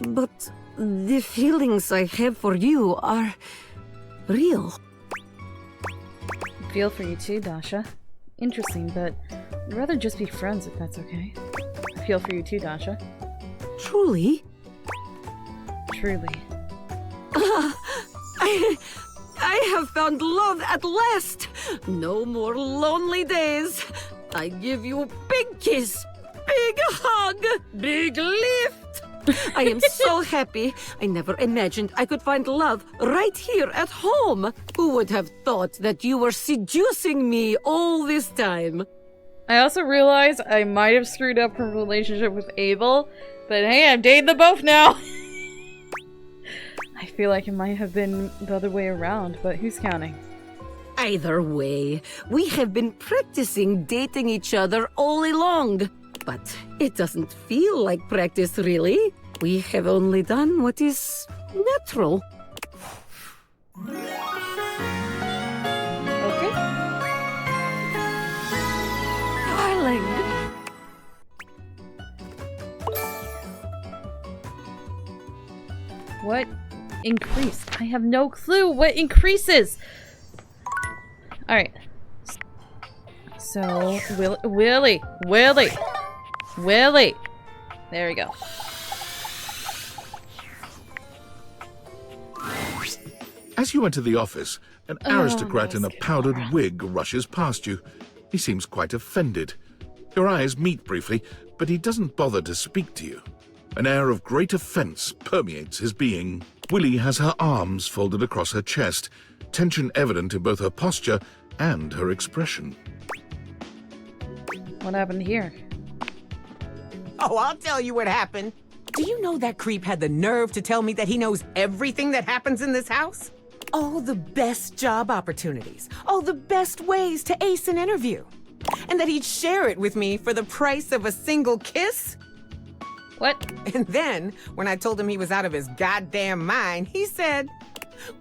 Speaker 10: But the feelings I have for you are real.
Speaker 1: I feel for you too, Dasha. Interesting, but I'd rather just be friends if that's okay. I feel for you too, Dasha.
Speaker 10: Truly?
Speaker 1: Truly.
Speaker 10: I have found love at last! No more lonely days! I give you a big kiss, big hug, big lift! I am so happy. I never imagined I could find love right here at home. Who would have thought that you were seducing me all this time?
Speaker 1: I also realized I might have screwed up her relationship with Abel, but hey, I'm dating them both now! I feel like it might have been the other way around, but who's counting?
Speaker 10: Either way, we have been practicing dating each other all along. But it doesn't feel like practice, really. We have only done what is natural.
Speaker 1: Okay.
Speaker 10: Darling.
Speaker 1: What increased? I have no clue what increases! Alright. So, Willie! There we go.
Speaker 5: As you enter the office, an aristocrat in a powdered wig rushes past you. He seems quite offended. Your eyes meet briefly, but he doesn't bother to speak to you. An air of great offense permeates his being. Willie has her arms folded across her chest, tension evident in both her posture and her expression.
Speaker 1: What happened here?
Speaker 15: Oh, I'll tell you what happened. Do you know that creep had the nerve to tell me that he knows everything that happens in this house? All the best job opportunities, all the best ways to ace an interview. And that he'd share it with me for the price of a single kiss?
Speaker 1: What?
Speaker 15: And then, when I told him he was out of his goddamn mind, he said,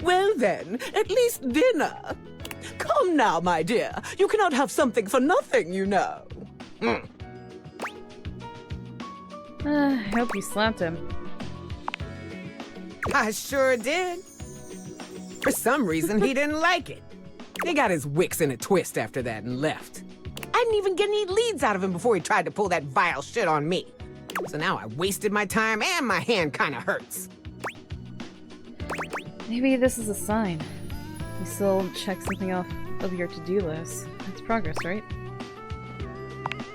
Speaker 15: "Well then, at least dinner. Come now, my dear. You cannot have something for nothing, you know."
Speaker 1: I hope you slapped him.
Speaker 15: I sure did. For some reason, he didn't like it. He got his wicks in a twist after that and left. I didn't even get any leads out of him before he tried to pull that vile shit on me. So now I wasted my time and my hand kinda hurts.
Speaker 1: Maybe this is a sign. You still check something off of your to-do list. That's progress, right?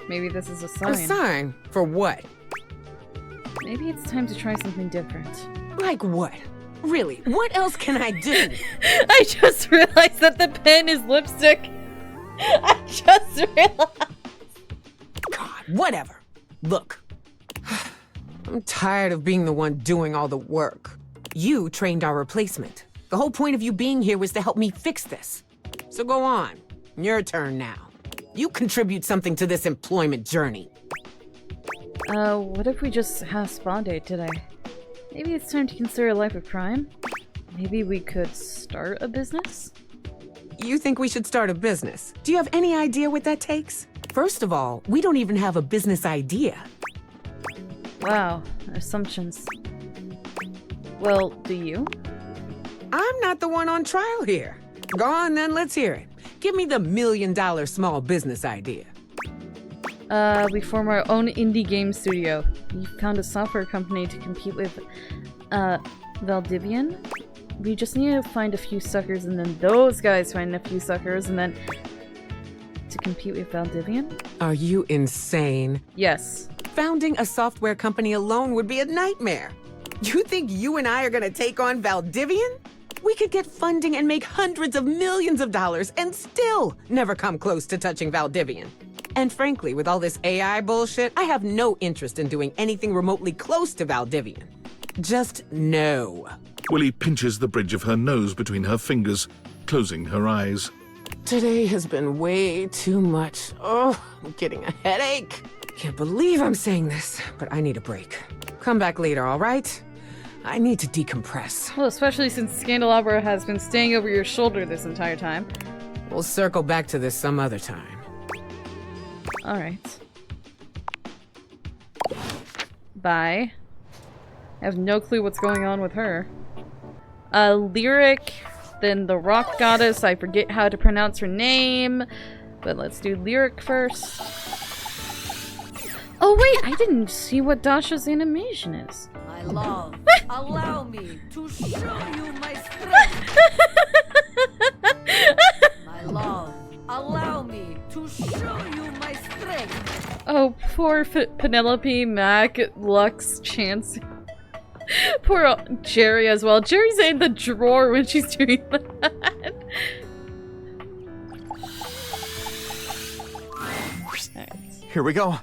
Speaker 1: Maybe this is a sign.
Speaker 15: A sign? For what?
Speaker 1: Maybe it's time to try something different.
Speaker 15: Like what? Really, what else can I do?
Speaker 1: I just realized that the pen is lipstick. I just realized.
Speaker 15: God, whatever. Look, I'm tired of being the one doing all the work. You trained our replacement. The whole point of you being here was to help me fix this. So go on. Your turn now. You contribute something to this employment journey.
Speaker 1: What if we just have a spa date today? Maybe it's time to consider a life of crime? Maybe we could start a business?
Speaker 15: You think we should start a business? Do you have any idea what that takes? First of all, we don't even have a business idea.
Speaker 1: Wow, assumptions. Well, do you?
Speaker 15: I'm not the one on trial here. Go on then, let's hear it. Give me the $1 million small business idea.
Speaker 1: We form our own indie game studio. We found a software company to compete with, Valdivian. We just need to find a few suckers, and then those guys find a few suckers, and then to compete with Valdivian?
Speaker 15: Are you insane?
Speaker 1: Yes.
Speaker 15: Founding a software company alone would be a nightmare. You think you and I are gonna take on Valdivian? We could get funding and make hundreds of millions of dollars and still never come close to touching Valdivian. And frankly, with all this AI bullshit, I have no interest in doing anything remotely close to Valdivian. Just no.
Speaker 5: Willie pinches the bridge of her nose between her fingers, closing her eyes.
Speaker 15: Today has been way too much. Oh, I'm getting a headache. Can't believe I'm saying this, but I need a break. Come back later, all right? I need to decompress.
Speaker 1: Well, especially since Scandelabra has been staying over your shoulder this entire time.
Speaker 15: We'll circle back to this some other time.
Speaker 1: Alright. Bye. I have no clue what's going on with her. Lyric, then the rock goddess. I forget how to pronounce her name. But let's do Lyric first. Oh wait, I didn't see what Dasha's animation is.
Speaker 10: My love, allow me to show you my strength. My love, allow me to show you my strength.
Speaker 1: Oh, poor Penelope, Mac, Lux, Chance. Poor Jerry as well. Jerry's in the drawer when she's doing that.
Speaker 18: Here we go.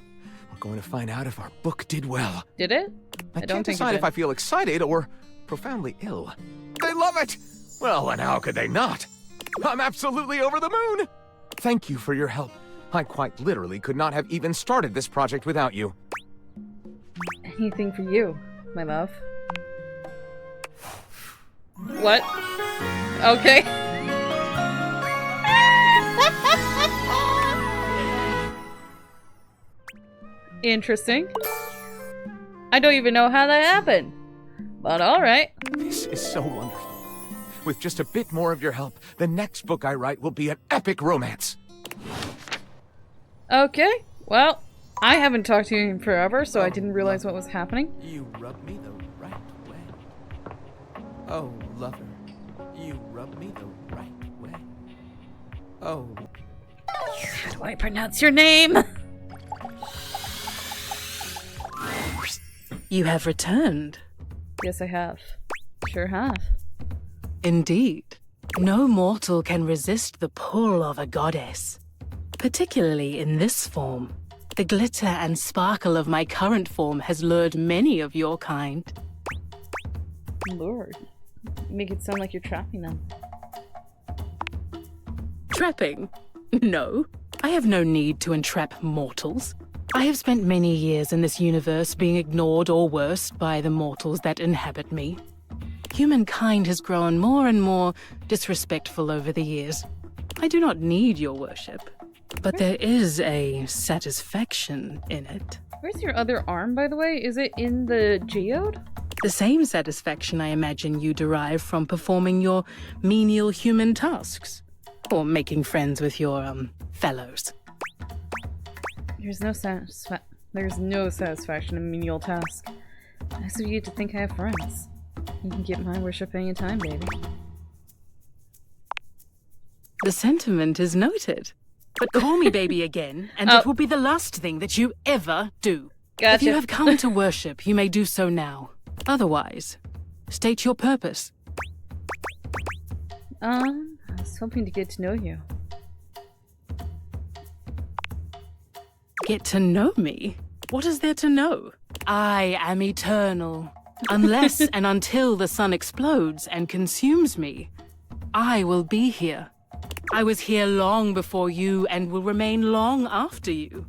Speaker 18: We're going to find out if our book did well.
Speaker 1: Did it?
Speaker 18: I can't decide if I feel excited or profoundly ill. They love it! Well, and how could they not? I'm absolutely over the moon! Thank you for your help. I quite literally could not have even started this project without you.
Speaker 1: Anything for you, my love. What? Okay. Interesting. I don't even know how that happened. But alright.
Speaker 18: This is so wonderful. With just a bit more of your help, the next book I write will be an epic romance.
Speaker 1: Okay. Well, I haven't talked to you in forever, so I didn't realize what was happening.
Speaker 18: You rub me the right way. Oh, lover. You rub me the right way. Oh.
Speaker 1: How do I pronounce your name?
Speaker 19: You have returned.
Speaker 1: Yes, I have. Sure have.
Speaker 19: Indeed. No mortal can resist the pull of a goddess. Particularly in this form. The glitter and sparkle of my current form has lured many of your kind.
Speaker 1: Lord. You make it sound like you're trapping them.
Speaker 19: Trapping? No. I have no need to entrap mortals. I have spent many years in this universe being ignored or worse by the mortals that inhabit me. Humankind has grown more and more disrespectful over the years. I do not need your worship, but there is a satisfaction in it.
Speaker 1: Where's your other arm, by the way? Is it in the geode?
Speaker 19: The same satisfaction I imagine you derive from performing your menial human tasks. Or making friends with your, fellows.
Speaker 1: There's no satisfaction in menial task. Nice of you to think I have friends. You can get my worship anytime, baby.
Speaker 19: The sentiment is noted. But call me baby again, and it will be the last thing that you ever do.
Speaker 1: Gotcha.
Speaker 19: If you have come to worship, you may do so now. Otherwise, state your purpose.
Speaker 1: I was hoping to get to know you.
Speaker 19: Get to know me? What is there to know? I am eternal. Unless and until the sun explodes and consumes me, I will be here. I was here long before you and will remain long after you.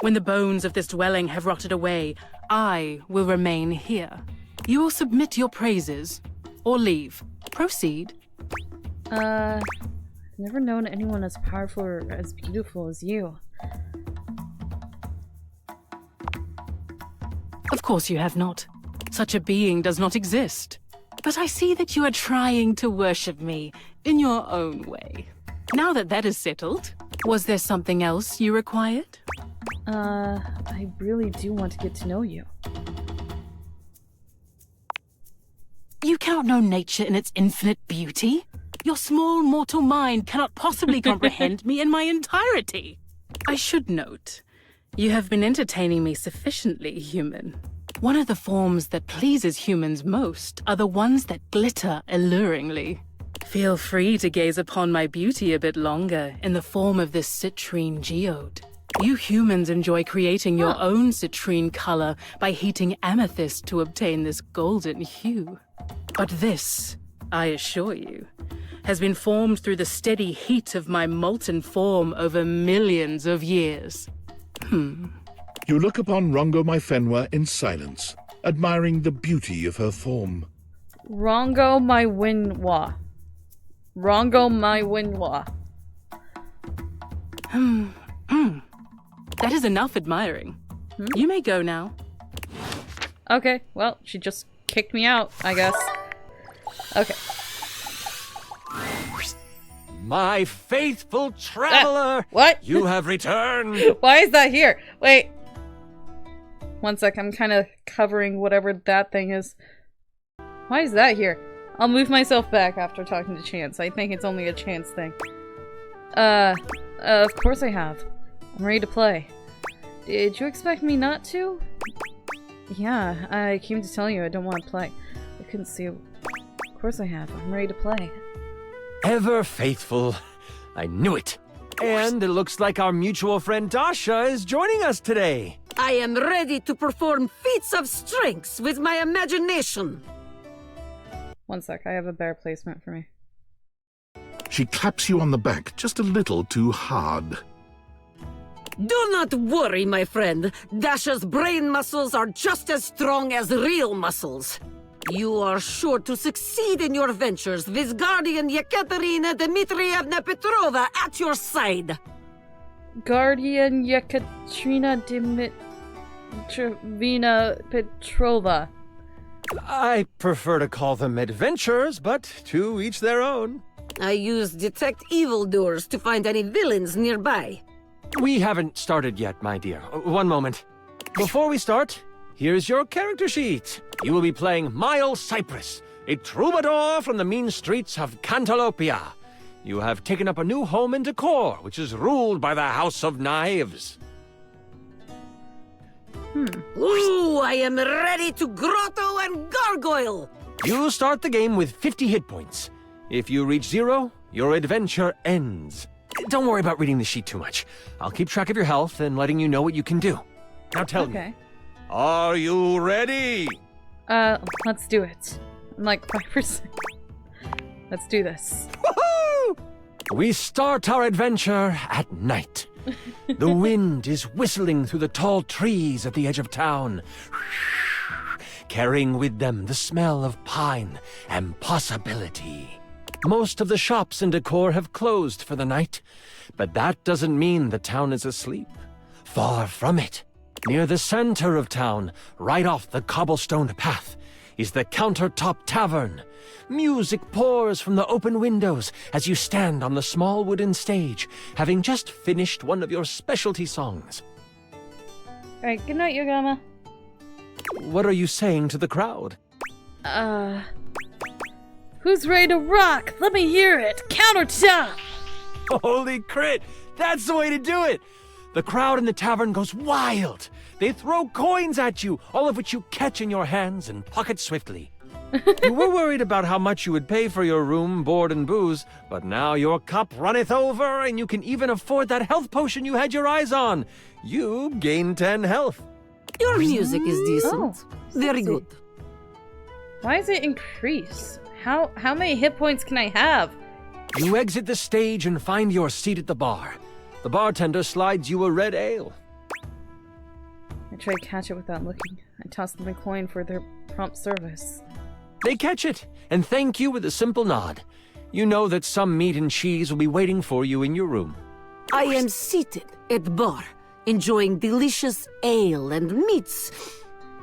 Speaker 19: When the bones of this dwelling have rotted away, I will remain here. You will submit your praises or leave. Proceed.
Speaker 1: I've never known anyone as powerful or as beautiful as you.
Speaker 19: Of course you have not. Such a being does not exist. But I see that you are trying to worship me in your own way. Now that that is settled, was there something else you required?
Speaker 1: I really do want to get to know you.
Speaker 19: You cannot know nature in its infinite beauty. Your small mortal mind cannot possibly comprehend me in my entirety. I should note, you have been entertaining me sufficiently, human. One of the forms that pleases humans most are the ones that glitter alluringly. Feel free to gaze upon my beauty a bit longer in the form of this citrine geode. You humans enjoy creating your own citrine color by heating amethyst to obtain this golden hue. But this, I assure you, has been formed through the steady heat of my molten form over millions of years.
Speaker 5: You look upon Rongo Myfenwa in silence, admiring the beauty of her form.
Speaker 1: Rongo Myfenwa. Rongo Myfenwa.
Speaker 19: That is enough admiring. You may go now.
Speaker 1: Okay, well, she just kicked me out, I guess. Okay.
Speaker 17: My faithful traveler!
Speaker 1: What?
Speaker 17: You have returned!
Speaker 1: Why is that here? Wait. One sec, I'm kind of covering whatever that thing is. Why is that here? I'll move myself back after talking to Chance. I think it's only a Chance thing. Of course I have. I'm ready to play. Did you expect me not to? Yeah, I came to tell you I don't want to play. I couldn't see you. Of course I have. I'm ready to play.
Speaker 17: Ever faithful. I knew it. And it looks like our mutual friend Dasha is joining us today.
Speaker 10: I am ready to perform feats of strength with my imagination.
Speaker 1: One sec, I have a better placement for me.
Speaker 5: She claps you on the back just a little too hard.
Speaker 10: Do not worry, my friend. Dasha's brain muscles are just as strong as real muscles. You are sure to succeed in your ventures with Guardian Yekaterina Dmitrievna Petrova at your side.
Speaker 1: Guardian Yekaterina Dmitrievna Petrova.
Speaker 17: I prefer to call them adventures, but to each their own.
Speaker 10: I use detect evildoers to find any villains nearby.
Speaker 17: We haven't started yet, my dear. One moment. Before we start, here's your character sheet. You will be playing Miles Cypress, a troubadour from the mean streets of Cantalopia. You have taken up a new home in Decor, which is ruled by the House of Knives.
Speaker 10: Ooh, I am ready to grotto and gargoyle.
Speaker 17: You start the game with 50 hit points. If you reach 0, your adventure ends. Don't worry about reading the sheet too much. I'll keep track of your health and letting you know what you can do. Now tell me, are you ready?
Speaker 1: Let's do it. I'm like 5%. Let's do this.
Speaker 17: Woohoo! We start our adventure at night. The wind is whistling through the tall trees at the edge of town, carrying with them the smell of pine and possibility. Most of the shops in Decor have closed for the night, but that doesn't mean the town is asleep. Far from it. Near the center of town, right off the cobblestoned path, is the Countertop Tavern. Music pours from the open windows as you stand on the small wooden stage, having just finished one of your specialty songs.
Speaker 1: Alright, good night, Yogama.
Speaker 17: What are you saying to the crowd?
Speaker 1: Who's ready to rock? Let me hear it! Countertop!
Speaker 17: Holy crit! That's the way to do it! The crowd in the tavern goes wild. They throw coins at you, all of which you catch in your hands and pocket swiftly. You were worried about how much you would pay for your room, board, and booze, but now your cup runneth over, and you can even afford that health potion you had your eyes on. You gain 10 health.
Speaker 10: Your music is decent. Very good.
Speaker 1: Why does it increase? How many hit points can I have?
Speaker 17: You exit the stage and find your seat at the bar. The bartender slides you a red ale.
Speaker 1: I try to catch it without looking. I toss them a coin for their prompt service.
Speaker 17: They catch it and thank you with a simple nod. You know that some meat and cheese will be waiting for you in your room.
Speaker 10: I am seated at the bar, enjoying delicious ale and meats,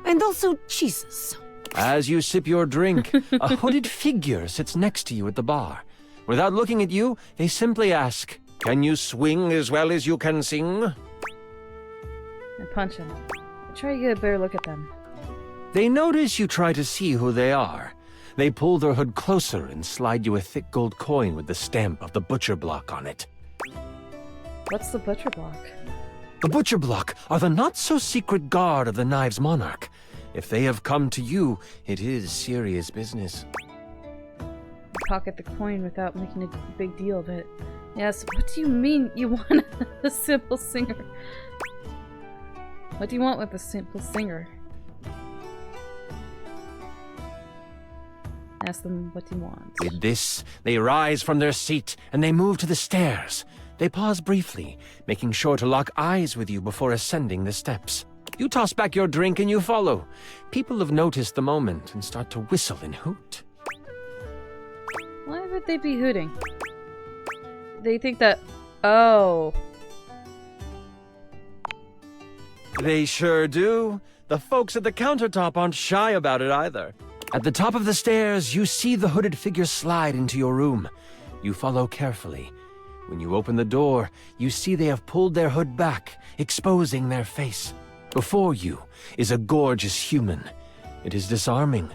Speaker 10: and also cheeses.
Speaker 17: As you sip your drink, a hooded figure sits next to you at the bar. Without looking at you, they simply ask, "Can you swing as well as you can sing?"
Speaker 1: I punch him. I try to get a better look at them.
Speaker 17: They notice you try to see who they are. They pull their hood closer and slide you a thick gold coin with the stamp of the butcher block on it.
Speaker 1: What's the butcher block?
Speaker 18: The Butcher Block are the not-so-secret guard of the Knives Monarch. If they have come to you, it is serious business.
Speaker 1: Pocket the coin without making a big deal of it. Yes, what do you mean you want a simple singer? What do you want with a simple singer? Ask them what you want.
Speaker 18: With this, they rise from their seat and they move to the stairs. They pause briefly, making sure to lock eyes with you before ascending the steps. You toss back your drink and you follow. People have noticed the moment and start to whistle and hoot.
Speaker 1: Why would they be hooting? They think that... Oh.
Speaker 18: They sure do. The folks at the countertop aren't shy about it either. At the top of the stairs, you see the hooded figure slide into your room. You follow carefully. When you open the door, you see they have pulled their hood back, exposing their face. Before you is a gorgeous human. It is disarming.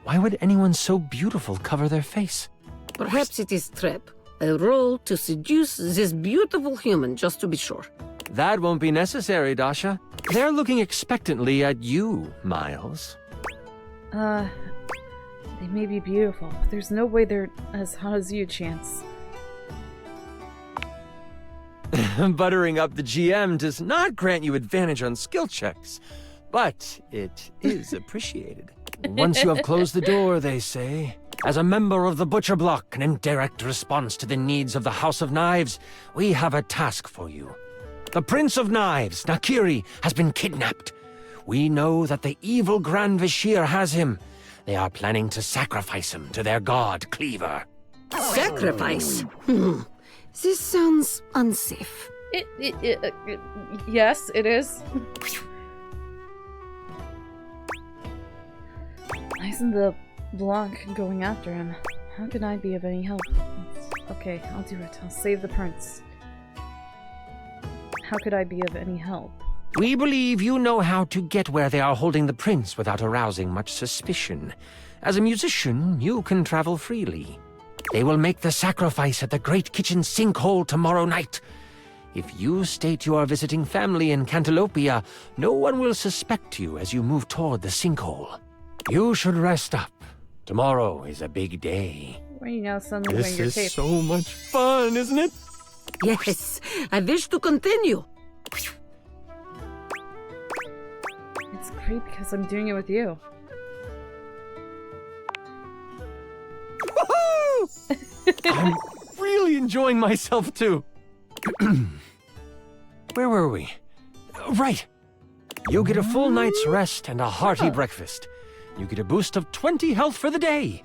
Speaker 18: Why would anyone so beautiful cover their face?
Speaker 10: Perhaps it is trap. A role to seduce this beautiful human, just to be sure.
Speaker 18: That won't be necessary, Dasha. They're looking expectantly at you, Miles.
Speaker 1: They may be beautiful, but there's no way they're as hot as you, Chance.
Speaker 18: Buttering up the GM does not grant you advantage on skill checks, but it is appreciated. Once you have closed the door, they say, as a member of the Butcher Block and in direct response to the needs of the House of Knives, we have a task for you. The Prince of Knives, Nakiri, has been kidnapped. We know that the evil Grand Vizier has him. They are planning to sacrifice him to their god, Cleaver.
Speaker 10: Sacrifice? This sounds unsafe.
Speaker 1: Yes, it is. Isn't the Blanc going after him? How can I be of any help? Okay, I'll do it. I'll save the prince. How could I be of any help?
Speaker 18: We believe you know how to get where they are holding the prince without arousing much suspicion. As a musician, you can travel freely. They will make the sacrifice at the Great Kitchen Sinkhole tomorrow night. If you state you are visiting family in Cantalopia, no one will suspect you as you move toward the sinkhole. You should rest up. Tomorrow is a big day.
Speaker 1: Why are you now suddenly wearing your tape?
Speaker 18: This is so much fun, isn't it?
Speaker 10: Yes, I wish to continue.
Speaker 1: It's great because I'm doing it with you.
Speaker 18: I'm really enjoying myself too. Where were we? Right. You get a full night's rest and a hearty breakfast. You get a boost of 20 health for the day.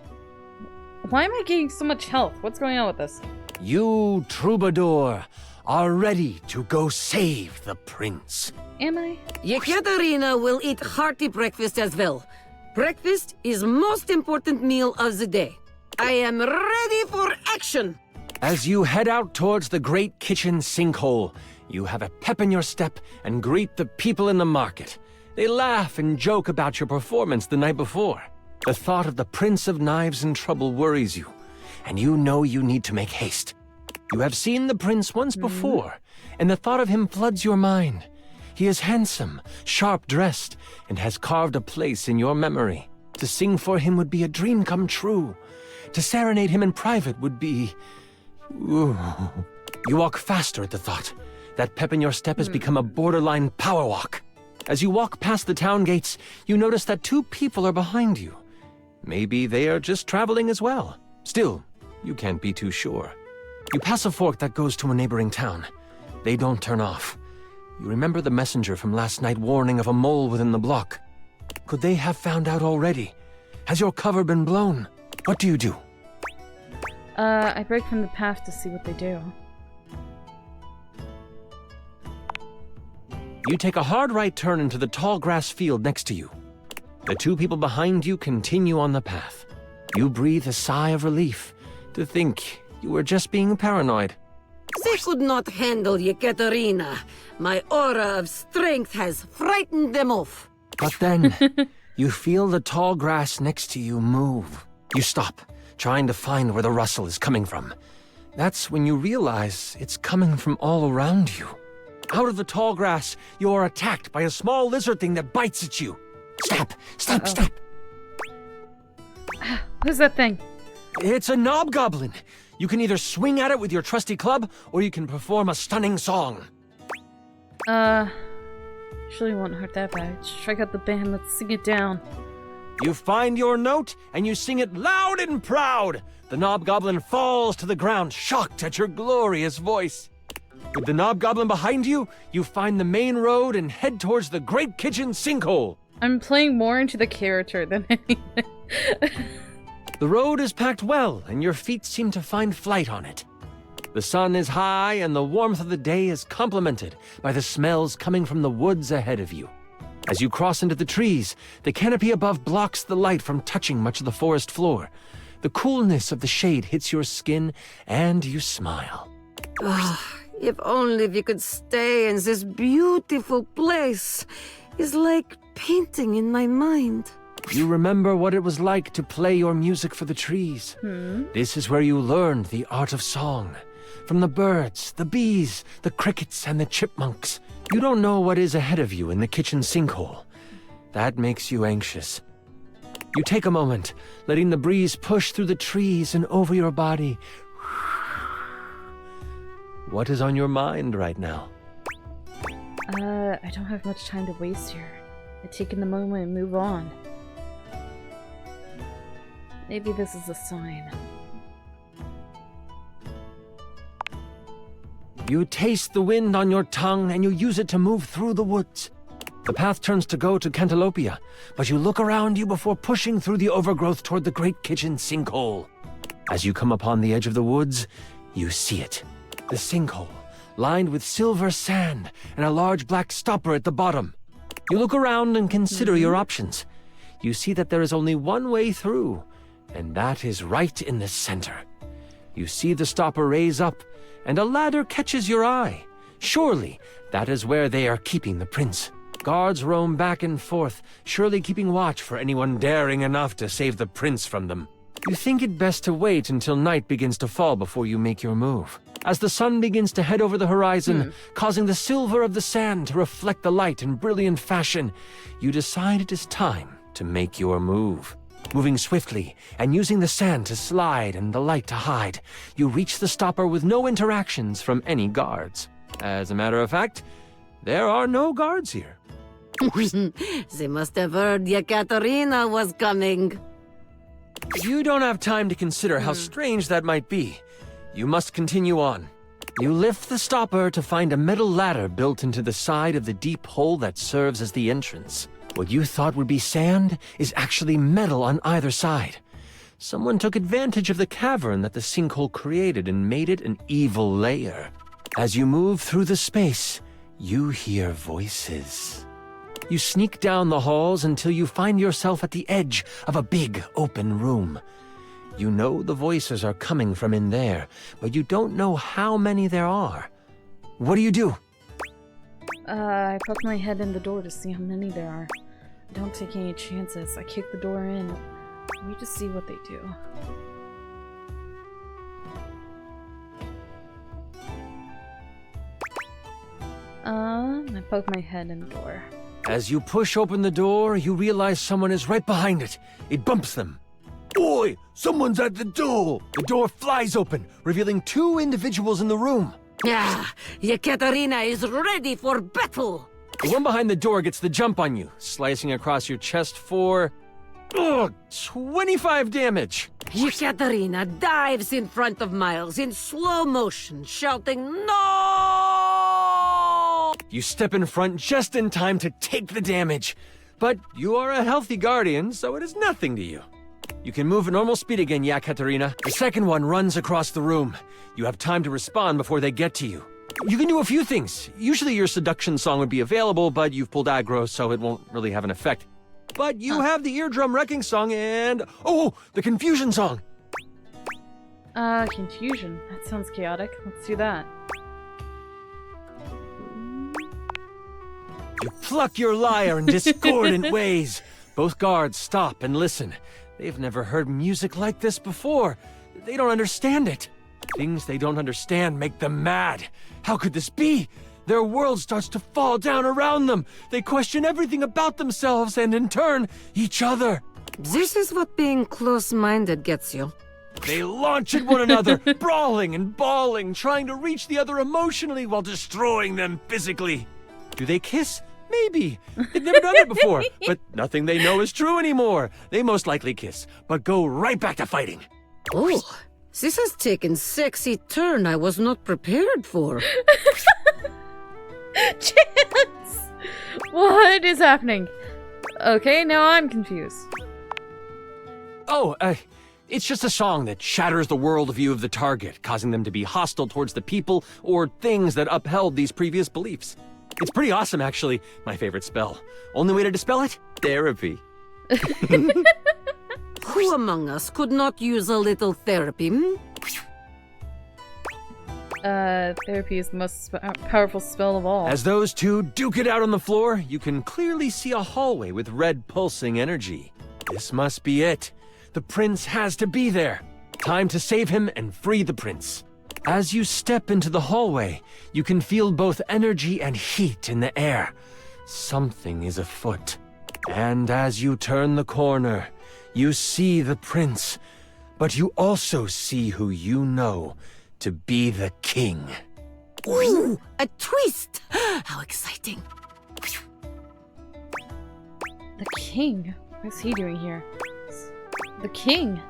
Speaker 1: Why am I getting so much health? What's going on with this?
Speaker 18: You, troubadour, are ready to go save the prince.
Speaker 1: Am I?
Speaker 10: Yekaterina will eat hearty breakfast as well. Breakfast is most important meal of the day. I am ready for action!
Speaker 18: As you head out towards the Great Kitchen Sinkhole, you have a pep in your step and greet the people in the market. They laugh and joke about your performance the night before. The thought of the Prince of Knives in trouble worries you, and you know you need to make haste. You have seen the prince once before, and the thought of him floods your mind. He is handsome, sharp-dressed, and has carved a place in your memory. To sing for him would be a dream come true. To serenade him in private would be... Ooh. You walk faster at the thought. That pep in your step has become a borderline power walk. As you walk past the town gates, you notice that 2 people are behind you. Maybe they are just traveling as well. Still, you can't be too sure. You pass a fork that goes to a neighboring town. They don't turn off. You remember the messenger from last night warning of a mole within the block. Could they have found out already? Has your cover been blown? What do you do?
Speaker 1: I break from the path to see what they do.
Speaker 18: You take a hard right turn into the tall grass field next to you. The 2 people behind you continue on the path. You breathe a sigh of relief to think you were just being paranoid.
Speaker 10: They could not handle Yekaterina. My aura of strength has frightened them off.
Speaker 18: But then, you feel the tall grass next to you move. You stop, trying to find where the rustle is coming from.
Speaker 17: That's when you realize it's coming from all around you. Out of the tall grass, you are attacked by a small lizard thing that bites at you. Stop! Stop! Stop!
Speaker 1: Who's that thing?
Speaker 17: It's a knob-goblin. You can either swing at it with your trusty club, or you can perform a stunning song.
Speaker 1: Surely won't hurt that bad. Strike out the band, let's sing it down.
Speaker 17: You find your note, and you sing it loud and proud. The knob-goblin falls to the ground, shocked at your glorious voice. With the knob-goblin behind you, you find the main road and head towards the Great Kitchen Sinkhole.
Speaker 1: I'm playing more into the character than anything.
Speaker 17: The road is packed well, and your feet seem to find flight on it. The sun is high, and the warmth of the day is complemented by the smells coming from the woods ahead of you. As you cross into the trees, the canopy above blocks the light from touching much of the forest floor. The coolness of the shade hits your skin, and you smile.
Speaker 10: If only we could stay in this beautiful place. It's like painting in my mind.
Speaker 17: You remember what it was like to play your music for the trees. This is where you learned the art of song. From the birds, the bees, the crickets, and the chipmunks. You don't know what is ahead of you in the kitchen sinkhole. That makes you anxious. You take a moment, letting the breeze push through the trees and over your body. What is on your mind right now?
Speaker 1: I don't have much time to waste here. I take in the moment and move on. Maybe this is a sign.
Speaker 17: You taste the wind on your tongue and you use it to move through the woods. The path turns to go to Cantalopia, but you look around you before pushing through the overgrowth toward the Great Kitchen Sinkhole. As you come upon the edge of the woods, you see it. The sinkhole, lined with silver sand and a large black stopper at the bottom. You look around and consider your options. You see that there is only one way through, and that is right in the center. You see the stopper raise up, and a ladder catches your eye. Surely, that is where they are keeping the prince. Guards roam back and forth, surely keeping watch for anyone daring enough to save the prince from them. You think it best to wait until night begins to fall before you make your move. As the sun begins to head over the horizon, causing the silver of the sand to reflect the light in brilliant fashion, you decide it is time to make your move. Moving swiftly and using the sand to slide and the light to hide, you reach the stopper with no interactions from any guards. As a matter of fact, there are no guards here.
Speaker 10: They must have heard Yekaterina was coming.
Speaker 17: You don't have time to consider how strange that might be. You must continue on. You lift the stopper to find a metal ladder built into the side of the deep hole that serves as the entrance. What you thought would be sand is actually metal on either side. Someone took advantage of the cavern that the sinkhole created and made it an evil lair. As you move through the space, you hear voices. You sneak down the halls until you find yourself at the edge of a big open room. You know the voices are coming from in there, but you don't know how many there are. What do?
Speaker 1: I poke my head in the door to see how many there are. I don't take any chances. I kick the door in. Wait to see what they do. I poke my head in the door.
Speaker 17: As you push open the door, you realize someone is right behind it. It bumps them. Oi! Someone's at the door! The door flies open, revealing two individuals in the room.
Speaker 10: Yeah, Yekaterina is ready for battle!
Speaker 17: The one behind the door gets the jump on you, slicing across your chest for... 25 damage!
Speaker 10: Yekaterina dives in front of Miles in slow motion, shouting, "No!"
Speaker 17: You step in front just in time to take the damage. But you are a healthy guardian, so it is nothing to you. You can move at normal speed again, Yekaterina. The second one runs across the room. You have time to respond before they get to you. You can do a few things. Usually your seduction song would be available, but you've pulled aggro, so it won't really have an effect. But you have the eardrum wrecking song and... the confusion song!
Speaker 1: Confusion. That sounds chaotic. Let's do that.
Speaker 17: You pluck your lyre in discordant ways. Both guards stop and listen. They've never heard music like this before. They don't understand it. Things they don't understand make them mad. How could this be? Their world starts to fall down around them. They question everything about themselves and, in turn, each other.
Speaker 10: This is what being close-minded gets you.
Speaker 17: They launch at one another, brawling and bawling, trying to reach the other emotionally while destroying them physically. Do they kiss? Maybe. They've never done it before, but nothing they know is true anymore. They most likely kiss, but go right back to fighting.
Speaker 10: Oh, this has taken sexy turn I was not prepared for.
Speaker 1: Chance! What is happening? Okay, now I'm confused.
Speaker 17: Oh, it's just a song that shatters the worldview of the target, causing them to be hostile towards the people or things that upheld these previous beliefs. It's pretty awesome, actually. My favorite spell. Only way to dispel it? Therapy.
Speaker 10: Who among us could not use a little therapy, hmm?
Speaker 1: Therapy is the most powerful spell of all.
Speaker 17: As those two duke it out on the floor, you can clearly see a hallway with red pulsing energy. This must be it. The prince has to be there. Time to save him and free the prince. As you step into the hallway, you can feel both energy and heat in the air. Something is afoot. And as you turn the corner, you see the prince, but you also see who you know to be the king.
Speaker 10: Ooh, a twist! How exciting.
Speaker 1: The king? What's he doing here? The king.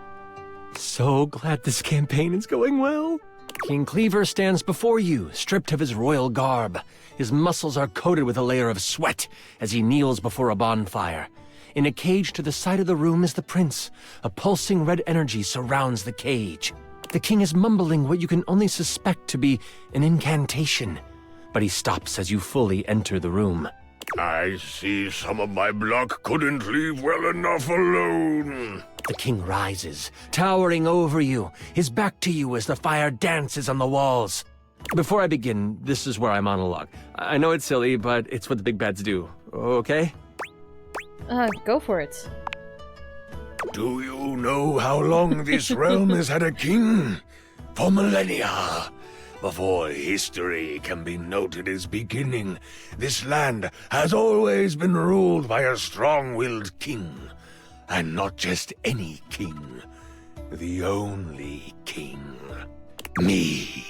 Speaker 17: So glad this campaign is going well. King Cleaver stands before you, stripped of his royal garb. His muscles are coated with a layer of sweat as he kneels before a bonfire. In a cage to the side of the room is the prince. A pulsing red energy surrounds the cage. The king is mumbling what you can only suspect to be an incantation, but he stops as you fully enter the room.
Speaker 4: I see some of my block couldn't leave well enough alone.
Speaker 17: The king rises, towering over you, his back to you as the fire dances on the walls. Before I begin, this is where I monologue. I know it's silly, but it's what the big bads do, okay?
Speaker 1: Go for it.
Speaker 4: Do you know how long this realm has had a king? For millennia. Before history can be noted as beginning, this land has always been ruled by a strong-willed king. And not just any king. The only king. Me.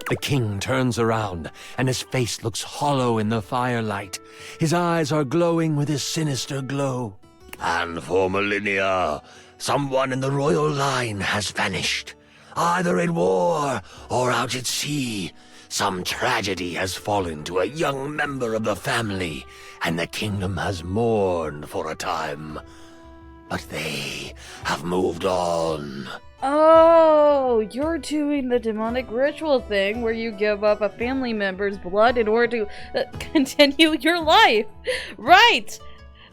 Speaker 17: The king turns around, and his face looks hollow in the firelight. His eyes are glowing with a sinister glow.
Speaker 4: And for millennia, someone in the royal line has vanished. Either in war or out at sea. Some tragedy has fallen to a young member of the family, and the kingdom has mourned for a time. But they have moved on.
Speaker 1: Oh, you're doing the demonic ritual thing where you give up a family member's blood in order to continue your life. Right!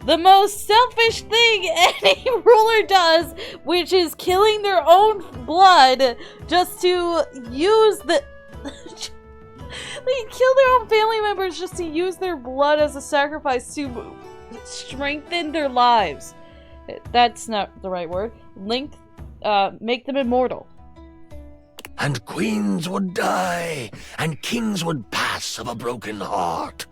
Speaker 1: The most selfish thing any ruler does, which is killing their own blood just to use the... They kill their own family members just to use their blood as a sacrifice to strengthen their lives. That's not the right word. Make them immortal.
Speaker 4: And queens would die, and kings would pass of a broken heart,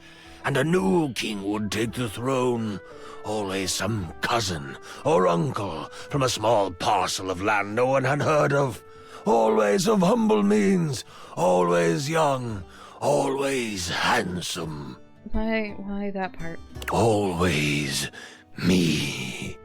Speaker 4: and a new king would take the throne. Always some cousin or uncle from a small parcel of land no one had heard of. Always of humble means, always young, always handsome.
Speaker 1: Why that part?
Speaker 4: Always me.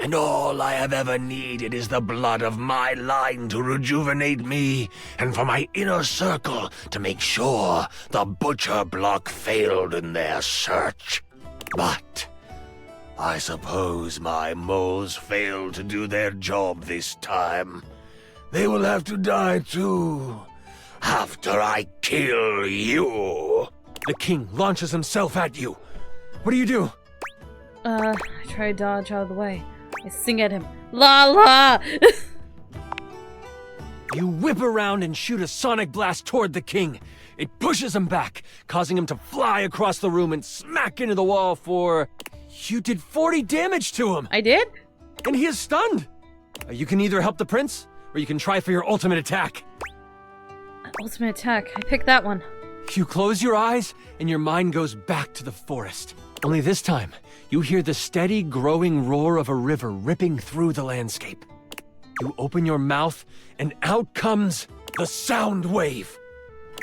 Speaker 4: And all I have ever needed is the blood of my line to rejuvenate me, and for my inner circle to make sure the butcher block failed in their search. But I suppose my moles failed to do their job this time. They will have to die too, after I kill you.
Speaker 17: The king launches himself at you. What do you do?
Speaker 1: I try to dodge out of the way. I sing at him. La la!
Speaker 17: You whip around and shoot a sonic blast toward the king. It pushes him back, causing him to fly across the room and smack into the wall for... You did 40 damage to him!
Speaker 1: I did?
Speaker 17: And he is stunned! You can either help the prince, or you can try for your ultimate attack.
Speaker 1: Ultimate attack. I picked that one.
Speaker 17: You close your eyes, and your mind goes back to the forest. Only this time, you hear the steady, growing roar of a river ripping through the landscape. You open your mouth, and out comes the sound wave.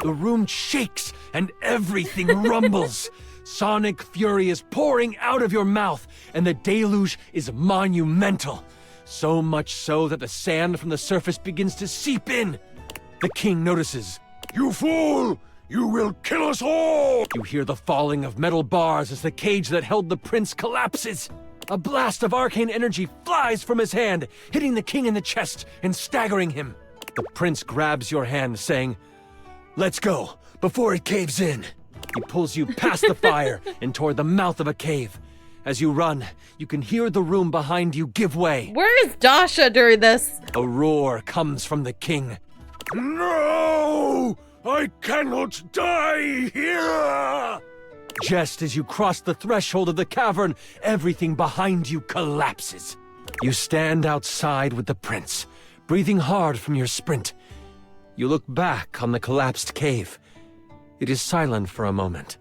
Speaker 17: The room shakes, and everything rumbles. Sonic fury is pouring out of your mouth, and the deluge is monumental. So much so that the sand from the surface begins to seep in. The king notices.
Speaker 4: You fool! You will kill us all!
Speaker 17: You hear the falling of metal bars as the cage that held the prince collapses. A blast of arcane energy flies from his hand, hitting the king in the chest and staggering him. The prince grabs your hand, saying, "Let's go, before it caves in." He pulls you past the fire and toward the mouth of a cave. As you run, you can hear the room behind you give way.
Speaker 1: Where is Dasha during this?
Speaker 17: A roar comes from the king.
Speaker 4: No! I cannot die here!
Speaker 17: Just as you cross the threshold of the cavern, everything behind you collapses. You stand outside with the prince, breathing hard from your sprint. You look back on the collapsed cave. It is silent for a moment.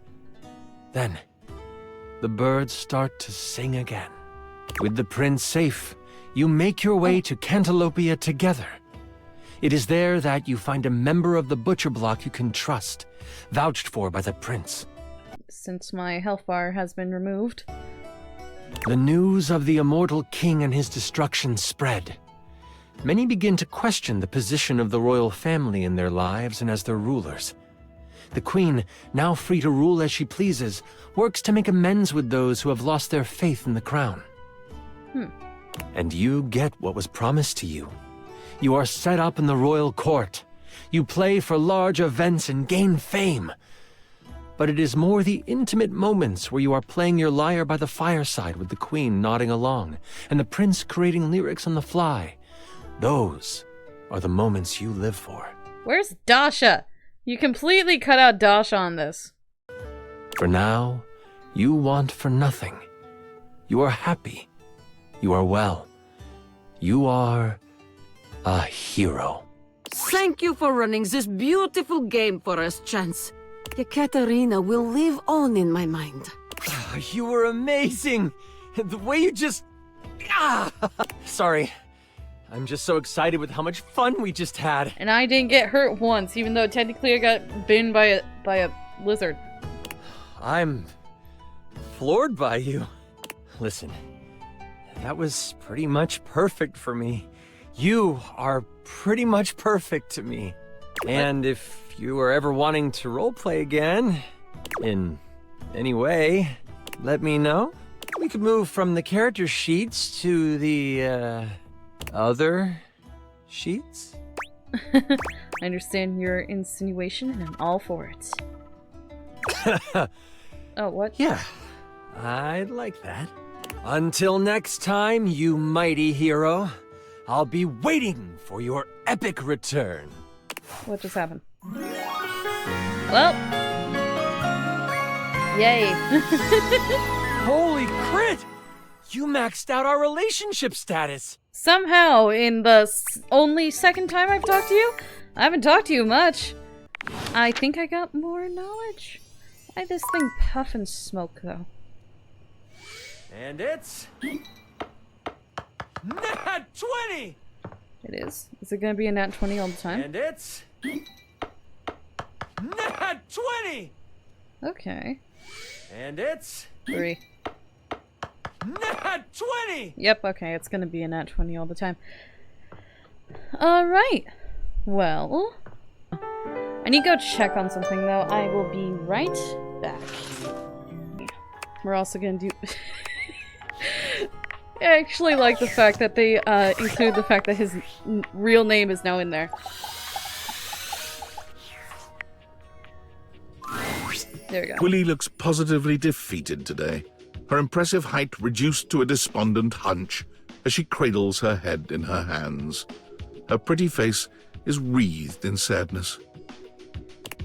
Speaker 17: Then, the birds start to sing again. With the prince safe, you make your way to Cantalopia together. It is there that you find a member of the butcher block you can trust, vouched for by the prince.
Speaker 1: Since my health bar has been removed.
Speaker 17: The news of the immortal king and his destruction spread. Many begin to question the position of the royal family in their lives and as their rulers. The queen, now free to rule as she pleases, works to make amends with those who have lost their faith in the crown. And you get what was promised to you. You are set up in the royal court. You play for large events and gain fame. But it is more the intimate moments where you are playing your lyre by the fireside with the queen nodding along, and the prince creating lyrics on the fly. Those are the moments you live for.
Speaker 1: Where's Dasha? You completely cut out Dasha on this.
Speaker 17: For now, you want for nothing. You are happy. You are well. You are a hero.
Speaker 10: Thank you for running this beautiful game for us, Chance. Ekaterina will live on in my mind.
Speaker 17: You were amazing! The way you just... Sorry. I'm just so excited with how much fun we just had.
Speaker 1: And I didn't get hurt once, even though technically I got bitten by a lizard.
Speaker 17: I'm floored by you. Listen, that was pretty much perfect for me. You are pretty much perfect to me. And if you are ever wanting to roleplay again, in any way, let me know. We could move from the character sheets to the, other sheets?
Speaker 1: I understand your insinuation, and I'm all for it. Oh, what?
Speaker 17: Yeah, I'd like that. Until next time, you mighty hero, I'll be waiting for your epic return.
Speaker 1: What just happened? Well, yay.
Speaker 17: Holy crit! You maxed out our relationship status.
Speaker 1: Somehow, in the only second time I've talked to you, I haven't talked to you much. I think I got more knowledge. Why this thing puff and smoke, though?
Speaker 17: And it's... Nat 20!
Speaker 1: It is. Is it gonna be a nat 20 all the time?
Speaker 17: And it's... Nat 20!
Speaker 1: Okay.
Speaker 17: And it's...
Speaker 1: 3.
Speaker 17: Nat 20!
Speaker 1: Yep, okay, it's gonna be a nat 20 all the time. Alright. Well... I need to go check on something, though. I will be right back. We're also gonna do... I actually like the fact that they include the fact that his real name is now in there. There we go.
Speaker 5: Willie looks positively defeated today. Her impressive height reduced to a despondent hunch as she cradles her head in her hands. Her pretty face is wreathed in sadness.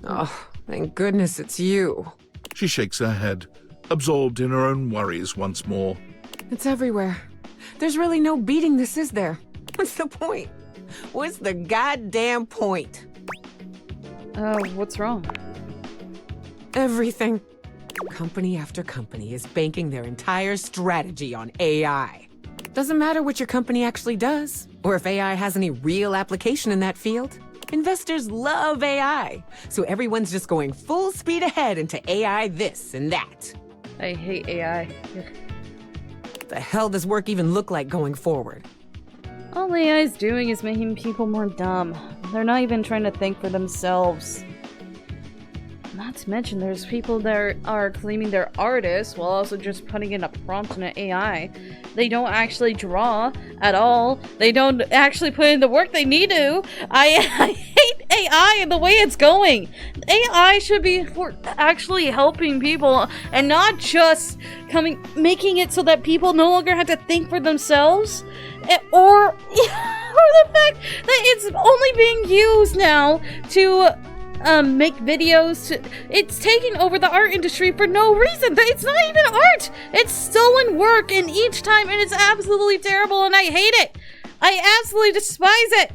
Speaker 15: Oh, thank goodness it's you.
Speaker 5: She shakes her head, absorbed in her own worries once more.
Speaker 15: It's everywhere. There's really no beating this, is there? What's the point? What's the goddamn point?
Speaker 1: What's wrong?
Speaker 15: Everything. Company after company is banking their entire strategy on AI. Doesn't matter what your company actually does, or if AI has any real application in that field. Investors love AI, so everyone's just going full speed ahead into AI this and that.
Speaker 1: I hate AI.
Speaker 15: The hell does work even look like going forward?
Speaker 1: All AI is doing is making people more dumb. They're not even trying to think for themselves. Not to mention, there's people that are claiming they're artists while also just putting in a prompt in an AI. They don't actually draw at all. They don't actually put in the work they need to. I hate AI and the way it's going. AI should be for actually helping people and not just making it so that people no longer have to think for themselves. Or the fact that it's only being used now to make videos. It's taking over the art industry for no reason. It's not even art. It's stolen work, and each time, and it's absolutely terrible, and I hate it. I absolutely despise it.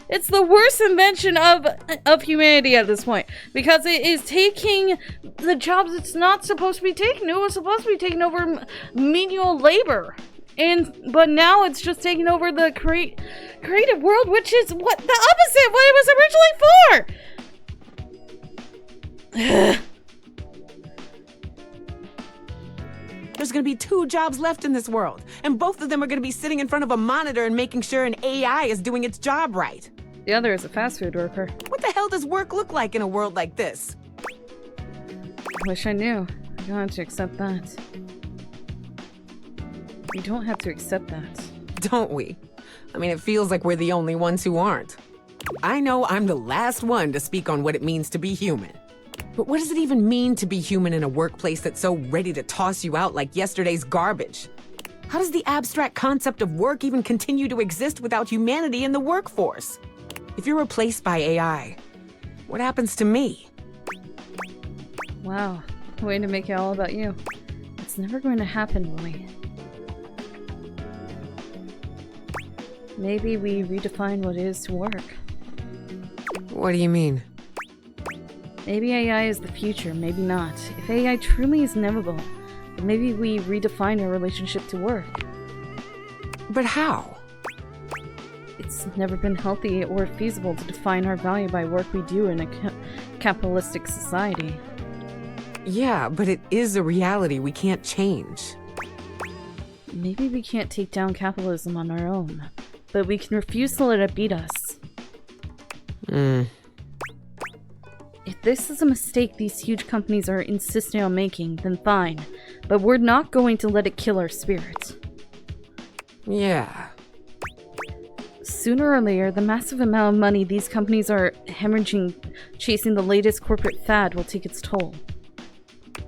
Speaker 1: It's the worst invention of humanity at this point, because it is taking the jobs it's not supposed to be taking. It was supposed to be taking over menial labor. But now it's just taking over the creative world, which is what the opposite of what it was originally for.
Speaker 15: There's gonna be 2 jobs left in this world, and both of them are gonna be sitting in front of a monitor and making sure an AI is doing its job right.
Speaker 1: The other is a fast food worker.
Speaker 15: What the hell does work look like in a world like this?
Speaker 1: Wish I knew. I don't have to accept that. You don't have to accept that.
Speaker 15: Don't we? I mean, it feels like we're the only ones who aren't. I know I'm the last one to speak on what it means to be human. But what does it even mean to be human in a workplace that's so ready to toss you out like yesterday's garbage? How does the abstract concept of work even continue to exist without humanity in the workforce? If you're replaced by AI, what happens to me?
Speaker 1: Wow, way to make it all about you. It's never going to happen, Lily. Maybe we redefine what it is to work.
Speaker 15: What do you mean?
Speaker 1: Maybe AI is the future, maybe not. If AI truly is inevitable, then maybe we redefine our relationship to work.
Speaker 15: But how?
Speaker 1: It's never been healthy or feasible to define our value by work we do in a capitalistic society.
Speaker 15: Yeah, but it is a reality we can't change.
Speaker 1: Maybe we can't take down capitalism on our own, but we can refuse to let it beat us. If this is a mistake these huge companies are insisting on making, then fine. But we're not going to let it kill our spirit.
Speaker 15: Yeah.
Speaker 1: Sooner or later, the massive amount of money these companies are hemorrhaging chasing the latest corporate fad will take its toll.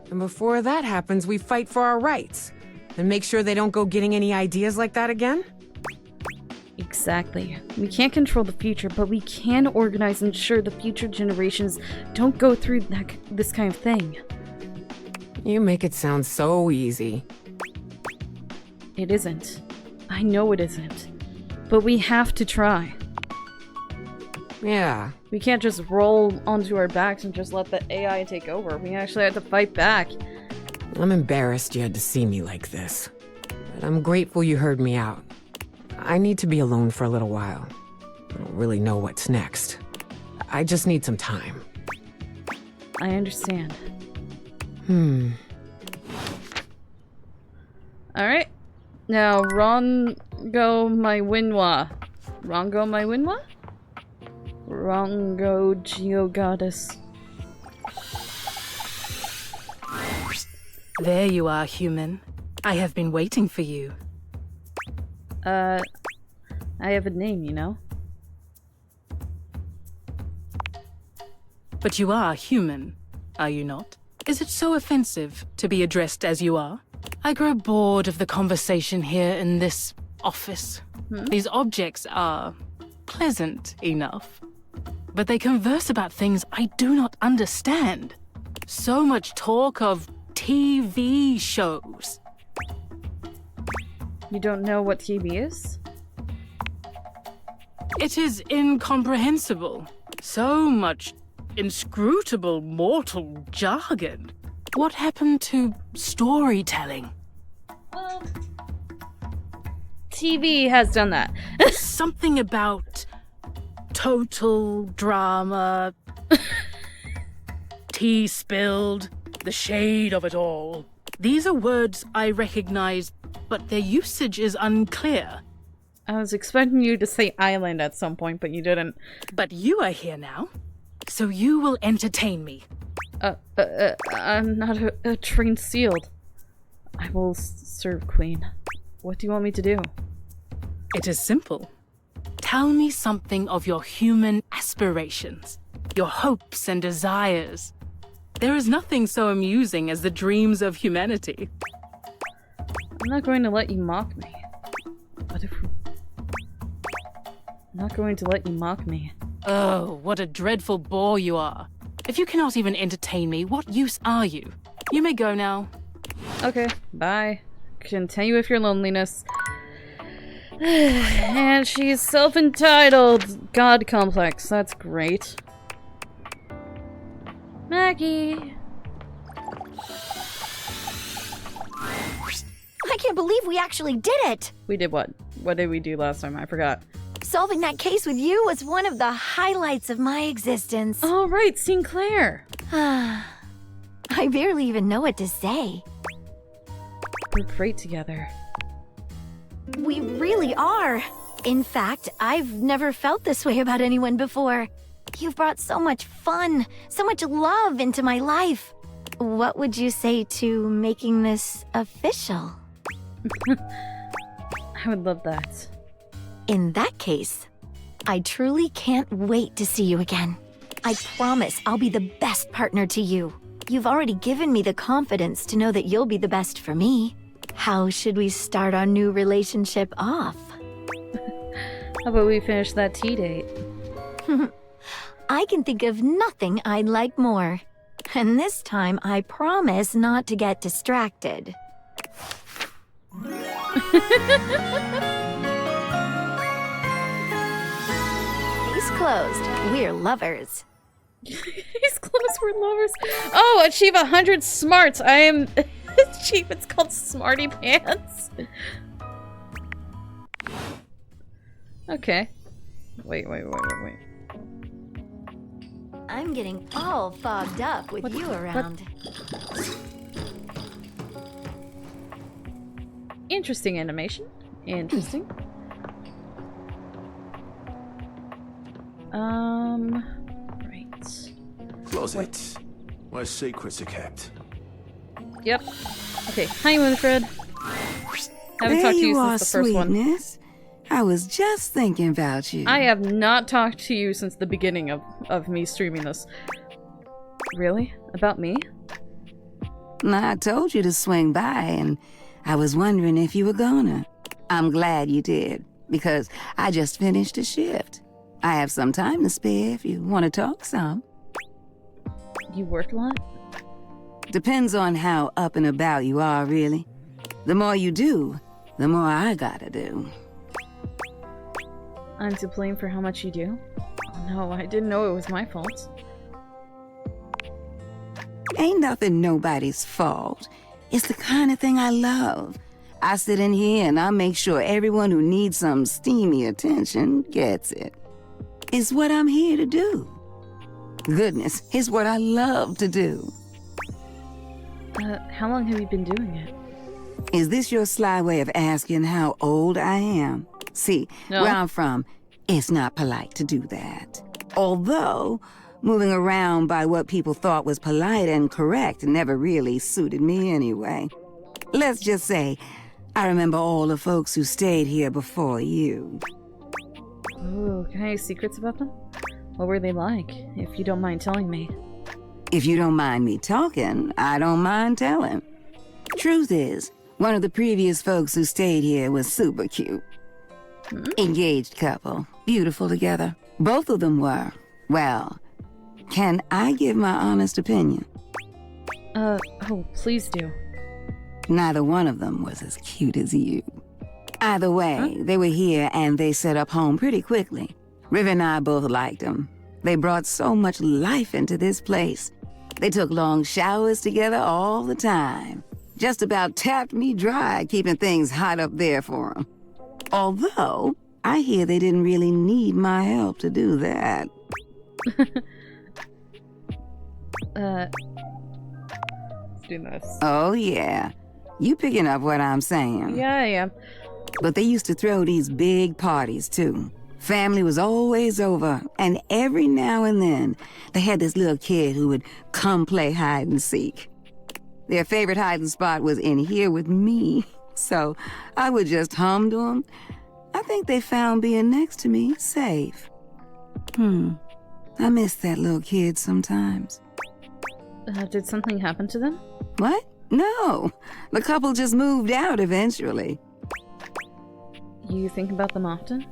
Speaker 15: And before that happens, we fight for our rights. And make sure they don't go getting any ideas like that again?
Speaker 1: Exactly. We can't control the future, but we can organize and ensure the future generations don't go through this kind of thing.
Speaker 15: You make it sound so easy.
Speaker 1: It isn't. I know it isn't. But we have to try.
Speaker 15: Yeah.
Speaker 1: We can't just roll onto our backs and just let the AI take over. We actually have to fight back.
Speaker 15: I'm embarrassed you had to see me like this. But I'm grateful you heard me out. I need to be alone for a little while. I don't really know what's next. I just need some time.
Speaker 1: I understand. Alright. Now, Rongo my Winwa. Rongo my Winwa? Rongo Geo Goddess.
Speaker 19: There you are, human. I have been waiting for you.
Speaker 1: I have a name, you know?
Speaker 19: But you are human, are you not? Is it so offensive to be addressed as you are? I grow bored of the conversation here in this office. These objects are pleasant enough, but they converse about things I do not understand. So much talk of TV shows.
Speaker 1: You don't know what TV is?
Speaker 19: It is incomprehensible. So much inscrutable mortal jargon. What happened to storytelling?
Speaker 1: TV has done that.
Speaker 19: Something about total drama, tea spilled, the shade of it all. These are words I recognize, but their usage is unclear.
Speaker 1: I was expecting you to say island at some point, but you didn't.
Speaker 19: But you are here now, so you will entertain me.
Speaker 1: I'm not a trained sealed. I will serve Queen. What do you want me to do?
Speaker 19: It is simple. Tell me something of your human aspirations, your hopes and desires. There is nothing so amusing as the dreams of humanity.
Speaker 1: I'm not going to let you mock me. What if... I'm not going to let you mock me.
Speaker 19: Oh, what a dreadful bore you are. If you cannot even entertain me, what use are you? You may go now.
Speaker 1: Okay, bye. Continue with your loneliness. And she's self-entitled. God complex. That's great. Maggie!
Speaker 2: I can't believe we actually did it!
Speaker 1: We did what? What did we do last time? I forgot.
Speaker 2: Solving that case with you was one of the highlights of my existence.
Speaker 1: Oh, right, Sinclair!
Speaker 2: I barely even know what to say.
Speaker 1: We're great together.
Speaker 2: We really are. In fact, I've never felt this way about anyone before. You've brought so much fun, so much love into my life. What would you say to making this official?
Speaker 1: I would love that.
Speaker 2: In that case, I truly can't wait to see you again. I promise I'll be the best partner to you. You've already given me the confidence to know that you'll be the best for me. How should we start our new relationship off?
Speaker 1: How about we finish that tea date?
Speaker 2: I can think of nothing I'd like more. And this time, I promise not to get distracted. Case closed. We're lovers.
Speaker 1: Case closed. We're lovers. Oh, achieve 100 smarts. I am... Achievements called Smarty Pants. Okay. Wait.
Speaker 2: I'm getting all fogged up with you around.
Speaker 1: Interesting animation. Interesting. Right.
Speaker 18: Closet. Where secrets are kept.
Speaker 1: Yep. Okay. Hi, Winifred. Haven't talked to you since the first one.
Speaker 20: I was just thinking about you.
Speaker 1: I have not talked to you since the beginning of me streaming this. Really? About me?
Speaker 20: I told you to swing by, and I was wondering if you were gonna. I'm glad you did, because I just finished a shift. I have some time to spare if you want to talk some.
Speaker 1: You work a lot?
Speaker 20: Depends on how up and about you are, really. The more you do, the more I gotta do.
Speaker 1: I'm to blame for how much you do? Oh no, I didn't know it was my fault.
Speaker 20: Ain't nothing nobody's fault. It's the kind of thing I love. I sit in here and I make sure everyone who needs some steamy attention gets it. It's what I'm here to do. Goodness, it's what I love to do.
Speaker 1: How long have you been doing it?
Speaker 20: Is this your sly way of asking how old I am? See, where I'm from, it's not polite to do that. Although, moving around by what people thought was polite and correct never really suited me anyway. Let's just say, I remember all the folks who stayed here before you.
Speaker 1: Ooh, can I have secrets about them? What were they like, if you don't mind telling me?
Speaker 20: If you don't mind me talking, I don't mind telling. Truth is, one of the previous folks who stayed here was super cute. Engaged couple, beautiful together. Both of them were. Well, can I give my honest opinion?
Speaker 1: Oh, please do.
Speaker 20: Neither one of them was as cute as you. Either way, they were here and they set up home pretty quickly. River and I both liked them. They brought so much life into this place. They took long showers together all the time. Just about tapped me dry keeping things hot up there for them. Although, I hear they didn't really need my help to do that.
Speaker 1: Let's do this.
Speaker 20: Oh, yeah. You picking up what I'm saying?
Speaker 1: Yeah, I am.
Speaker 20: But they used to throw these big parties, too. Family was always over, and every now and then, they had this little kid who would come play hide and seek. Their favorite hiding spot was in here with me, so I would just hum to them. I think they found being next to me safe. I miss that little kid sometimes.
Speaker 1: Did something happen to them?
Speaker 20: What? No. The couple just moved out eventually.
Speaker 1: You think about them often?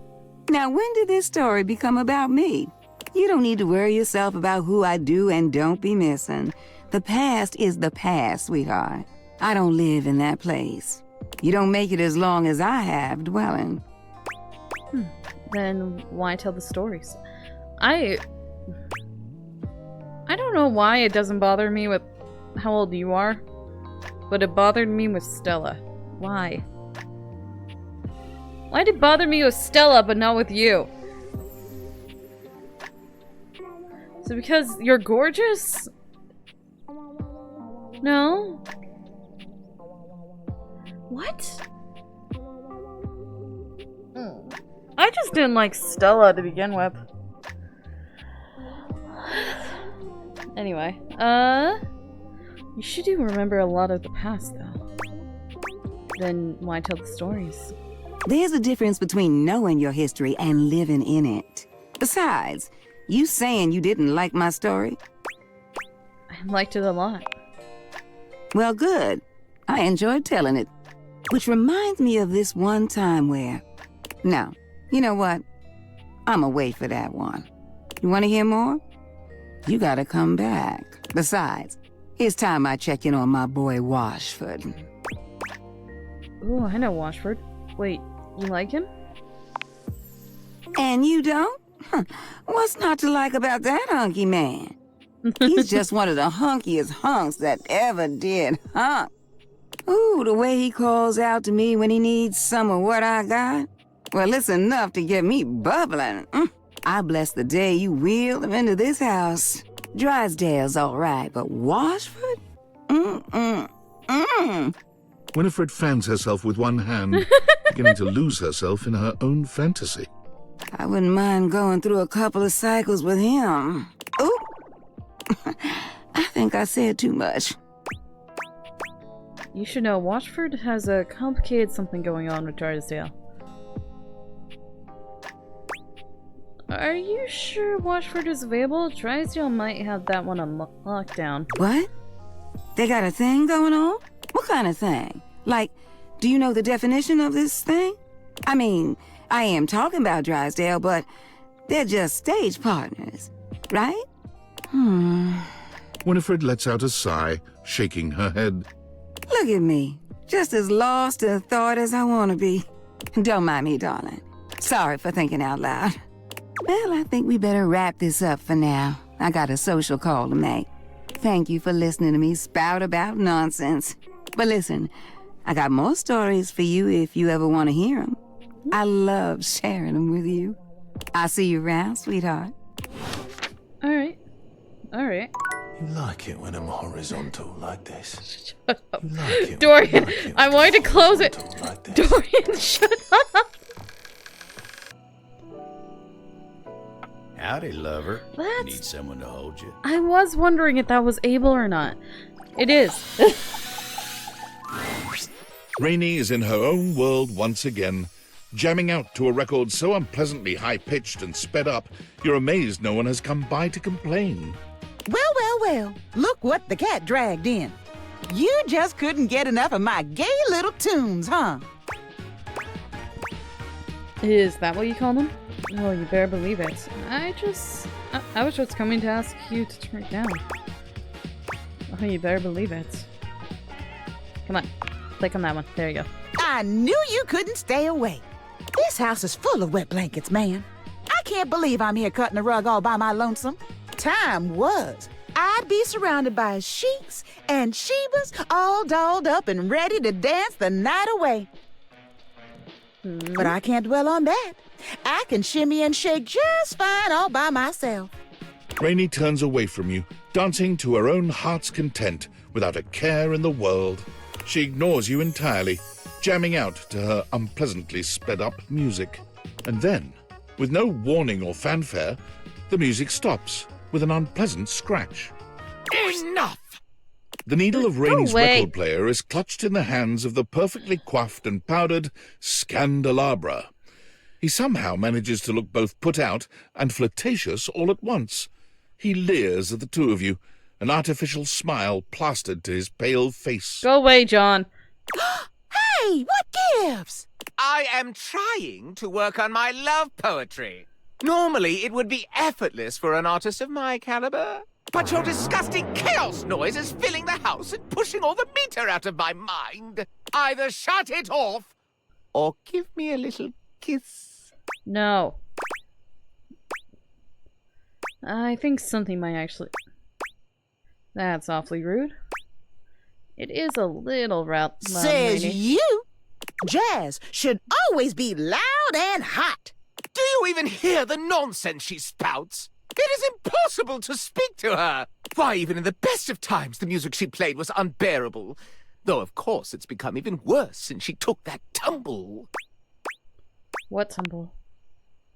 Speaker 20: Now, when did this story become about me? You don't need to worry yourself about who I do and don't be missing. The past is the past, sweetheart. I don't live in that place. You don't make it as long as I have dwelling.
Speaker 1: Then why tell the stories? I don't know why it doesn't bother me with how old you are, but it bothered me with Stella. Why? Why did it bother me with Stella but not with you? Is it because you're gorgeous? No? What? I just didn't like Stella to begin with. Anyway, you should do remember a lot of the past, though. Then why tell the stories?
Speaker 20: There's a difference between knowing your history and living in it. Besides, you saying you didn't like my story?
Speaker 1: I liked it a lot.
Speaker 20: Well, good. I enjoyed telling it. Which reminds me of this one time where... No, you know what? I'ma wait for that one. You want to hear more? You gotta come back. Besides, it's time I check in on my boy Washford.
Speaker 1: Ooh, I know Washford. Wait, you like him?
Speaker 20: And you don't? What's not to like about that hunky man? He's just one of the hunkiest hunks that ever did hunk. Ooh, the way he calls out to me when he needs some of what I got. Well, it's enough to get me bubbling. I bless the day you wheeled him into this house. Drysdale's all right, but Washford?
Speaker 5: Winifred fans herself with one hand, beginning to lose herself in her own fantasy.
Speaker 20: I wouldn't mind going through a couple of cycles with him. Ooh! I think I said too much.
Speaker 1: You should know, Washford has a complicated something going on with Drysdale. Are you sure Washford is available? Drysdale might have that one on lockdown.
Speaker 20: What? They got a thing going on? What kind of thing? Like, do you know the definition of this thing? I mean, I am talking about Drysdale, but they're just stage partners, right?
Speaker 5: Winifred lets out a sigh, shaking her head.
Speaker 20: Look at me, just as lost in thought as I want to be. Don't mind me, darling. Sorry for thinking out loud. Well, I think we better wrap this up for now. I got a social call to make. Thank you for listening to me spout about nonsense. But listen, I got more stories for you if you ever want to hear them. I love sharing them with you. I'll see you around, sweetheart.
Speaker 1: Alright. Alright.
Speaker 4: You like it when I'm horizontal like this?
Speaker 1: Shut up. Dorian, I wanted to close it. Dorian, shut up.
Speaker 21: Howdy, lover.
Speaker 1: What?
Speaker 21: Need someone to hold you?
Speaker 1: I was wondering if that was Abel or not. It is.
Speaker 5: Rainey is in her own world once again, jamming out to a record so unpleasantly high-pitched and sped up, you're amazed no one has come by to complain.
Speaker 22: Well, look what the cat dragged in. You just couldn't get enough of my gay little tunes, huh?
Speaker 1: Is that what you call them? Oh, you better believe it. I was just coming to ask you to turn it down. Oh, you better believe it. Come on. Click on that one. There you go.
Speaker 22: I knew you couldn't stay away. This house is full of wet blankets, man. I can't believe I'm here cutting the rug all by my lonesome. Time was, I'd be surrounded by sheiks and shebas all dolled up and ready to dance the night away. But I can't dwell on that. I can shimmy and shake just fine all by myself.
Speaker 5: Rainey turns away from you, dancing to her own heart's content without a care in the world. She ignores you entirely, jamming out to her unpleasantly sped-up music. And then, with no warning or fanfare, the music stops with an unpleasant scratch.
Speaker 4: Enough!
Speaker 5: The needle of Rainey's record player is clutched in the hands of the perfectly coiffed and powdered Scandelabra. He somehow manages to look both put out and flirtatious all at once. He leers at the two of you, an artificial smile plastered to his pale face.
Speaker 1: Go away, John.
Speaker 22: Hey, what gives?
Speaker 18: I am trying to work on my love poetry. Normally, it would be effortless for an artist of my caliber. But your disgusting chaos noise is filling the house and pushing all the meter out of my mind. Either shut it off, or give me a little kiss.
Speaker 1: No. I think something might actually... That's awfully rude. It is a little loud.
Speaker 22: Says you. Jazz should always be loud and hot.
Speaker 18: Do you even hear the nonsense she spouts? It is impossible to speak to her. Why, even in the best of times, the music she played was unbearable. Though, of course, it's become even worse since she took that tumble.
Speaker 1: What tumble?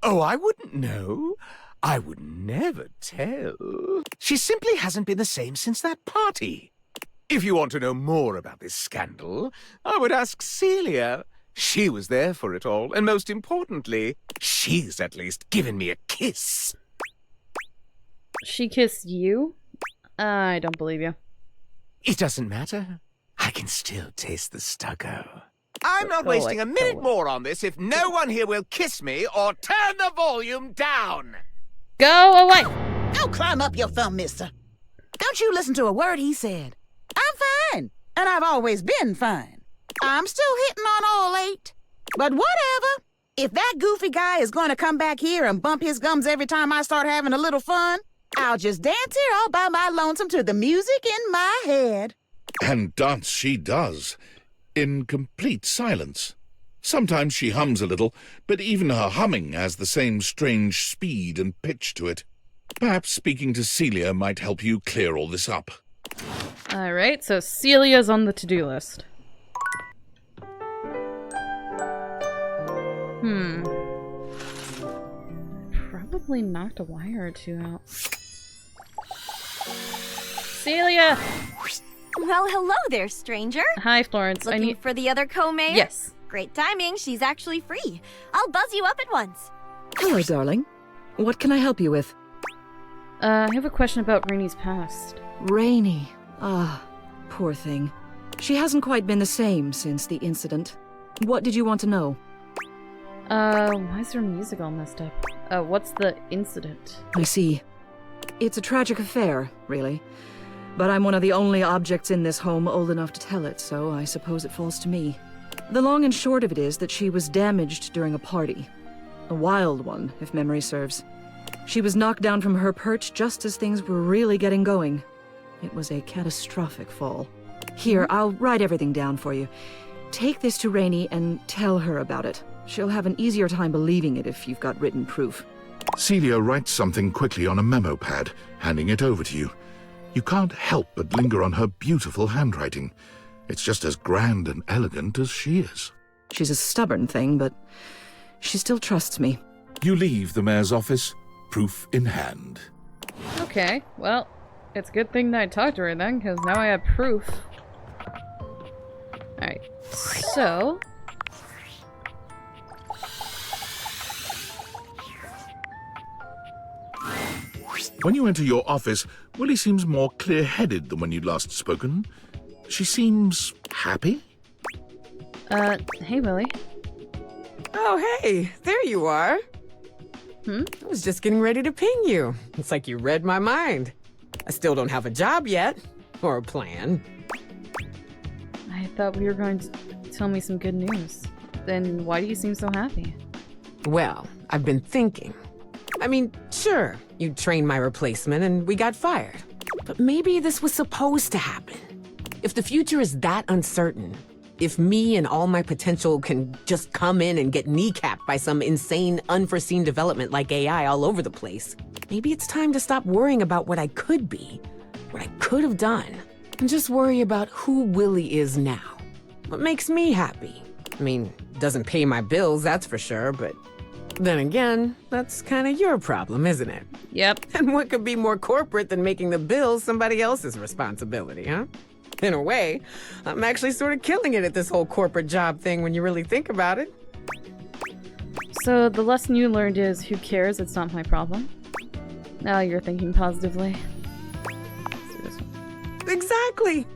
Speaker 18: Oh, I wouldn't know. I would never tell. She simply hasn't been the same since that party. If you want to know more about this scandal, I would ask Celia. She was there for it all, and most importantly, she's at least given me a kiss.
Speaker 1: She kissed you? I don't believe you.
Speaker 18: It doesn't matter. I can still taste the stucco. I'm not wasting a minute more on this if no one here will kiss me or turn the volume down.
Speaker 1: Go away!
Speaker 22: Don't climb up your thumb, mister. Don't you listen to a word he said. I'm fine, and I've always been fine. I'm still hitting on all 8. But whatever. If that goofy guy is going to come back here and bump his gums every time I start having a little fun, I'll just dance here all by my lonesome to the music in my head.
Speaker 5: And dance she does, in complete silence. Sometimes she hums a little, but even her humming has the same strange speed and pitch to it. Perhaps speaking to Celia might help you clear all this up.
Speaker 1: Alright, so Celia's on the to-do list. Probably knocked a wire or two out. Celia!
Speaker 9: Well, hello there, stranger.
Speaker 1: Hi, Florence.
Speaker 9: Looking for the other co-mayor?
Speaker 1: Yes.
Speaker 9: Great timing. She's actually free. I'll buzz you up at once.
Speaker 21: Hello, darling. What can I help you with?
Speaker 1: I have a question about Rainey's past.
Speaker 21: Rainey. Ah, poor thing. She hasn't quite been the same since the incident. What did you want to know?
Speaker 1: Why is her music all messed up? What's the incident?
Speaker 21: I see. It's a tragic affair, really. But I'm one of the only objects in this home old enough to tell it, so I suppose it falls to me. The long and short of it is that she was damaged during a party. A wild one, if memory serves. She was knocked down from her perch just as things were really getting going. It was a catastrophic fall. Here, I'll write everything down for you. Take this to Rainey and tell her about it. She'll have an easier time believing it if you've got written proof.
Speaker 5: Celia writes something quickly on a memo pad, handing it over to you. You can't help but linger on her beautiful handwriting. It's just as grand and elegant as she is.
Speaker 21: She's a stubborn thing, but she still trusts me.
Speaker 5: You leave the mayor's office, proof in hand.
Speaker 1: Okay, well, it's a good thing that I talked to her then, because now I have proof. Alright, so...
Speaker 5: When you enter your office, Willie seems more clear-headed than when you'd last spoken. She seems happy.
Speaker 1: Hey, Willie.
Speaker 15: Oh, hey, there you are. I was just getting ready to ping you. It's like you read my mind. I still don't have a job yet, or a plan.
Speaker 1: I thought we were going to tell me some good news. Then why do you seem so happy?
Speaker 15: Well, I've been thinking. I mean, sure, you trained my replacement and we got fired. But maybe this was supposed to happen. If the future is that uncertain, if me and all my potential can just come in and get kneecapped by some insane, unforeseen development like AI all over the place, maybe it's time to stop worrying about what I could be, what I could have done, and just worry about who Willie is now. What makes me happy? I mean, doesn't pay my bills, that's for sure, but then again, that's kind of your problem, isn't it?
Speaker 1: Yep.
Speaker 15: And what could be more corporate than making the bills somebody else's responsibility, huh? In a way, I'm actually sort of killing it at this whole corporate job thing when you really think about it.
Speaker 1: So the lesson you learned is, who cares? It's not my problem. Now you're thinking positively.
Speaker 15: Exactly.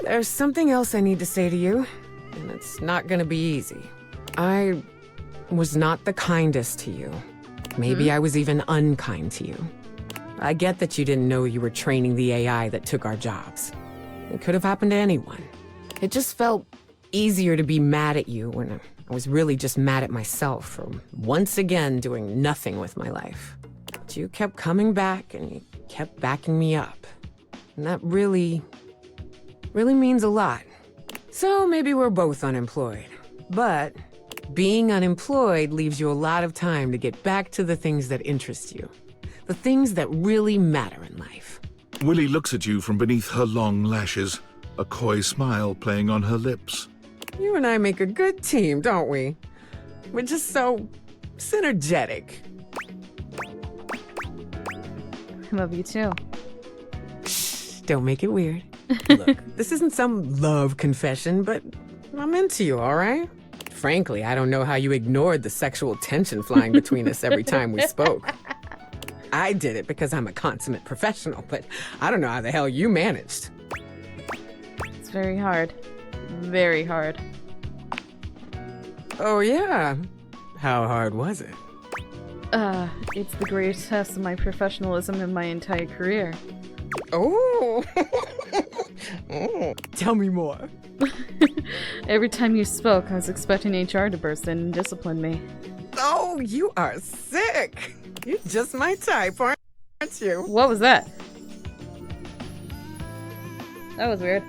Speaker 15: There's something else I need to say to you, and it's not gonna be easy. I was not the kindest to you. Maybe I was even unkind to you. I get that you didn't know you were training the AI that took our jobs. It could have happened to anyone. It just felt easier to be mad at you when I was really just mad at myself for once again doing nothing with my life. But you kept coming back and you kept backing me up. And that really means a lot. So maybe we're both unemployed. But being unemployed leaves you a lot of time to get back to the things that interest you. The things that really matter in life.
Speaker 5: Willie looks at you from beneath her long lashes, a coy smile playing on her lips.
Speaker 15: You and I make a good team, don't we? We're just so synergetic.
Speaker 1: I love you too.
Speaker 15: Shh, don't make it weird. Look, this isn't some love confession, but I'm into you, all right? Frankly, I don't know how you ignored the sexual tension flying between us every time we spoke. I did it because I'm a consummate professional, but I don't know how the hell you managed.
Speaker 1: It's very hard. Very hard.
Speaker 15: Oh, yeah? How hard was it?
Speaker 1: It's the greatest test of my professionalism in my entire career.
Speaker 15: Oh! Tell me more.
Speaker 1: Every time you spoke, I was expecting HR to burst in and discipline me.
Speaker 15: Oh, you are sick! You're just my type, aren't you?
Speaker 1: What was that? That was weird.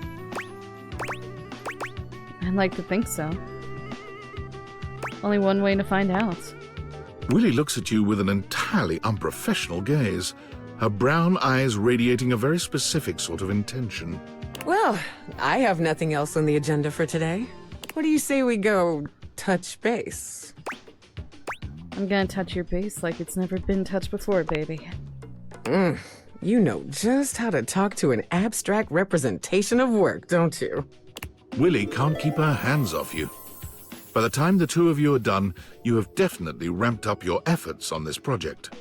Speaker 1: I'd like to think so. Only one way to find out.
Speaker 5: Willie looks at you with an entirely unprofessional gaze, her brown eyes radiating a very specific sort of intention.
Speaker 15: Well, I have nothing else on the agenda for today. What do you say we go touch base?
Speaker 1: I'm gonna touch your base like it's never been touched before, baby.
Speaker 15: You know just how to talk to an abstract representation of work, don't you?
Speaker 5: Willie can't keep her hands off you. By the time the two of you are done, you have definitely ramped up your efforts on this project.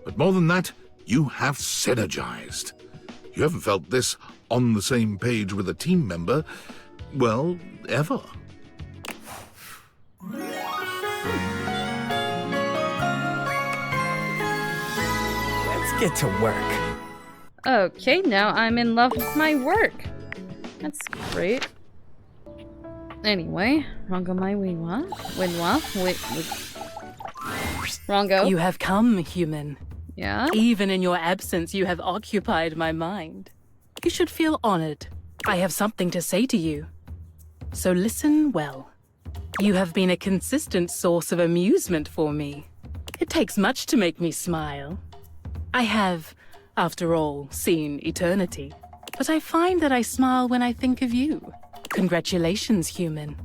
Speaker 5: But more than that, you have synergized. You haven't felt this on the same page with a team member, well, ever.
Speaker 15: Let's get to work.
Speaker 1: Okay, now I'm in love with my work. That's great. Anyway, Rongo my Winwa. Rongo.
Speaker 19: You have come, human.
Speaker 1: Yeah?
Speaker 19: Even in your absence, you have occupied my mind. You should feel honored. I have something to say to you. So listen well. You have been a consistent source of amusement for me. It takes much to make me smile. I have, after all, seen eternity. But I find that I smile when I think of you. Congratulations, human.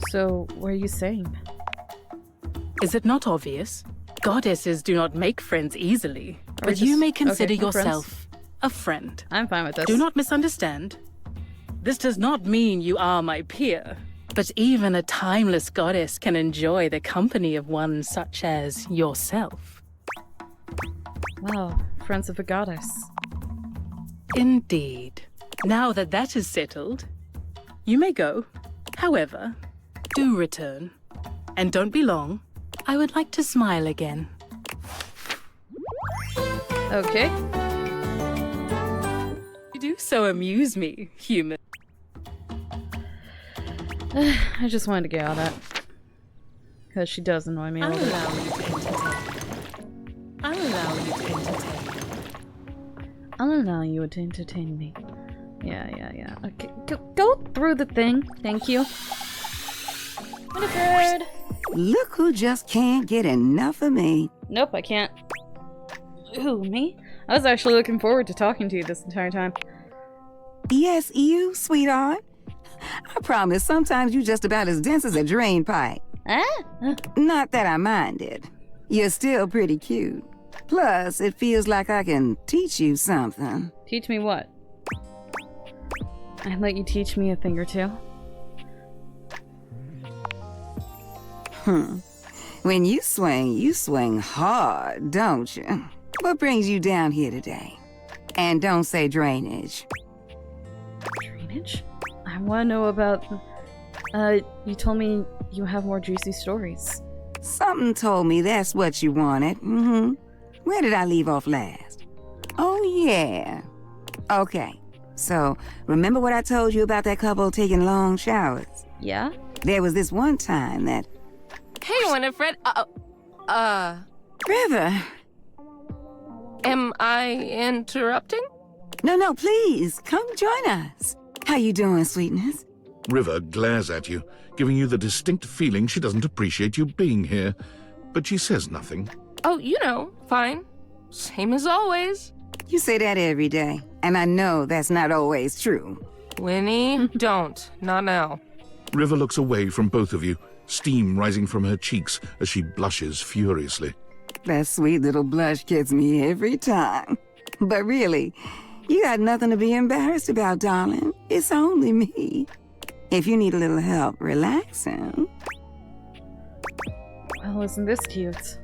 Speaker 1: So, what are you saying?
Speaker 19: Is it not obvious? Goddesses do not make friends easily, but you may consider yourself a friend.
Speaker 1: I'm fine with this.
Speaker 19: Do not misunderstand. This does not mean you are my peer, but even a timeless goddess can enjoy the company of one such as yourself.
Speaker 1: Wow, friends of a goddess.
Speaker 19: Indeed. Now that that is settled, you may go. However, do return. And don't be long. I would like to smile again.
Speaker 1: Okay.
Speaker 19: You do so amuse me, human.
Speaker 1: I just wanted to get out of that. Because she does annoy me a little bit. I'll allow you to entertain me. Yeah. Okay, go through the thing. Thank you. Winifred!
Speaker 20: Look who just can't get enough of me.
Speaker 1: Nope, I can't. Ooh, me? I was actually looking forward to talking to you this entire time.
Speaker 20: Yes, you, sweetheart. I promise, sometimes you're just about as dense as a drain pipe. Not that I minded. You're still pretty cute. Plus, it feels like I can teach you something.
Speaker 1: Teach me what? I'd let you teach me a thing or two.
Speaker 20: When you swing hard, don't you? What brings you down here today? And don't say drainage.
Speaker 1: Drainage? I want to know about... you told me you have more juicy stories.
Speaker 20: Something told me that's what you wanted. Where did I leave off last? Oh, yeah. Okay. So, remember what I told you about that couple taking long showers?
Speaker 1: Yeah?
Speaker 20: There was this one time that...
Speaker 3: Hey, Winifred.
Speaker 20: River.
Speaker 3: Am I interrupting?
Speaker 20: No, please. Come join us. How you doing, sweetness?
Speaker 5: River glares at you, giving you the distinct feeling she doesn't appreciate you being here. But she says nothing.
Speaker 3: Oh, you know, fine. Same as always.
Speaker 20: You say that every day, and I know that's not always true.
Speaker 3: Winnie, don't. Not now.
Speaker 5: River looks away from both of you, steam rising from her cheeks as she blushes furiously.
Speaker 20: That sweet little blush gets me every time. But really, you got nothing to be embarrassed about, darling. It's only me. If you need a little help relaxing.
Speaker 1: Well, isn't this cute?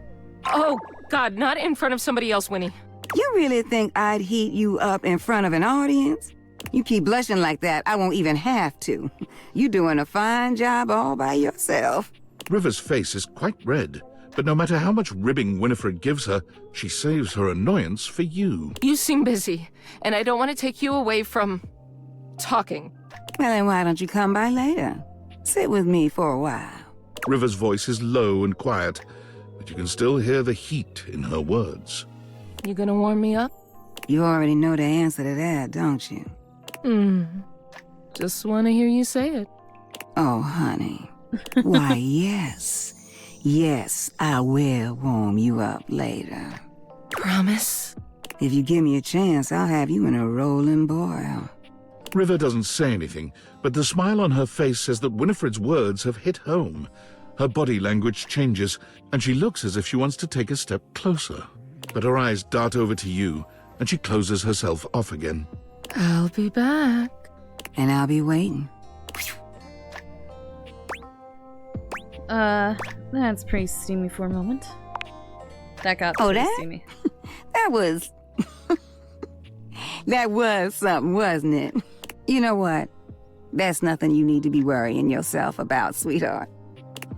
Speaker 3: Oh, God, not in front of somebody else, Winnie.
Speaker 20: You really think I'd heat you up in front of an audience? You keep blushing like that, I won't even have to. You're doing a fine job all by yourself.
Speaker 5: River's face is quite red, but no matter how much ribbing Winifred gives her, she saves her annoyance for you.
Speaker 3: You seem busy, and I don't want to take you away from... talking.
Speaker 20: Well, then why don't you come by later? Sit with me for a while.
Speaker 5: River's voice is low and quiet, but you can still hear the heat in her words.
Speaker 3: You gonna warm me up?
Speaker 20: You already know the answer to that, don't you?
Speaker 3: Just want to hear you say it.
Speaker 20: Oh, honey. Why, yes. Yes, I will warm you up later.
Speaker 3: Promise?
Speaker 20: If you give me a chance, I'll have you in a rolling boil.
Speaker 5: River doesn't say anything, but the smile on her face says that Winifred's words have hit home. Her body language changes, and she looks as if she wants to take a step closer. But her eyes dart over to you, and she closes herself off again.
Speaker 3: I'll be back.
Speaker 20: And I'll be waiting.
Speaker 1: That's pretty steamy for a moment. That got pretty steamy.
Speaker 20: That was... that was something, wasn't it? You know what? That's nothing you need to be worrying yourself about, sweetheart.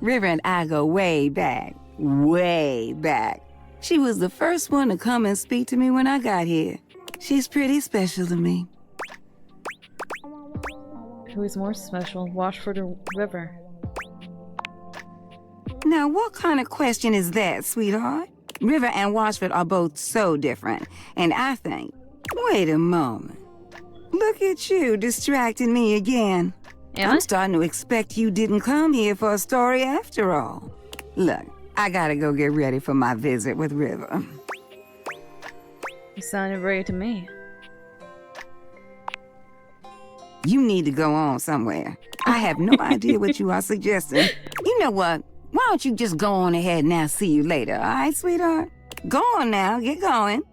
Speaker 20: River and I go way back. Way back. She was the first one to come and speak to me when I got here. She's pretty special to me.
Speaker 1: Who is more special, Washford or River?
Speaker 20: Now, what kind of question is that, sweetheart? River and Washford are both so different, and I think... Wait a moment. Look at you, distracting me again. I'm starting to expect you didn't come here for a story after all. Look, I gotta go get ready for my visit with River.
Speaker 1: You sounded ready to me.
Speaker 20: You need to go on somewhere. I have no idea what you are suggesting. You know what? Why don't you just go on ahead and I'll see you later, all right, sweetheart? Go on now, get going.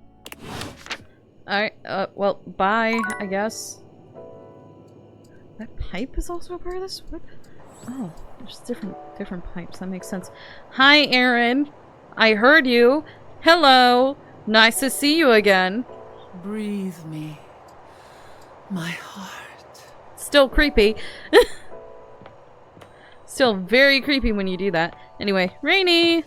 Speaker 1: Alright, well, bye, I guess. That pipe is also a part of this? What? Oh, there's different pipes, that makes sense. Hi, Aaron. I heard you. Hello. Nice to see you again.
Speaker 19: Breathe me. My heart.
Speaker 1: Still creepy. Still very creepy when you do that. Anyway, Rainy!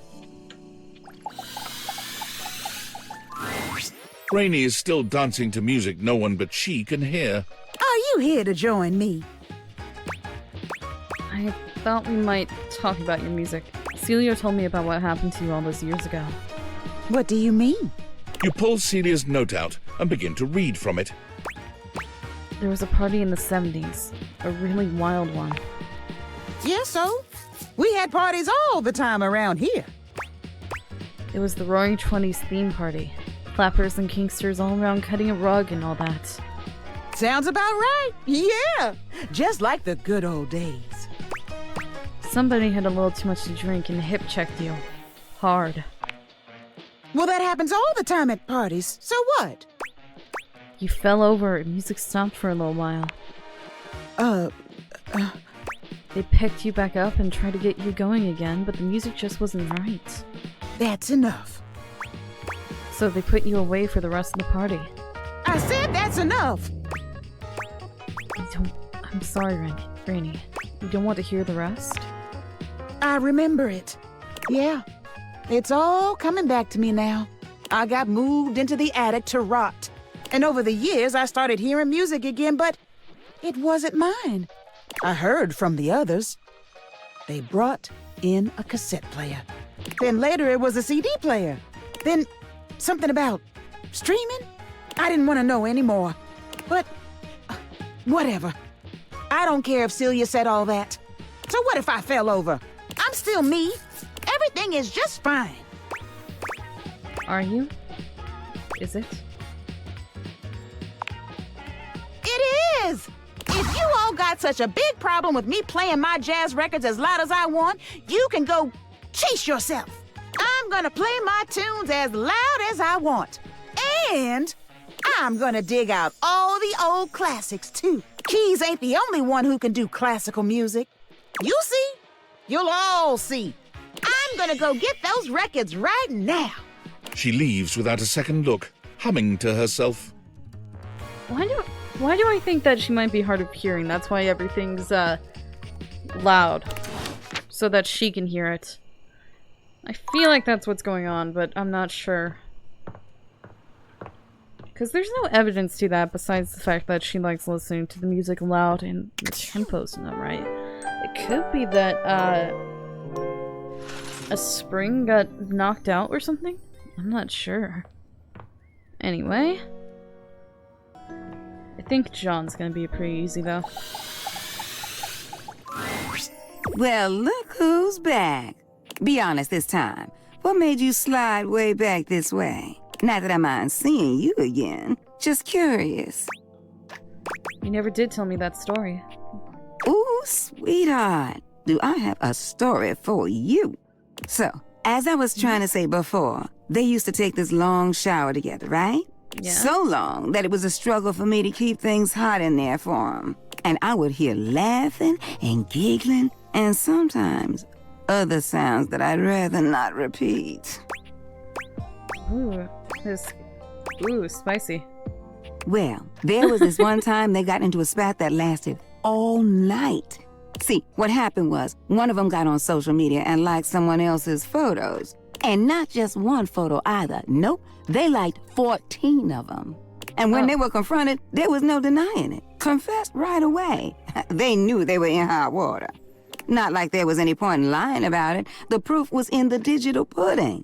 Speaker 5: Rainy is still dancing to music no one but she can hear.
Speaker 22: Are you here to join me?
Speaker 1: I thought we might talk about your music. Celia told me about what happened to you all those years ago.
Speaker 22: What do you mean?
Speaker 5: You pull Celia's note out, and begin to read from it.
Speaker 1: There was a party in the 70s. A really wild one.
Speaker 22: Yeah, so? We had parties all the time around here.
Speaker 1: It was the Roaring Twenties theme party. Clappers and kinksters all around cutting a rug and all that.
Speaker 22: Sounds about right. Yeah. Just like the good old days.
Speaker 1: Somebody had a little too much to drink and hip-checked you. Hard.
Speaker 22: Well, that happens all the time at parties. So what?
Speaker 1: You fell over and music stopped for a little while. They picked you back up and tried to get you going again, but the music just wasn't right.
Speaker 22: That's enough.
Speaker 1: So they put you away for the rest of the party.
Speaker 22: I said that's enough!
Speaker 1: I'm sorry, Rainy. You don't want to hear the rest?
Speaker 22: I remember it. Yeah. It's all coming back to me now. I got moved into the attic to rot. And over the years, I started hearing music again, but it wasn't mine. I heard from the others. They brought in a cassette player. Then later it was a CD player. Then something about streaming? I didn't want to know anymore. But whatever. I don't care if Celia said all that. So what if I fell over? I'm still me. Everything is just fine.
Speaker 1: Are you? Is it?
Speaker 22: It is! If you all got such a big problem with me playing my jazz records as loud as I want, you can go chase yourself. I'm gonna play my tunes as loud as I want. And I'm gonna dig out all the old classics, too. Keys ain't the only one who can do classical music. You see? You'll all see. I'm gonna go get those records right now.
Speaker 5: She leaves without a second look, humming to herself.
Speaker 1: Why do I think that she might be hard of hearing? That's why everything's loud. So that she can hear it. I feel like that's what's going on, but I'm not sure. Because there's no evidence to that besides the fact that she likes listening to the music loud and the tempo's not right. It could be that a spring got knocked out or something? I'm not sure. Anyway. I think John's gonna be pretty easy though.
Speaker 20: Well, look who's back. Be honest this time. What made you slide way back this way? Not that I mind seeing you again. Just curious.
Speaker 1: You never did tell me that story.
Speaker 20: Ooh, sweetheart. Do I have a story for you? So, as I was trying to say before, they used to take this long shower together, right?
Speaker 1: Yeah.
Speaker 20: So long that it was a struggle for me to keep things hot in there for them. And I would hear laughing and giggling and sometimes other sounds that I'd rather not repeat.
Speaker 1: Ooh, spicy.
Speaker 20: Well, there was this one time they got into a spat that lasted all night. See, what happened was, one of them got on social media and liked someone else's photos. And not just one photo either. Nope, they liked 14 of them. And when they were confronted, there was no denying it. Confessed right away. They knew they were in hot water. Not like there was any point in lying about it. The proof was in the digital pudding.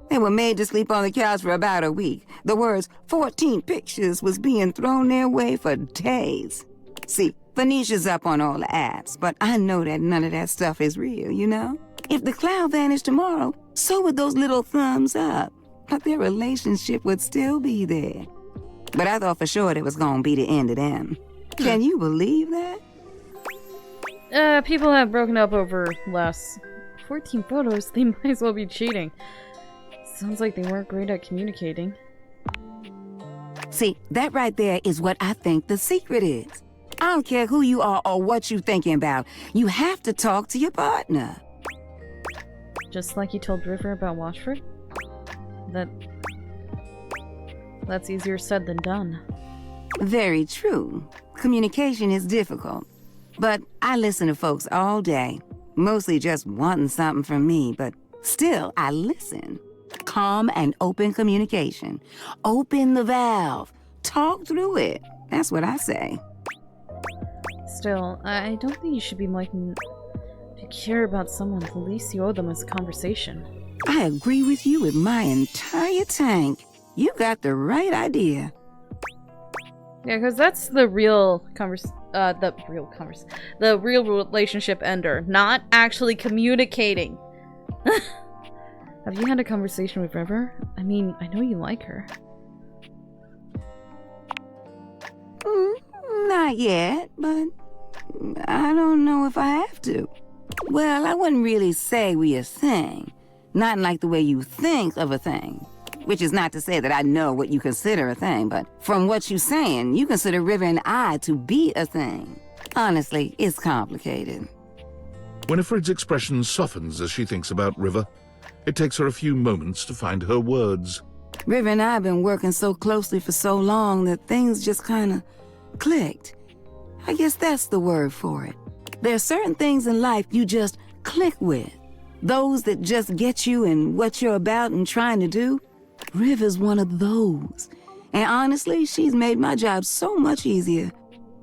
Speaker 20: They were made to sleep on the couch for about a week. The words 14 pictures was being thrown their way for days. See, Phoenicia's up on all the apps, but I know that none of that stuff is real, you know? If the cloud vanished tomorrow, so would those little thumbs up. But their relationship would still be there. But I thought for sure it was gonna be the end of them. Can you believe that?
Speaker 1: People have broken up over less. 14 photos, they might as well be cheating. Sounds like they weren't great at communicating.
Speaker 20: See, that right there is what I think the secret is. I don't care who you are or what you're thinking about. You have to talk to your partner.
Speaker 1: Just like you told River about Washford? That's easier said than done.
Speaker 20: Very true. Communication is difficult. But I listen to folks all day. Mostly just wanting something from me, but still, I listen. Calm and open communication. Open the valve. Talk through it. That's what I say.
Speaker 1: Still, I don't think you should be liking... If you care about someone, the least you owe them is a conversation.
Speaker 20: I agree with you with my entire tank. You got the right idea.
Speaker 1: Yeah, because that's the real the real relationship ender, not actually communicating. Have you had a conversation with River? I mean, I know you like her.
Speaker 20: Not yet, but I don't know if I have to. Well, I wouldn't really say we a thing. Not in like the way you think of a thing. Which is not to say that I know what you consider a thing, but from what you're saying, you consider River and I to be a thing. Honestly, it's complicated.
Speaker 5: Winifred's expression softens as she thinks about River. It takes her a few moments to find her words.
Speaker 20: River and I have been working so closely for so long that things just kind of clicked. I guess that's the word for it. There are certain things in life you just click with. Those that just get you in what you're about and trying to do. River's one of those. And honestly, she's made my job so much easier.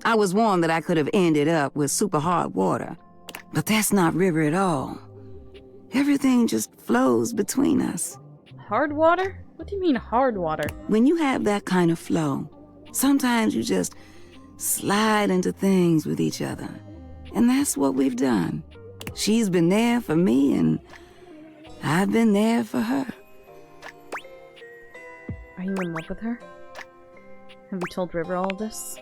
Speaker 20: I was warned that I could have ended up with super hard water. But that's not River at all. Everything just flows between us.
Speaker 1: Hard water? What do you mean hard water?
Speaker 20: When you have that kind of flow, sometimes you just slide into things with each other. And that's what we've done. She's been there for me, and I've been there for her.
Speaker 1: Are you in love with her? Have you told River all this?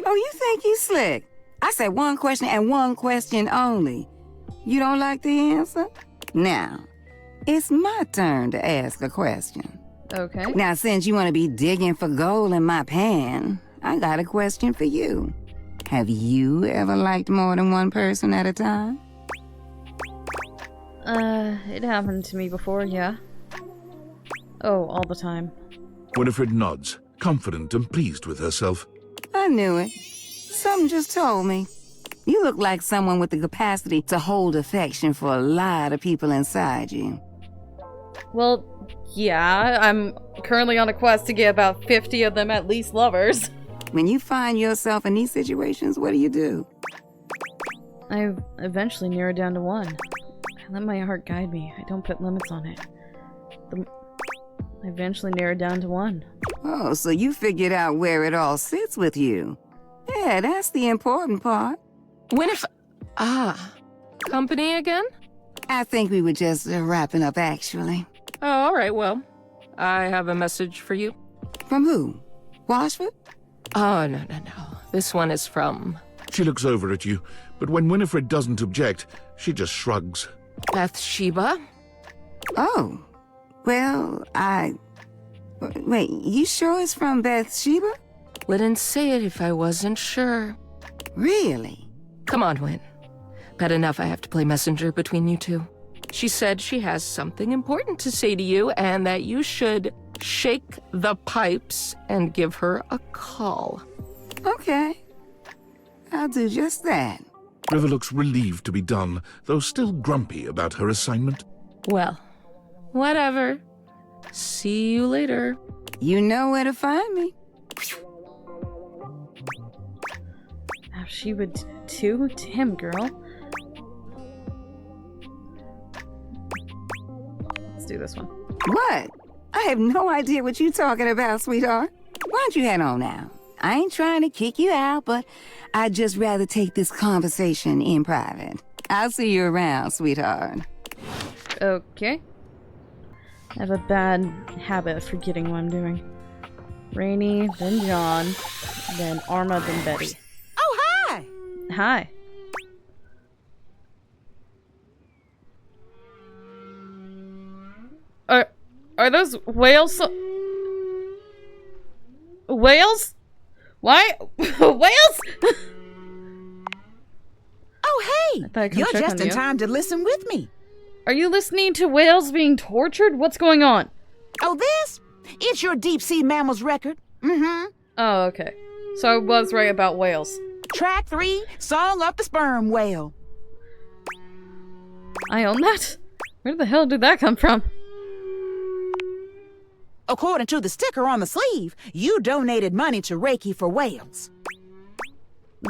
Speaker 20: Oh, you think you slick? I said one question and one question only. You don't like the answer? Now, it's my turn to ask a question.
Speaker 1: Okay.
Speaker 20: Now, since you want to be digging for gold in my pan, I got a question for you. Have you ever liked more than one person at a time?
Speaker 1: It happened to me before, yeah. Oh, all the time.
Speaker 5: Winifred nods, confident and pleased with herself.
Speaker 20: I knew it. Something just told me. You look like someone with the capacity to hold affection for a lot of people inside you.
Speaker 1: Well, yeah, I'm currently on a quest to get about 50 of them at least lovers.
Speaker 20: When you find yourself in these situations, what do?
Speaker 1: I eventually narrow down to one. I let my heart guide me. I don't put limits on it. I eventually narrowed down to one.
Speaker 20: Oh, so you figured out where it all sits with you. Yeah, that's the important part.
Speaker 3: Company again?
Speaker 20: I think we were just wrapping up, actually.
Speaker 3: Oh, all right, well, I have a message for you.
Speaker 20: From who? Washford?
Speaker 3: Oh, no. This one is from...
Speaker 5: She looks over at you, but when Winifred doesn't object, she just shrugs.
Speaker 3: Bathsheba?
Speaker 20: Oh, well, Wait, you sure it's from Bathsheba?
Speaker 3: Wouldn't say it if I wasn't sure.
Speaker 20: Really?
Speaker 3: Come on, Win. Bad enough I have to play messenger between you two. She said she has something important to say to you and that you should shake the pipes and give her a call.
Speaker 20: Okay. I'll do just that.
Speaker 5: River looks relieved to be done, though still grumpy about her assignment.
Speaker 3: Well, whatever. See you later.
Speaker 20: You know where to find me.
Speaker 1: Now she would too? Damn, girl. Let's do this one.
Speaker 20: What? I have no idea what you're talking about, sweetheart. Why don't you head on now? I ain't trying to kick you out, but I'd just rather take this conversation in private. I'll see you around, sweetheart.
Speaker 1: Okay. I have a bad habit of forgetting what I'm doing. Rainy, then John, then Arma, then Betty.
Speaker 22: Oh, hi!
Speaker 1: Hi. Are those whales? Whales? Why? Whales?
Speaker 22: Oh, hey! You're just in time to listen with me.
Speaker 1: Are you listening to whales being tortured? What's going on?
Speaker 22: Oh, this? It's your deep-sea mammals record. Mm-hmm.
Speaker 1: Oh, okay. So I was right about whales.
Speaker 22: Track 3, Song of the Sperm Whale.
Speaker 1: I own that? Where the hell did that come from?
Speaker 22: According to the sticker on the sleeve, you donated money to Reiki for whales.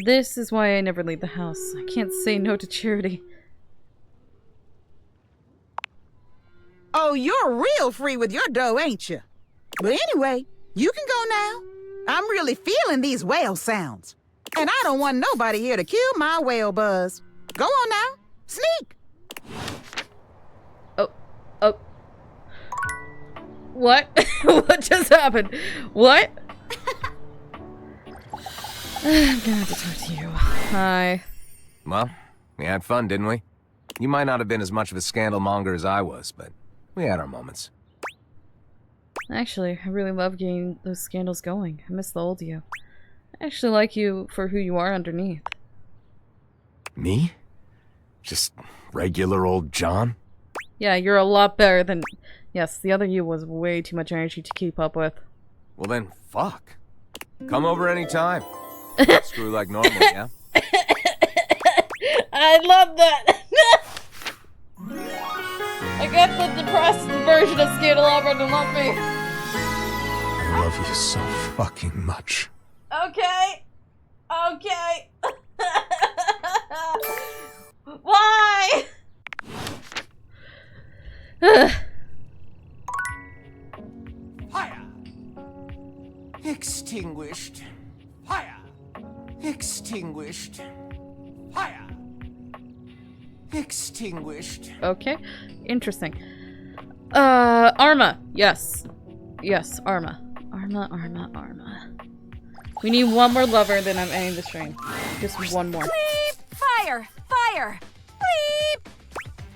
Speaker 1: This is why I never leave the house. I can't say no to charity.
Speaker 22: Oh, you're real free with your dough, ain't you? But anyway, you can go now. I'm really feeling these whale sounds. And I don't want nobody here to kill my whale buzz. Go on now. Sneak.
Speaker 1: Oh. What? What just happened? What? I'm gonna have to talk to you. Hi.
Speaker 18: Well, we had fun, didn't we? You might not have been as much of a scandal monger as I was, but we had our moments.
Speaker 1: Actually, I really love getting those scandals going. I miss the old you. I actually like you for who you are underneath.
Speaker 18: Me? Just regular old John?
Speaker 1: Yeah, you're a lot better than... Yes, the other you was way too much energy to keep up with.
Speaker 18: Well then, fuck. Come over anytime. Screw like normal, yeah?
Speaker 1: I love that! I got the depressed version of Scandal Opera to love me.
Speaker 18: I love you so fucking much.
Speaker 1: Okay. Okay. Why?
Speaker 17: Fire! Extinguished. Fire! Extinguished. Fire! Extinguished.
Speaker 1: Okay. Interesting. Arma. Yes. Yes, Arma. Arma. We need one more lover, then I'm ending the stream. Just one more.
Speaker 2: Bleep! Fire! Fire! Bleep!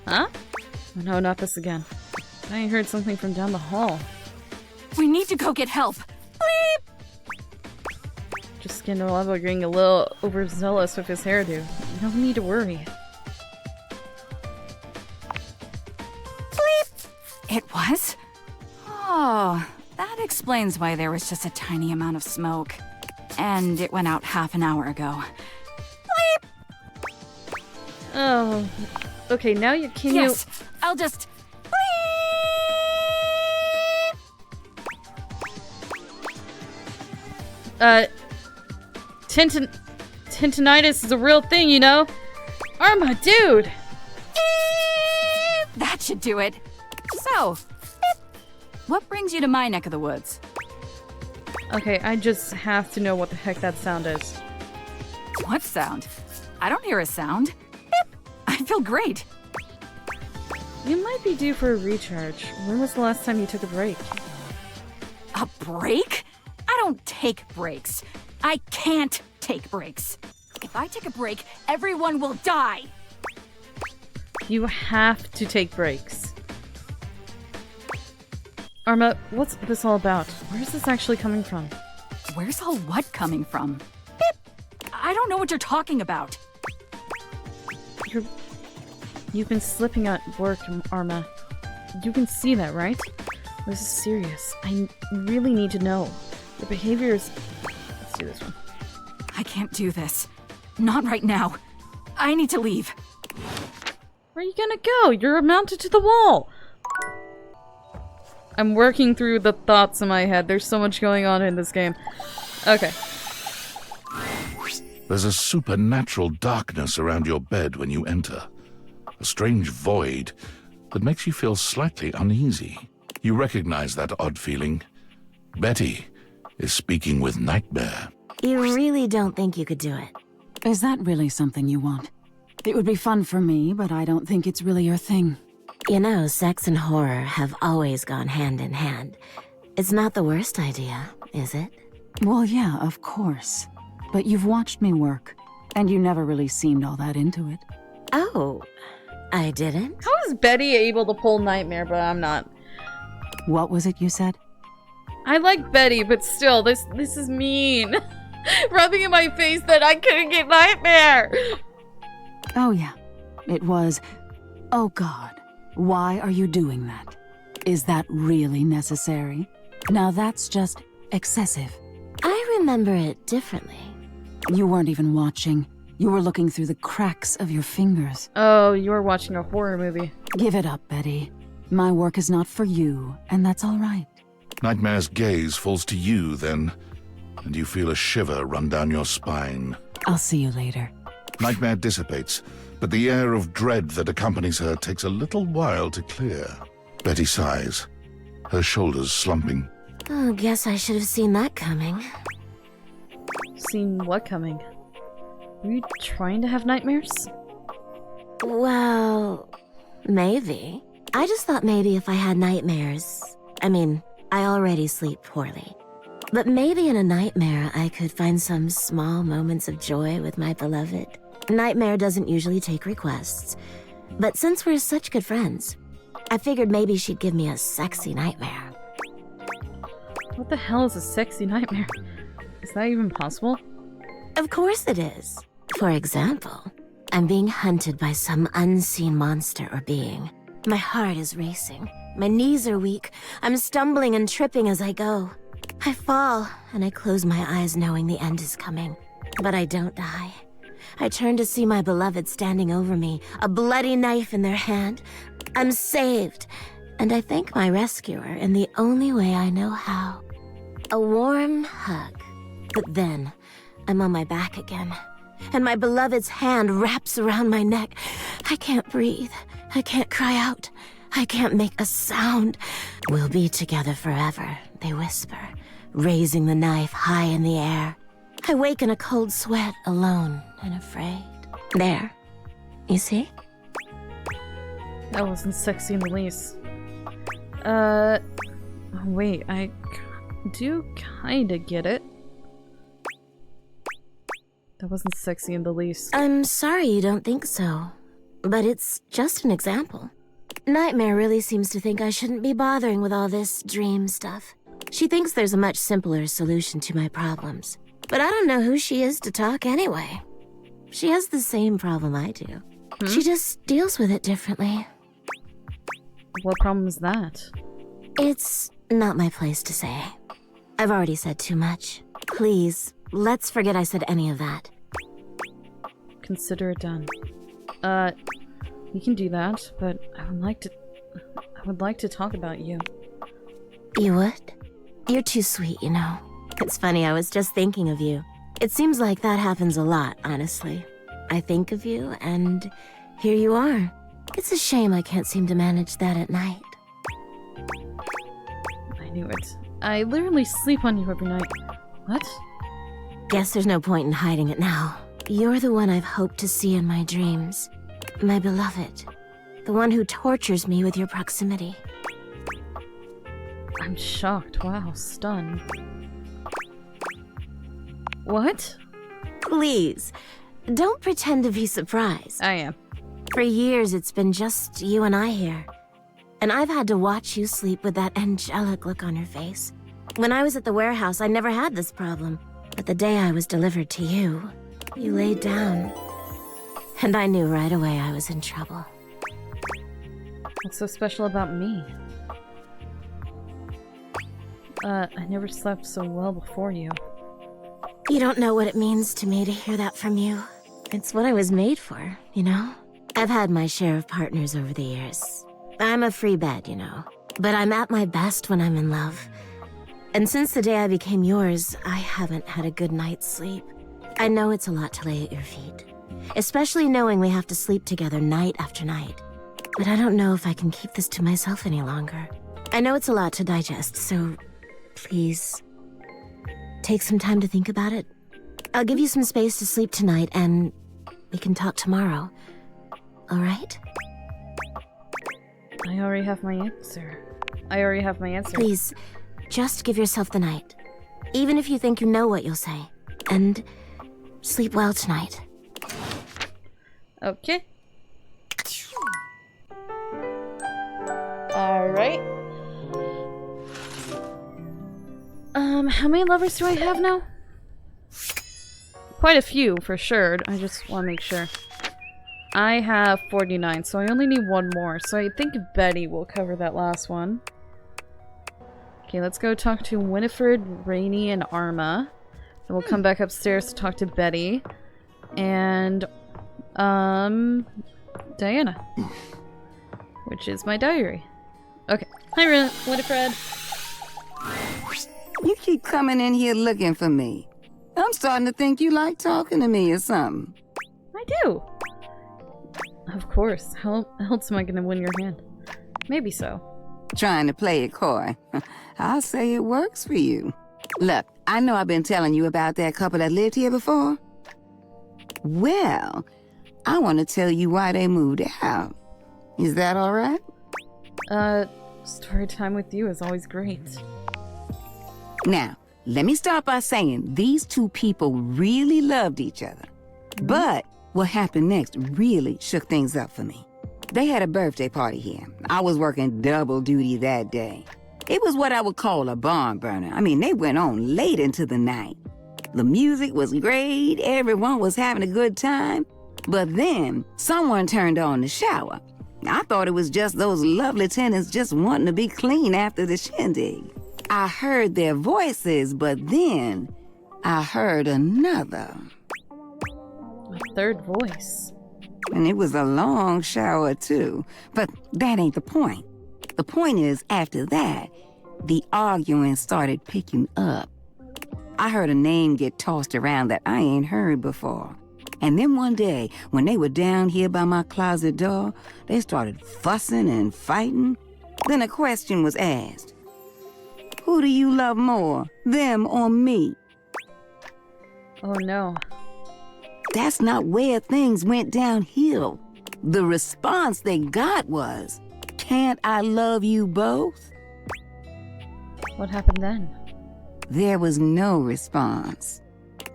Speaker 1: Huh? Oh, no, not this again. I heard something from down the hall.
Speaker 2: We need to go get help. Bleep!
Speaker 1: Just Scandal Opera getting a little overzealous with his hairdo. No need to worry.
Speaker 2: Bleep! It was? Oh, that explains why there was just a tiny amount of smoke. And it went out half an hour ago. Bleep!
Speaker 1: Oh, okay, now you can
Speaker 2: Yes, I'll just...
Speaker 1: Bleep! Tendinitis is a real thing, you know? Arma, dude!
Speaker 2: That should do it. So, what brings you to my neck of the woods?
Speaker 1: Okay, I just have to know what the heck that sound is.
Speaker 2: What sound? I don't hear a sound. Beep. I feel great.
Speaker 1: You might be due for a recharge. When was the last time you took a break?
Speaker 2: A break? I don't take breaks. I can't take breaks. If I take a break, everyone will die.
Speaker 1: You have to take breaks. Arma, what's this all about? Where's this actually coming from?
Speaker 2: Where's all what coming from? Beep. I don't know what you're talking about.
Speaker 1: You've been slipping at work, Arma. You can see that, right? This is serious. I really need to know. Your behavior is... Let's do this one.
Speaker 2: I can't do this. Not right now. I need to leave.
Speaker 1: Where are you gonna go? You're mounted to the wall! I'm working through the thoughts in my head. There's so much going on in this game. Okay.
Speaker 5: There's a supernatural darkness around your bed when you enter. A strange void that makes you feel slightly uneasy. You recognize that odd feeling. Betty is speaking with Nightmare.
Speaker 6: You really don't think you could do it?
Speaker 8: Is that really something you want? It would be fun for me, but I don't think it's really your thing.
Speaker 6: You know, sex and horror have always gone hand in hand. It's not the worst idea, is it?
Speaker 8: Well, yeah, of course. But you've watched me work, and you never really seemed all that into it.
Speaker 6: Oh, I didn't?
Speaker 1: How is Betty able to pull Nightmare, but I'm not?
Speaker 8: What was it you said?
Speaker 1: I like Betty, but still, this is mean. Rubbing in my face that I couldn't get Nightmare!
Speaker 8: Oh yeah, it was... Oh God. Why are you doing that? Is that really necessary? Now that's just excessive.
Speaker 6: I remember it differently.
Speaker 8: You weren't even watching. You were looking through the cracks of your fingers.
Speaker 1: Oh, you were watching a horror movie.
Speaker 8: Give it up, Betty. My work is not for you, and that's all right.
Speaker 5: Nightmare's gaze falls to you then, and you feel a shiver run down your spine.
Speaker 8: I'll see you later.
Speaker 5: Nightmare dissipates, but the air of dread that accompanies her takes a little while to clear. Betty sighs, her shoulders slumping.
Speaker 6: Oh, guess I should have seen that coming.
Speaker 1: Seen what coming? Were you trying to have nightmares?
Speaker 6: Well, maybe. I just thought maybe if I had nightmares... I mean, I already sleep poorly. But maybe in a nightmare I could find some small moments of joy with my beloved. Nightmare doesn't usually take requests. But since we're such good friends, I figured maybe she'd give me a sexy nightmare.
Speaker 1: What the hell is a sexy nightmare? Is that even possible?
Speaker 6: Of course it is. For example, I'm being hunted by some unseen monster or being. My heart is racing. My knees are weak. I'm stumbling and tripping as I go. I fall, and I close my eyes knowing the end is coming. But I don't die. I turn to see my beloved standing over me, a bloody knife in their hand. I'm saved, and I thank my rescuer in the only way I know how. A warm hug. But then, I'm on my back again, and my beloved's hand wraps around my neck. I can't breathe. I can't cry out. I can't make a sound. We'll be together forever, they whisper, raising the knife high in the air. I wake in a cold sweat, alone and afraid. There. You see?
Speaker 1: That wasn't sexy in the least. Wait, I do kinda get it. That wasn't sexy in the least.
Speaker 6: I'm sorry you don't think so, but it's just an example. Nightmare really seems to think I shouldn't be bothering with all this dream stuff. She thinks there's a much simpler solution to my problems. But I don't know who she is to talk anyway. She has the same problem I do. She just deals with it differently.
Speaker 1: What problem is that?
Speaker 6: It's not my place to say. I've already said too much. Please, let's forget I said any of that.
Speaker 1: Consider it done. We can do that, but I would like to talk about you.
Speaker 6: You would? You're too sweet, you know. It's funny, I was just thinking of you. It seems like that happens a lot, honestly. I think of you, and here you are. It's a shame I can't seem to manage that at night.
Speaker 1: I knew it. I literally sleep on you every night. What?
Speaker 6: Guess there's no point in hiding it now. You're the one I've hoped to see in my dreams. My beloved. The one who tortures me with your proximity.
Speaker 1: I'm shocked. Wow, stunned. What?
Speaker 6: Please, don't pretend to be surprised.
Speaker 1: I am.
Speaker 6: For years, it's been just you and I here. And I've had to watch you sleep with that angelic look on your face. When I was at the warehouse, I never had this problem. But the day I was delivered to you, you laid down. And I knew right away I was in trouble.
Speaker 1: What's so special about me? I never slept so well before you.
Speaker 6: You don't know what it means to me to hear that from you. It's what I was made for, you know? I've had my share of partners over the years. I'm a free bed, you know. But I'm at my best when I'm in love. And since the day I became yours, I haven't had a good night's sleep. I know it's a lot to lay at your feet. Especially knowing we have to sleep together night after night. But I don't know if I can keep this to myself any longer. I know it's a lot to digest, so please, take some time to think about it. I'll give you some space to sleep tonight, and we can talk tomorrow. All right?
Speaker 1: I already have my answer.
Speaker 6: Please, just give yourself the night. Even if you think you know what you'll say. And sleep well tonight.
Speaker 1: Okay. Alright. How many lovers do I have now? Quite a few, for sure. I just want to make sure. I have 49, so I only need one more. So I think Betty will cover that last one. Okay, let's go talk to Winifred, Rainey, and Arma. Then we'll come back upstairs to talk to Betty. And, Diana. Which is my diary. Okay. Hi, Winifred.
Speaker 20: You keep coming in here looking for me. I'm starting to think you like talking to me or something.
Speaker 1: I do. Of course. How else am I gonna win your hand? Maybe so.
Speaker 20: Trying to play it coy. I'll say it works for you. Look, I know I've been telling you about that couple that lived here before. Well, I want to tell you why they moved out. Is that all right?
Speaker 1: Story time with you is always great.
Speaker 20: Now, let me start by saying these two people really loved each other. But what happened next really shook things up for me. They had a birthday party here. I was working double duty that day. It was what I would call a barn burner. I mean, they went on late into the night. The music was great, everyone was having a good time. But then, someone turned on the shower. I thought it was just those lovely tenants just wanting to be clean after the shindig. I heard their voices, but then I heard another.
Speaker 1: A third voice.
Speaker 20: And it was a long shower, too. But that ain't the point. The point is, after that, the arguing started picking up. I heard a name get tossed around that I ain't heard before. And then one day, when they were down here by my closet door, they started fussing and fighting. Then a question was asked. Who do you love more, them or me?
Speaker 1: Oh no.
Speaker 20: That's not where things went downhill. The response they got was, can't I love you both?
Speaker 1: What happened then?
Speaker 20: There was no response.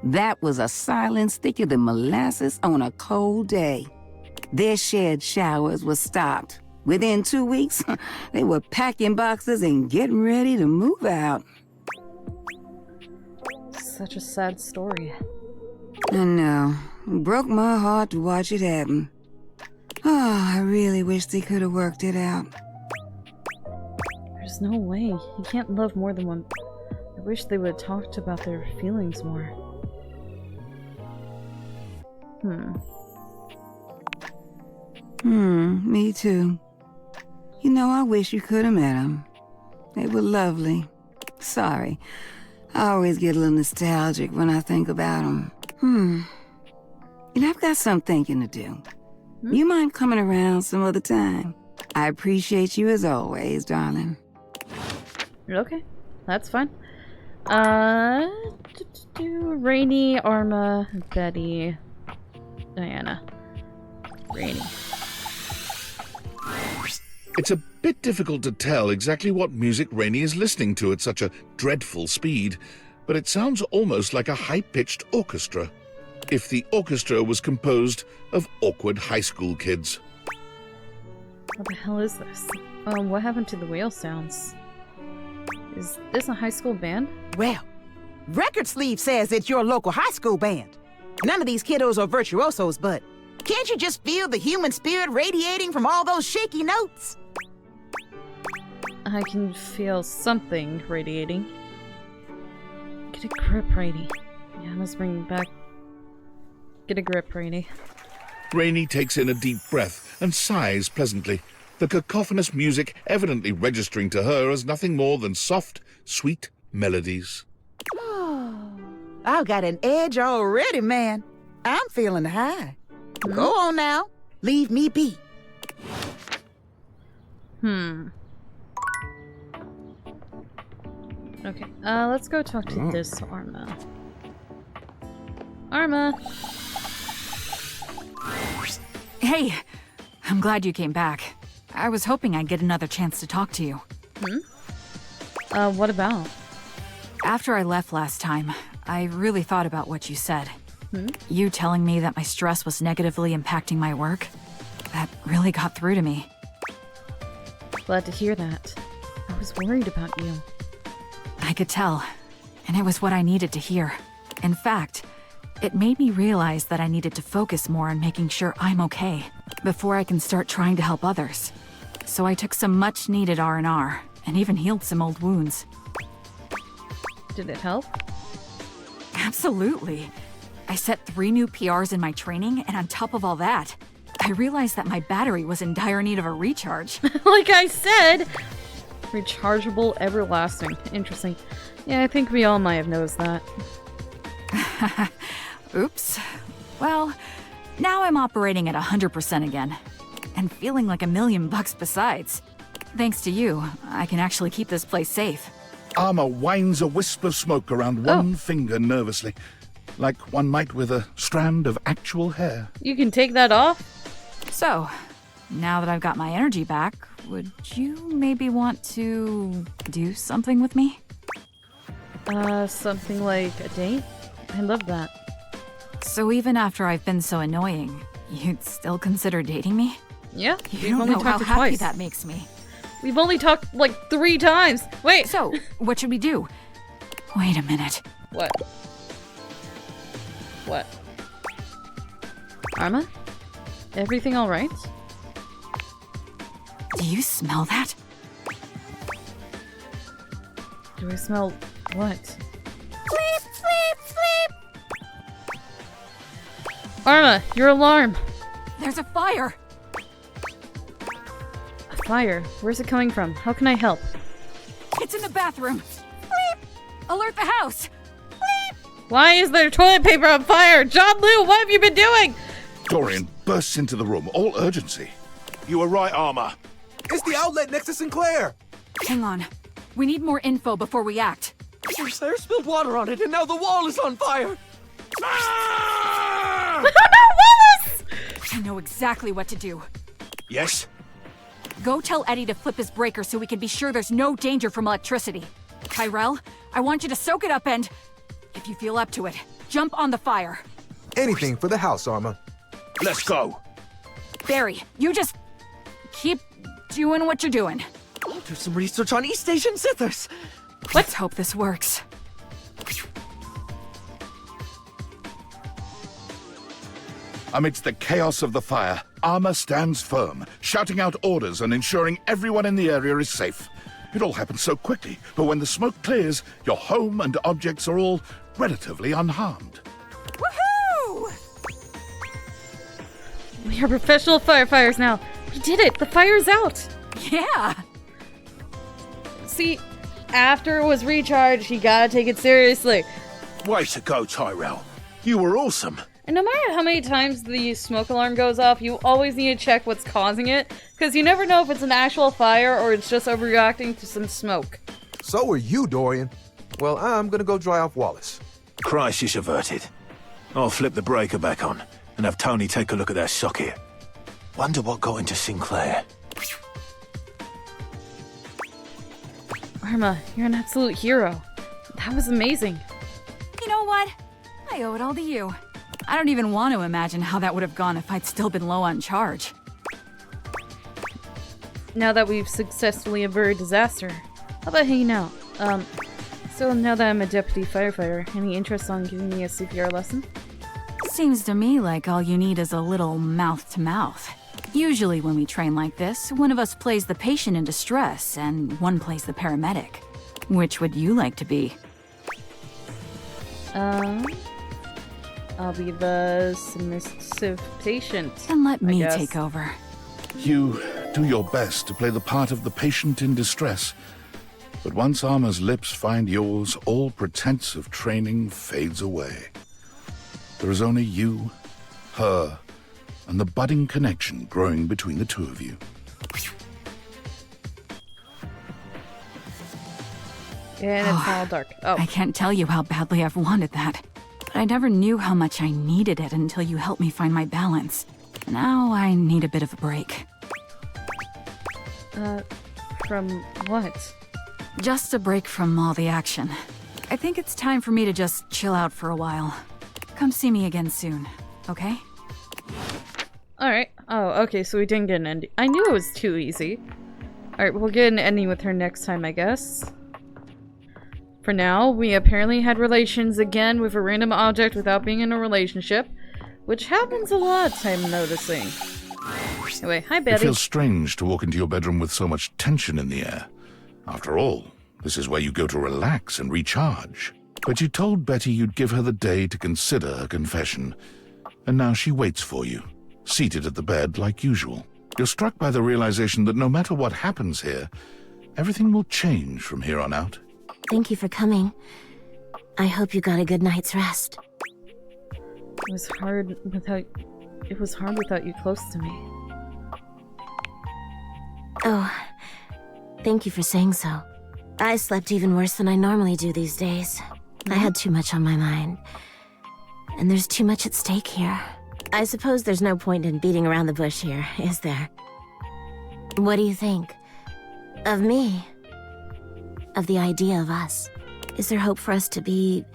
Speaker 20: That was a silence thicker than molasses on a cold day. Their shared showers were stopped. Within 2 weeks, they were packing boxes and getting ready to move out.
Speaker 1: Such a sad story.
Speaker 20: I know. It broke my heart to watch it happen. Oh, I really wish they could have worked it out.
Speaker 1: There's no way. You can't love more than one. I wish they would have talked about their feelings more.
Speaker 20: Me too. You know, I wish you could have met them. They were lovely. Sorry. I always get a little nostalgic when I think about them. And I've got some thinking to do. You mind coming around some other time? I appreciate you as always, darling.
Speaker 1: Okay, that's fine. Rainy, Arma, Betty, Diana. Rainy.
Speaker 5: It's a bit difficult to tell exactly what music Rainey is listening to at such a dreadful speed, but it sounds almost like a high-pitched orchestra. If the orchestra was composed of awkward high school kids.
Speaker 1: What the hell is this? What happened to the whale sounds? Is this a high school band?
Speaker 22: Well, record sleeve says it's your local high school band. None of these kiddos are virtuosos, but can't you just feel the human spirit radiating from all those shaky notes?
Speaker 1: I can feel something radiating. Get a grip, Rainy. Yeah, let's bring back. Get a grip, Rainy.
Speaker 5: Rainey takes in a deep breath and sighs pleasantly, the cacophonous music evidently registering to her as nothing more than soft, sweet melodies.
Speaker 22: I've got an edge already, man. I'm feeling high. Go on now. Leave me be.
Speaker 1: Okay, let's go talk to this Arma. Arma!
Speaker 7: Hey! I'm glad you came back. I was hoping I'd get another chance to talk to you.
Speaker 1: What about?
Speaker 7: After I left last time, I really thought about what you said. You telling me that my stress was negatively impacting my work? That really got through to me.
Speaker 1: Glad to hear that. I was worried about you.
Speaker 7: I could tell, and it was what I needed to hear. In fact, it made me realize that I needed to focus more on making sure I'm okay before I can start trying to help others. So I took some much-needed R&R and even healed some old wounds.
Speaker 1: Did it help?
Speaker 7: Absolutely. I set 3 new PRs in my training, and on top of all that, I realized that my battery was in dire need of a recharge.
Speaker 1: Like I said! Rechargeable, everlasting. Interesting. Yeah, I think we all might have noticed that.
Speaker 7: Oops. Well, now I'm operating at 100% again. And feeling like $1 million besides. Thanks to you, I can actually keep this place safe.
Speaker 5: Armor winds a wisp of smoke around one finger nervously, like one might with a strand of actual hair.
Speaker 1: You can take that off?
Speaker 7: So, now that I've got my energy back, would you maybe want to do something with me?
Speaker 1: Something like a date? I love that.
Speaker 7: So even after I've been so annoying, you'd still consider dating me?
Speaker 1: Yeah,
Speaker 7: You don't know how happy that makes me.
Speaker 1: We've only talked like 3 times. Wait.
Speaker 7: So, what should we do? Wait a minute.
Speaker 1: What? What? Arma? Everything all right?
Speaker 7: Do you smell that?
Speaker 1: Do I smell what?
Speaker 6: Sleep, sleep, sleep!
Speaker 1: Arma, your alarm!
Speaker 7: There's a fire!
Speaker 1: A fire? Where's it coming from? How can I help?
Speaker 7: It's in the bathroom! Sleep! Alert the house!
Speaker 1: Why is there toilet paper on fire? John Liu, what have you been doing?
Speaker 5: Dorian bursts into the room, all urgency. You were right, Armor.
Speaker 12: It's the outlet next to Sinclair!
Speaker 7: Hang on. We need more info before we act.
Speaker 17: Sinclair spilled water on it and now the wall is on fire!
Speaker 1: Wallace!
Speaker 7: I know exactly what to do.
Speaker 4: Yes?
Speaker 7: Go tell Eddie to flip his breaker so we can be sure there's no danger from electricity. Tyrell, I want you to soak it up and, if you feel up to it, jump on the fire.
Speaker 12: Anything for the house, Arma.
Speaker 4: Let's go.
Speaker 7: Barry, you just keep doing what you're doing.
Speaker 17: I'll do some research on East Asian Sithers.
Speaker 7: Let's hope this works.
Speaker 5: Amidst the chaos of the fire, Armor stands firm, shouting out orders and ensuring everyone in the area is safe. It all happens so quickly, but when the smoke clears, your home and objects are all relatively unharmed.
Speaker 7: Woohoo!
Speaker 1: We are professional firefighters now. We did it! The fire's out!
Speaker 7: Yeah!
Speaker 1: See, after it was recharged, you gotta take it seriously.
Speaker 4: Way to go, Tyrell. You were awesome.
Speaker 1: And no matter how many times the smoke alarm goes off, you always need to check what's causing it, because you never know if it's an actual fire or it's just overreacting to some smoke.
Speaker 12: So are you, Dorian. Well, I'm gonna go dry off Wallace.
Speaker 4: Crisis averted. I'll flip the breaker back on and have Tony take a look at that socket. Wonder what got into Sinclair.
Speaker 1: Arma, you're an absolute hero. That was amazing.
Speaker 7: You know what? I owe it all to you. I don't even want to imagine how that would have gone if I'd still been low on charge.
Speaker 1: Now that we've successfully averted disaster, how about hanging out? So now that I'm a deputy firefighter, any interest on giving me a CPR lesson?
Speaker 7: Seems to me like all you need is a little mouth-to-mouth. Usually when we train like this, one of us plays the patient in distress and one plays the paramedic. Which would you like to be?
Speaker 1: I'll be the submissive patient.
Speaker 7: Then let me take over.
Speaker 5: You do your best to play the part of the patient in distress. But once Armor's lips find yours, all pretense of training fades away. There is only you, her, and the budding connection growing between the two of you.
Speaker 1: And it's all dark. Oh.
Speaker 7: I can't tell you how badly I've wanted that. But I never knew how much I needed it until you helped me find my balance. Now I need a bit of a break.
Speaker 1: From what?
Speaker 7: Just a break from all the action. I think it's time for me to just chill out for a while. Come see me again soon, okay?
Speaker 1: Alright. Oh, okay, so we didn't get an ending. I knew it was too easy. Alright, we'll get an ending with her next time, I guess. For now, we apparently had relations again with a random object without being in a relationship, which happens a lot, I'm noticing. Anyway, hi Betty.
Speaker 5: It feels strange to walk into your bedroom with so much tension in the air. After all, this is where you go to relax and recharge. But you told Betty you'd give her the day to consider her confession, and now she waits for you, seated at the bed like usual. You're struck by the realization that no matter what happens here, everything will change from here on out.
Speaker 6: Thank you for coming. I hope you got a good night's rest.
Speaker 1: It was hard without you close to me.
Speaker 6: Oh, Thank you for saying so. I slept even worse than I normally do these days. I had too much on my mind. And there's too much at stake here. I suppose there's no point in beating around the bush here, is there? What do you think? Of me? Of the idea of us? Is there hope for us to be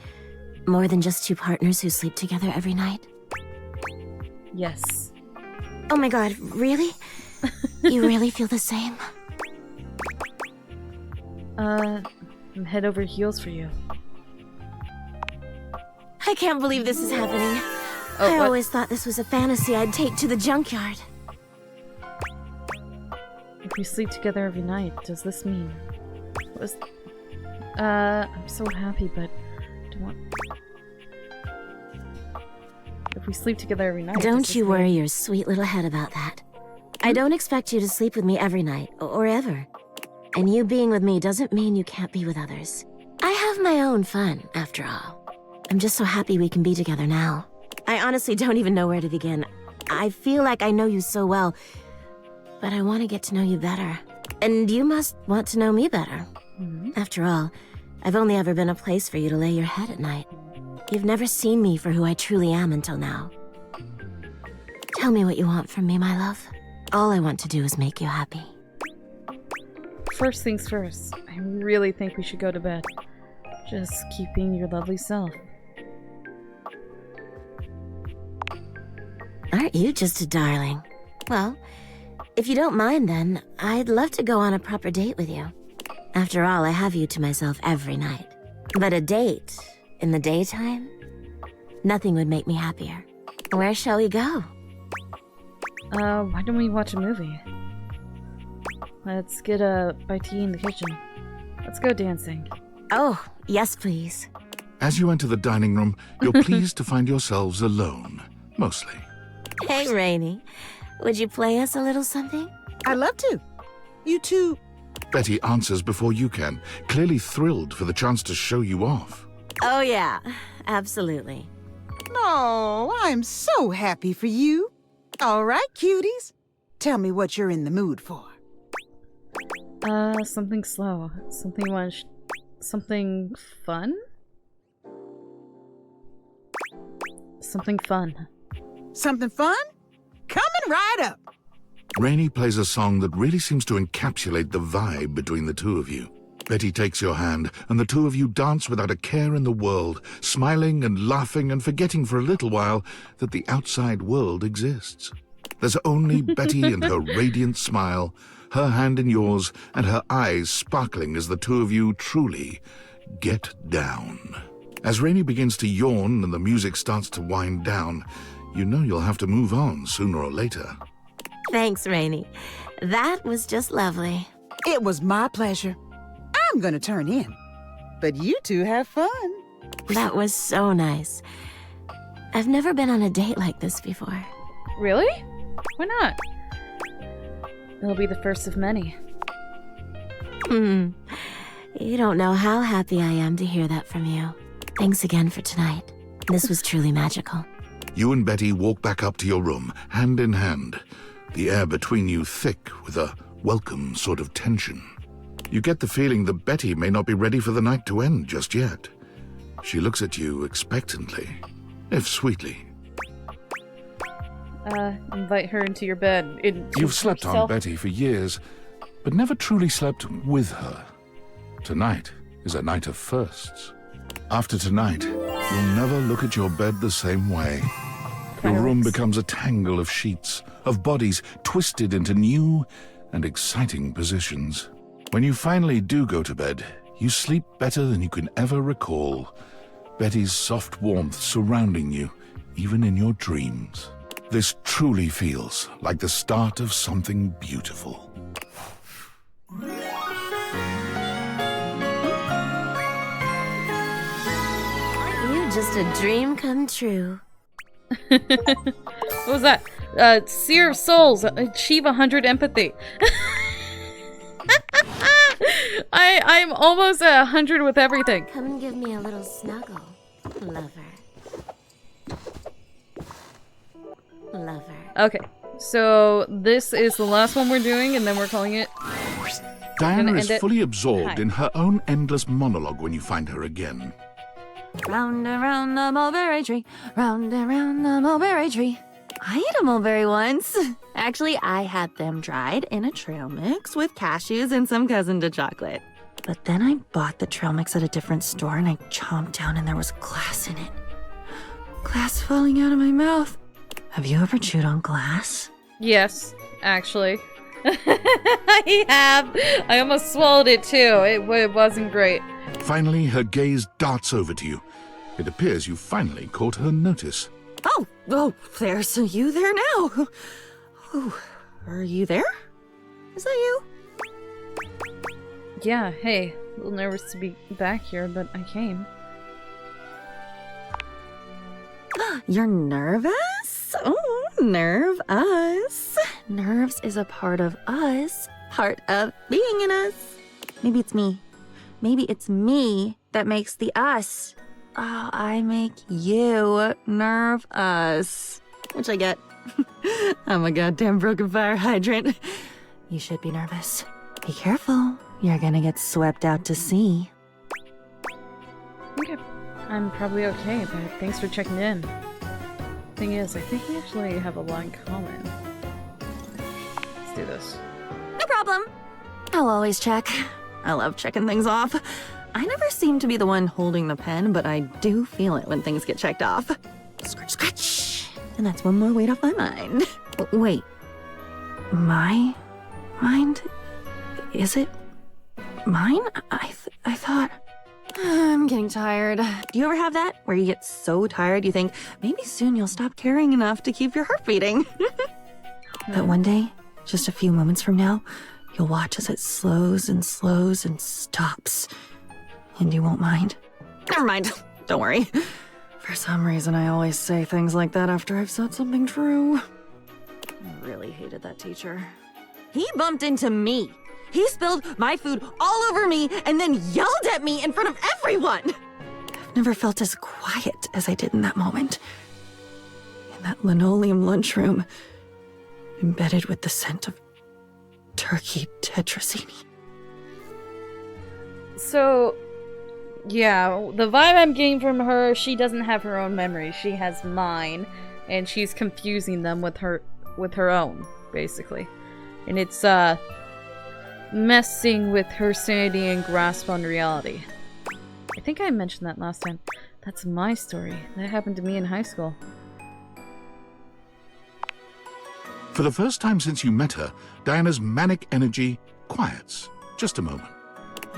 Speaker 6: more than just two partners who sleep together every night?
Speaker 1: Yes.
Speaker 6: Oh my god, really? You really feel the same?
Speaker 1: I'm head over heels for you.
Speaker 6: I can't believe this is happening.
Speaker 1: Oh,
Speaker 6: I always thought this was a fantasy I'd take to the junkyard.
Speaker 1: If we sleep together every night, does this mean... I'm so happy, but... If we sleep together every night...
Speaker 6: Don't you worry your sweet little head about that. I don't expect you to sleep with me every night, or ever. And you being with me doesn't mean you can't be with others. I have my own fun, after all. I'm just so happy we can be together now. I honestly don't even know where to begin. I feel like I know you so well, but I want to get to know you better. And you must want to know me better. After all, I've only ever been a place for you to lay your head at night. You've never seen me for who I truly am until now. Tell me what you want from me, my love. All I want to do is make you happy.
Speaker 1: First things first, I really think we should go to bed. Just keep being your lovely self.
Speaker 6: Aren't you just a darling? Well, if you don't mind then, I'd love to go on a proper date with you. After all, I have you to myself every night. But a date in the daytime? Nothing would make me happier. Where shall we go?
Speaker 1: Why don't we watch a movie? Let's get a bite to eat in the kitchen. Let's go dancing.
Speaker 6: Oh, yes please.
Speaker 5: As you enter the dining room, you're pleased to find yourselves alone. Mostly.
Speaker 6: Hey, Rainy. Would you play us a little something?
Speaker 22: I'd love to. You two...
Speaker 5: Betty answers before you can, clearly thrilled for the chance to show you off.
Speaker 6: Oh yeah, absolutely.
Speaker 22: Oh, I'm so happy for you. All right, cuties. Tell me what you're in the mood for.
Speaker 1: Something slow. Something fun? Something fun.
Speaker 22: Something fun? Coming right up.
Speaker 5: Rainy plays a song that really seems to encapsulate the vibe between the two of you. Betty takes your hand, and the two of you dance without a care in the world, smiling and laughing and forgetting for a little while that the outside world exists. There's only Betty and her radiant smile, her hand in yours, and her eyes sparkling as the two of you truly get down. As Rainy begins to yawn and the music starts to wind down, you know you'll have to move on sooner or later.
Speaker 6: Thanks, Rainy. That was just lovely.
Speaker 22: It was my pleasure. I'm gonna turn in. But you two have fun.
Speaker 6: That was so nice. I've never been on a date like this before.
Speaker 1: Really? Why not? It'll be the first of many.
Speaker 6: You don't know how happy I am to hear that from you. Thanks again for tonight. This was truly magical.
Speaker 5: You and Betty walk back up to your room, hand in hand, the air between you thick with a welcome sort of tension. You get the feeling that Betty may not be ready for the night to end just yet. She looks at you expectantly, if sweetly.
Speaker 1: Invite her into your bed.
Speaker 5: You've slept on Betty for years, but never truly slept with her. Tonight is a night of firsts. After tonight, you'll never look at your bed the same way. Your room becomes a tangle of sheets, of bodies twisted into new and exciting positions. When you finally do go to bed, you sleep better than you can ever recall. Betty's soft warmth surrounding you, even in your dreams. This truly feels like the start of something beautiful.
Speaker 6: You're just a dream come true.
Speaker 1: What was that? Seer of Souls, achieve 100 empathy. I'm almost at 100 with everything.
Speaker 6: Come and give me a little snuggle, lover. Lover.
Speaker 1: Okay, so this is the last one we're doing, and then we're calling it
Speaker 5: Diana is fully absorbed in her own endless monologue when you find her again.
Speaker 6: Round and round the mulberry tree, round and round the mulberry tree. I ate a mulberry once. Actually, I had them dried in a trail mix with cashews and some cousin to chocolate. But then I bought the trail mix at a different store and I chomped down and there was glass in it. Glass falling out of my mouth. Have you ever chewed on glass?
Speaker 1: Yes, actually. I have. I almost swallowed it too. It wasn't great.
Speaker 5: Finally, her gaze darts over to you. It appears you finally caught her notice.
Speaker 6: Oh, there's you there now. Oh, are you there? Is that you?
Speaker 1: Yeah, hey. A little nervous to be back here, but I came.
Speaker 6: You're nervous? Oh, nerve us. Nerves is a part of us. Part of being in us. Maybe it's me. Maybe it's me that makes the us. Oh, I make you nerve us. Which I get. I'm a goddamn broken fire hydrant. You should be nervous. Be careful. You're gonna get swept out to sea.
Speaker 1: Okay. I'm probably okay, but thanks for checking in. Thing is, I think we actually have a lot in common. Let's do this.
Speaker 6: No problem. I'll always check. I love checking things off. I never seem to be the one holding the pen, but I do feel it when things get checked off. Scratch, scratch. And that's one more weight off my mind. Wait. My mind? Is it mine? I thought... I'm getting tired. Do you ever have that? Where you get so tired you think, maybe soon you'll stop caring enough to keep your heart beating. But one day, just a few moments from now, you'll watch as it slows and stops. And you won't mind. Never mind. Don't worry. For some reason, I always say things like that after I've said something true. I really hated that teacher. He bumped into me. He spilled my food all over me and then yelled at me in front of everyone. I've never felt as quiet as I did in that moment. In that linoleum lunchroom, embedded with the scent of turkey tetrazzini.
Speaker 1: So, yeah, the vibe I'm getting from her, she doesn't have her own memories. She has mine, and she's confusing them with her own, basically. And it's, messing with her sanity and grasp on reality. I think I mentioned that last time. That's my story. That happened to me in high school.
Speaker 5: For the first time since you met her, Diana's manic energy quiets. Just a moment.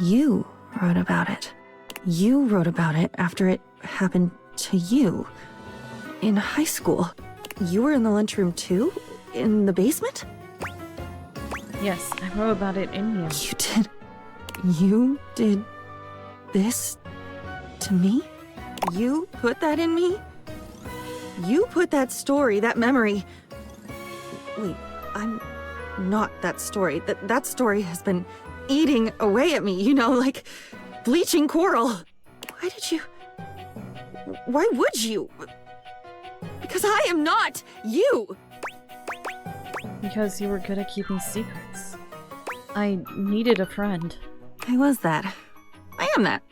Speaker 6: You wrote about it. You wrote about it after it happened to you. In high school. You were in the lunchroom too? In the basement?
Speaker 1: Yes, I wrote about it in here.
Speaker 6: You did this to me? You put that in me? You put that story, that memory... Wait, I'm not that story. That story has been eating away at me, you know, like bleaching coral. Why did you... Why would you? Because I am not you!
Speaker 1: Because you were good at keeping secrets. I needed a friend.
Speaker 6: I was that. I am that.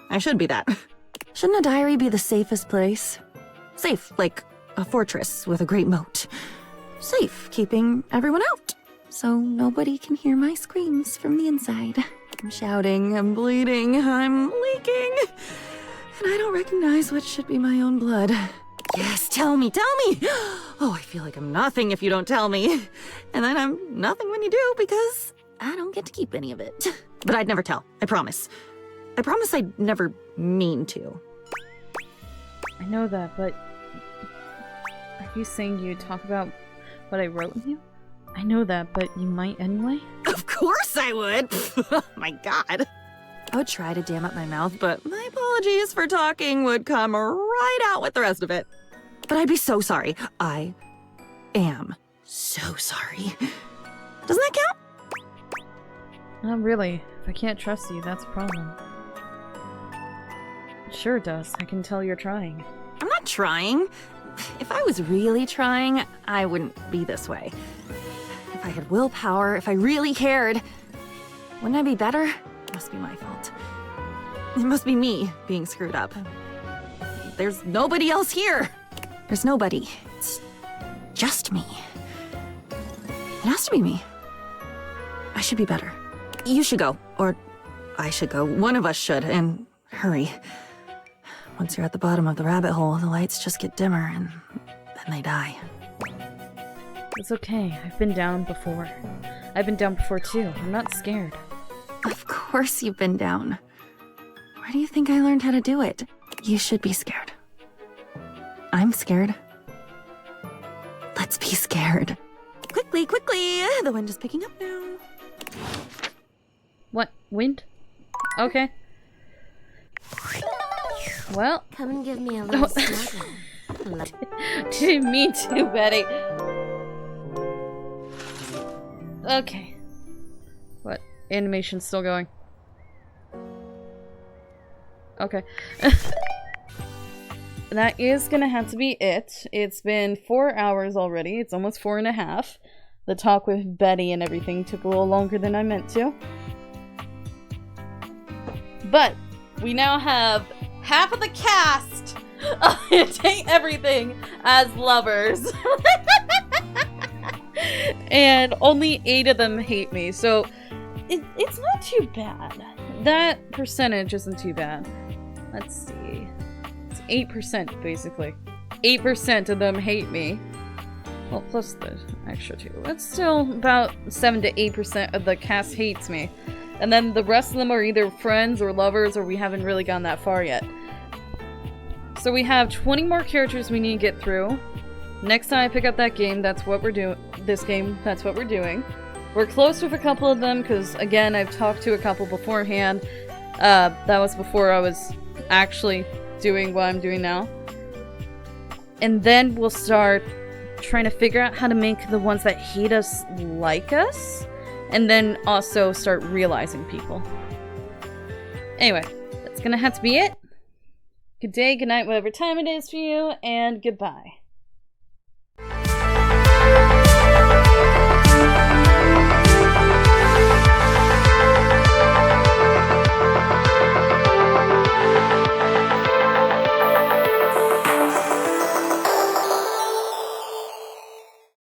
Speaker 6: I should be that. Shouldn't a diary be the safest place? Safe, like a fortress with a great moat. Safe, keeping everyone out, so nobody can hear my screams from the inside. I'm shouting, I'm bleeding, I'm leaking, and I don't recognize what should be my own blood. Yes, tell me! Oh, I feel like I'm nothing if you don't tell me. And then I'm nothing when you do because I don't get to keep any of it. But I'd never tell, I promise. I promise I'd never mean to.
Speaker 1: I know that, but... Are you saying you'd talk about what I wrote in you? I know that, but you might anyway?
Speaker 6: Of course I would! Oh my god. I would try to dam up my mouth, but my apologies for talking would come right out with the rest of it. But I'd be so sorry. I am so sorry. Doesn't that count?
Speaker 1: Not really. If I can't trust you, that's a problem. Sure it does. I can tell you're trying.
Speaker 6: I'm not trying. If I was really trying, I wouldn't be this way. If I had willpower, if I really cared...
Speaker 2: Wouldn't I be better? Must be my fault. It must be me being screwed up. There's nobody else here. There's nobody. It's just me. It has to be me. I should be better. You should go. Or I should go. One of us should. And hurry. Once you're at the bottom of the rabbit hole, the lights just get dimmer and then they die.
Speaker 1: It's okay. I've been down before. I've been down before too. I'm not scared.
Speaker 2: Of course you've been down. Where do you think I learned how to do it? You should be scared. I'm scared. Let's be scared. Quickly, quickly! The wind is picking up now.
Speaker 1: What? Wind? Okay. Well.
Speaker 6: Come and give me a little snuggle.
Speaker 1: Didn't mean to, Betty. Okay. What? Animation's still going. Okay. That is gonna have to be it. It's been 4 hours already. It's almost 4.5. The talk with Betty and everything took a little longer than I meant to. But we now have half of the cast of Date Everything as lovers. And only 8 of them hate me, so it's not too bad. That percentage isn't too bad. Let's see. It's 8% basically. 8% of them hate me. Well, plus the extra 2. That's still about 7 to 8% of the cast hates me. And then the rest of them are either friends or lovers, or we haven't really gone that far yet. So we have 20 more characters we need to get through. Next time I pick up that game, that's what we're doing. This game, that's what we're doing. We're close with a couple of them, because again, I've talked to a couple beforehand. That was before I was actually doing what I'm doing now. And then we'll start trying to figure out how to make the ones that hate us like us. And then also start realizing people. Anyway, that's gonna have to be it. Good day, good night, whatever time it is for you, and goodbye.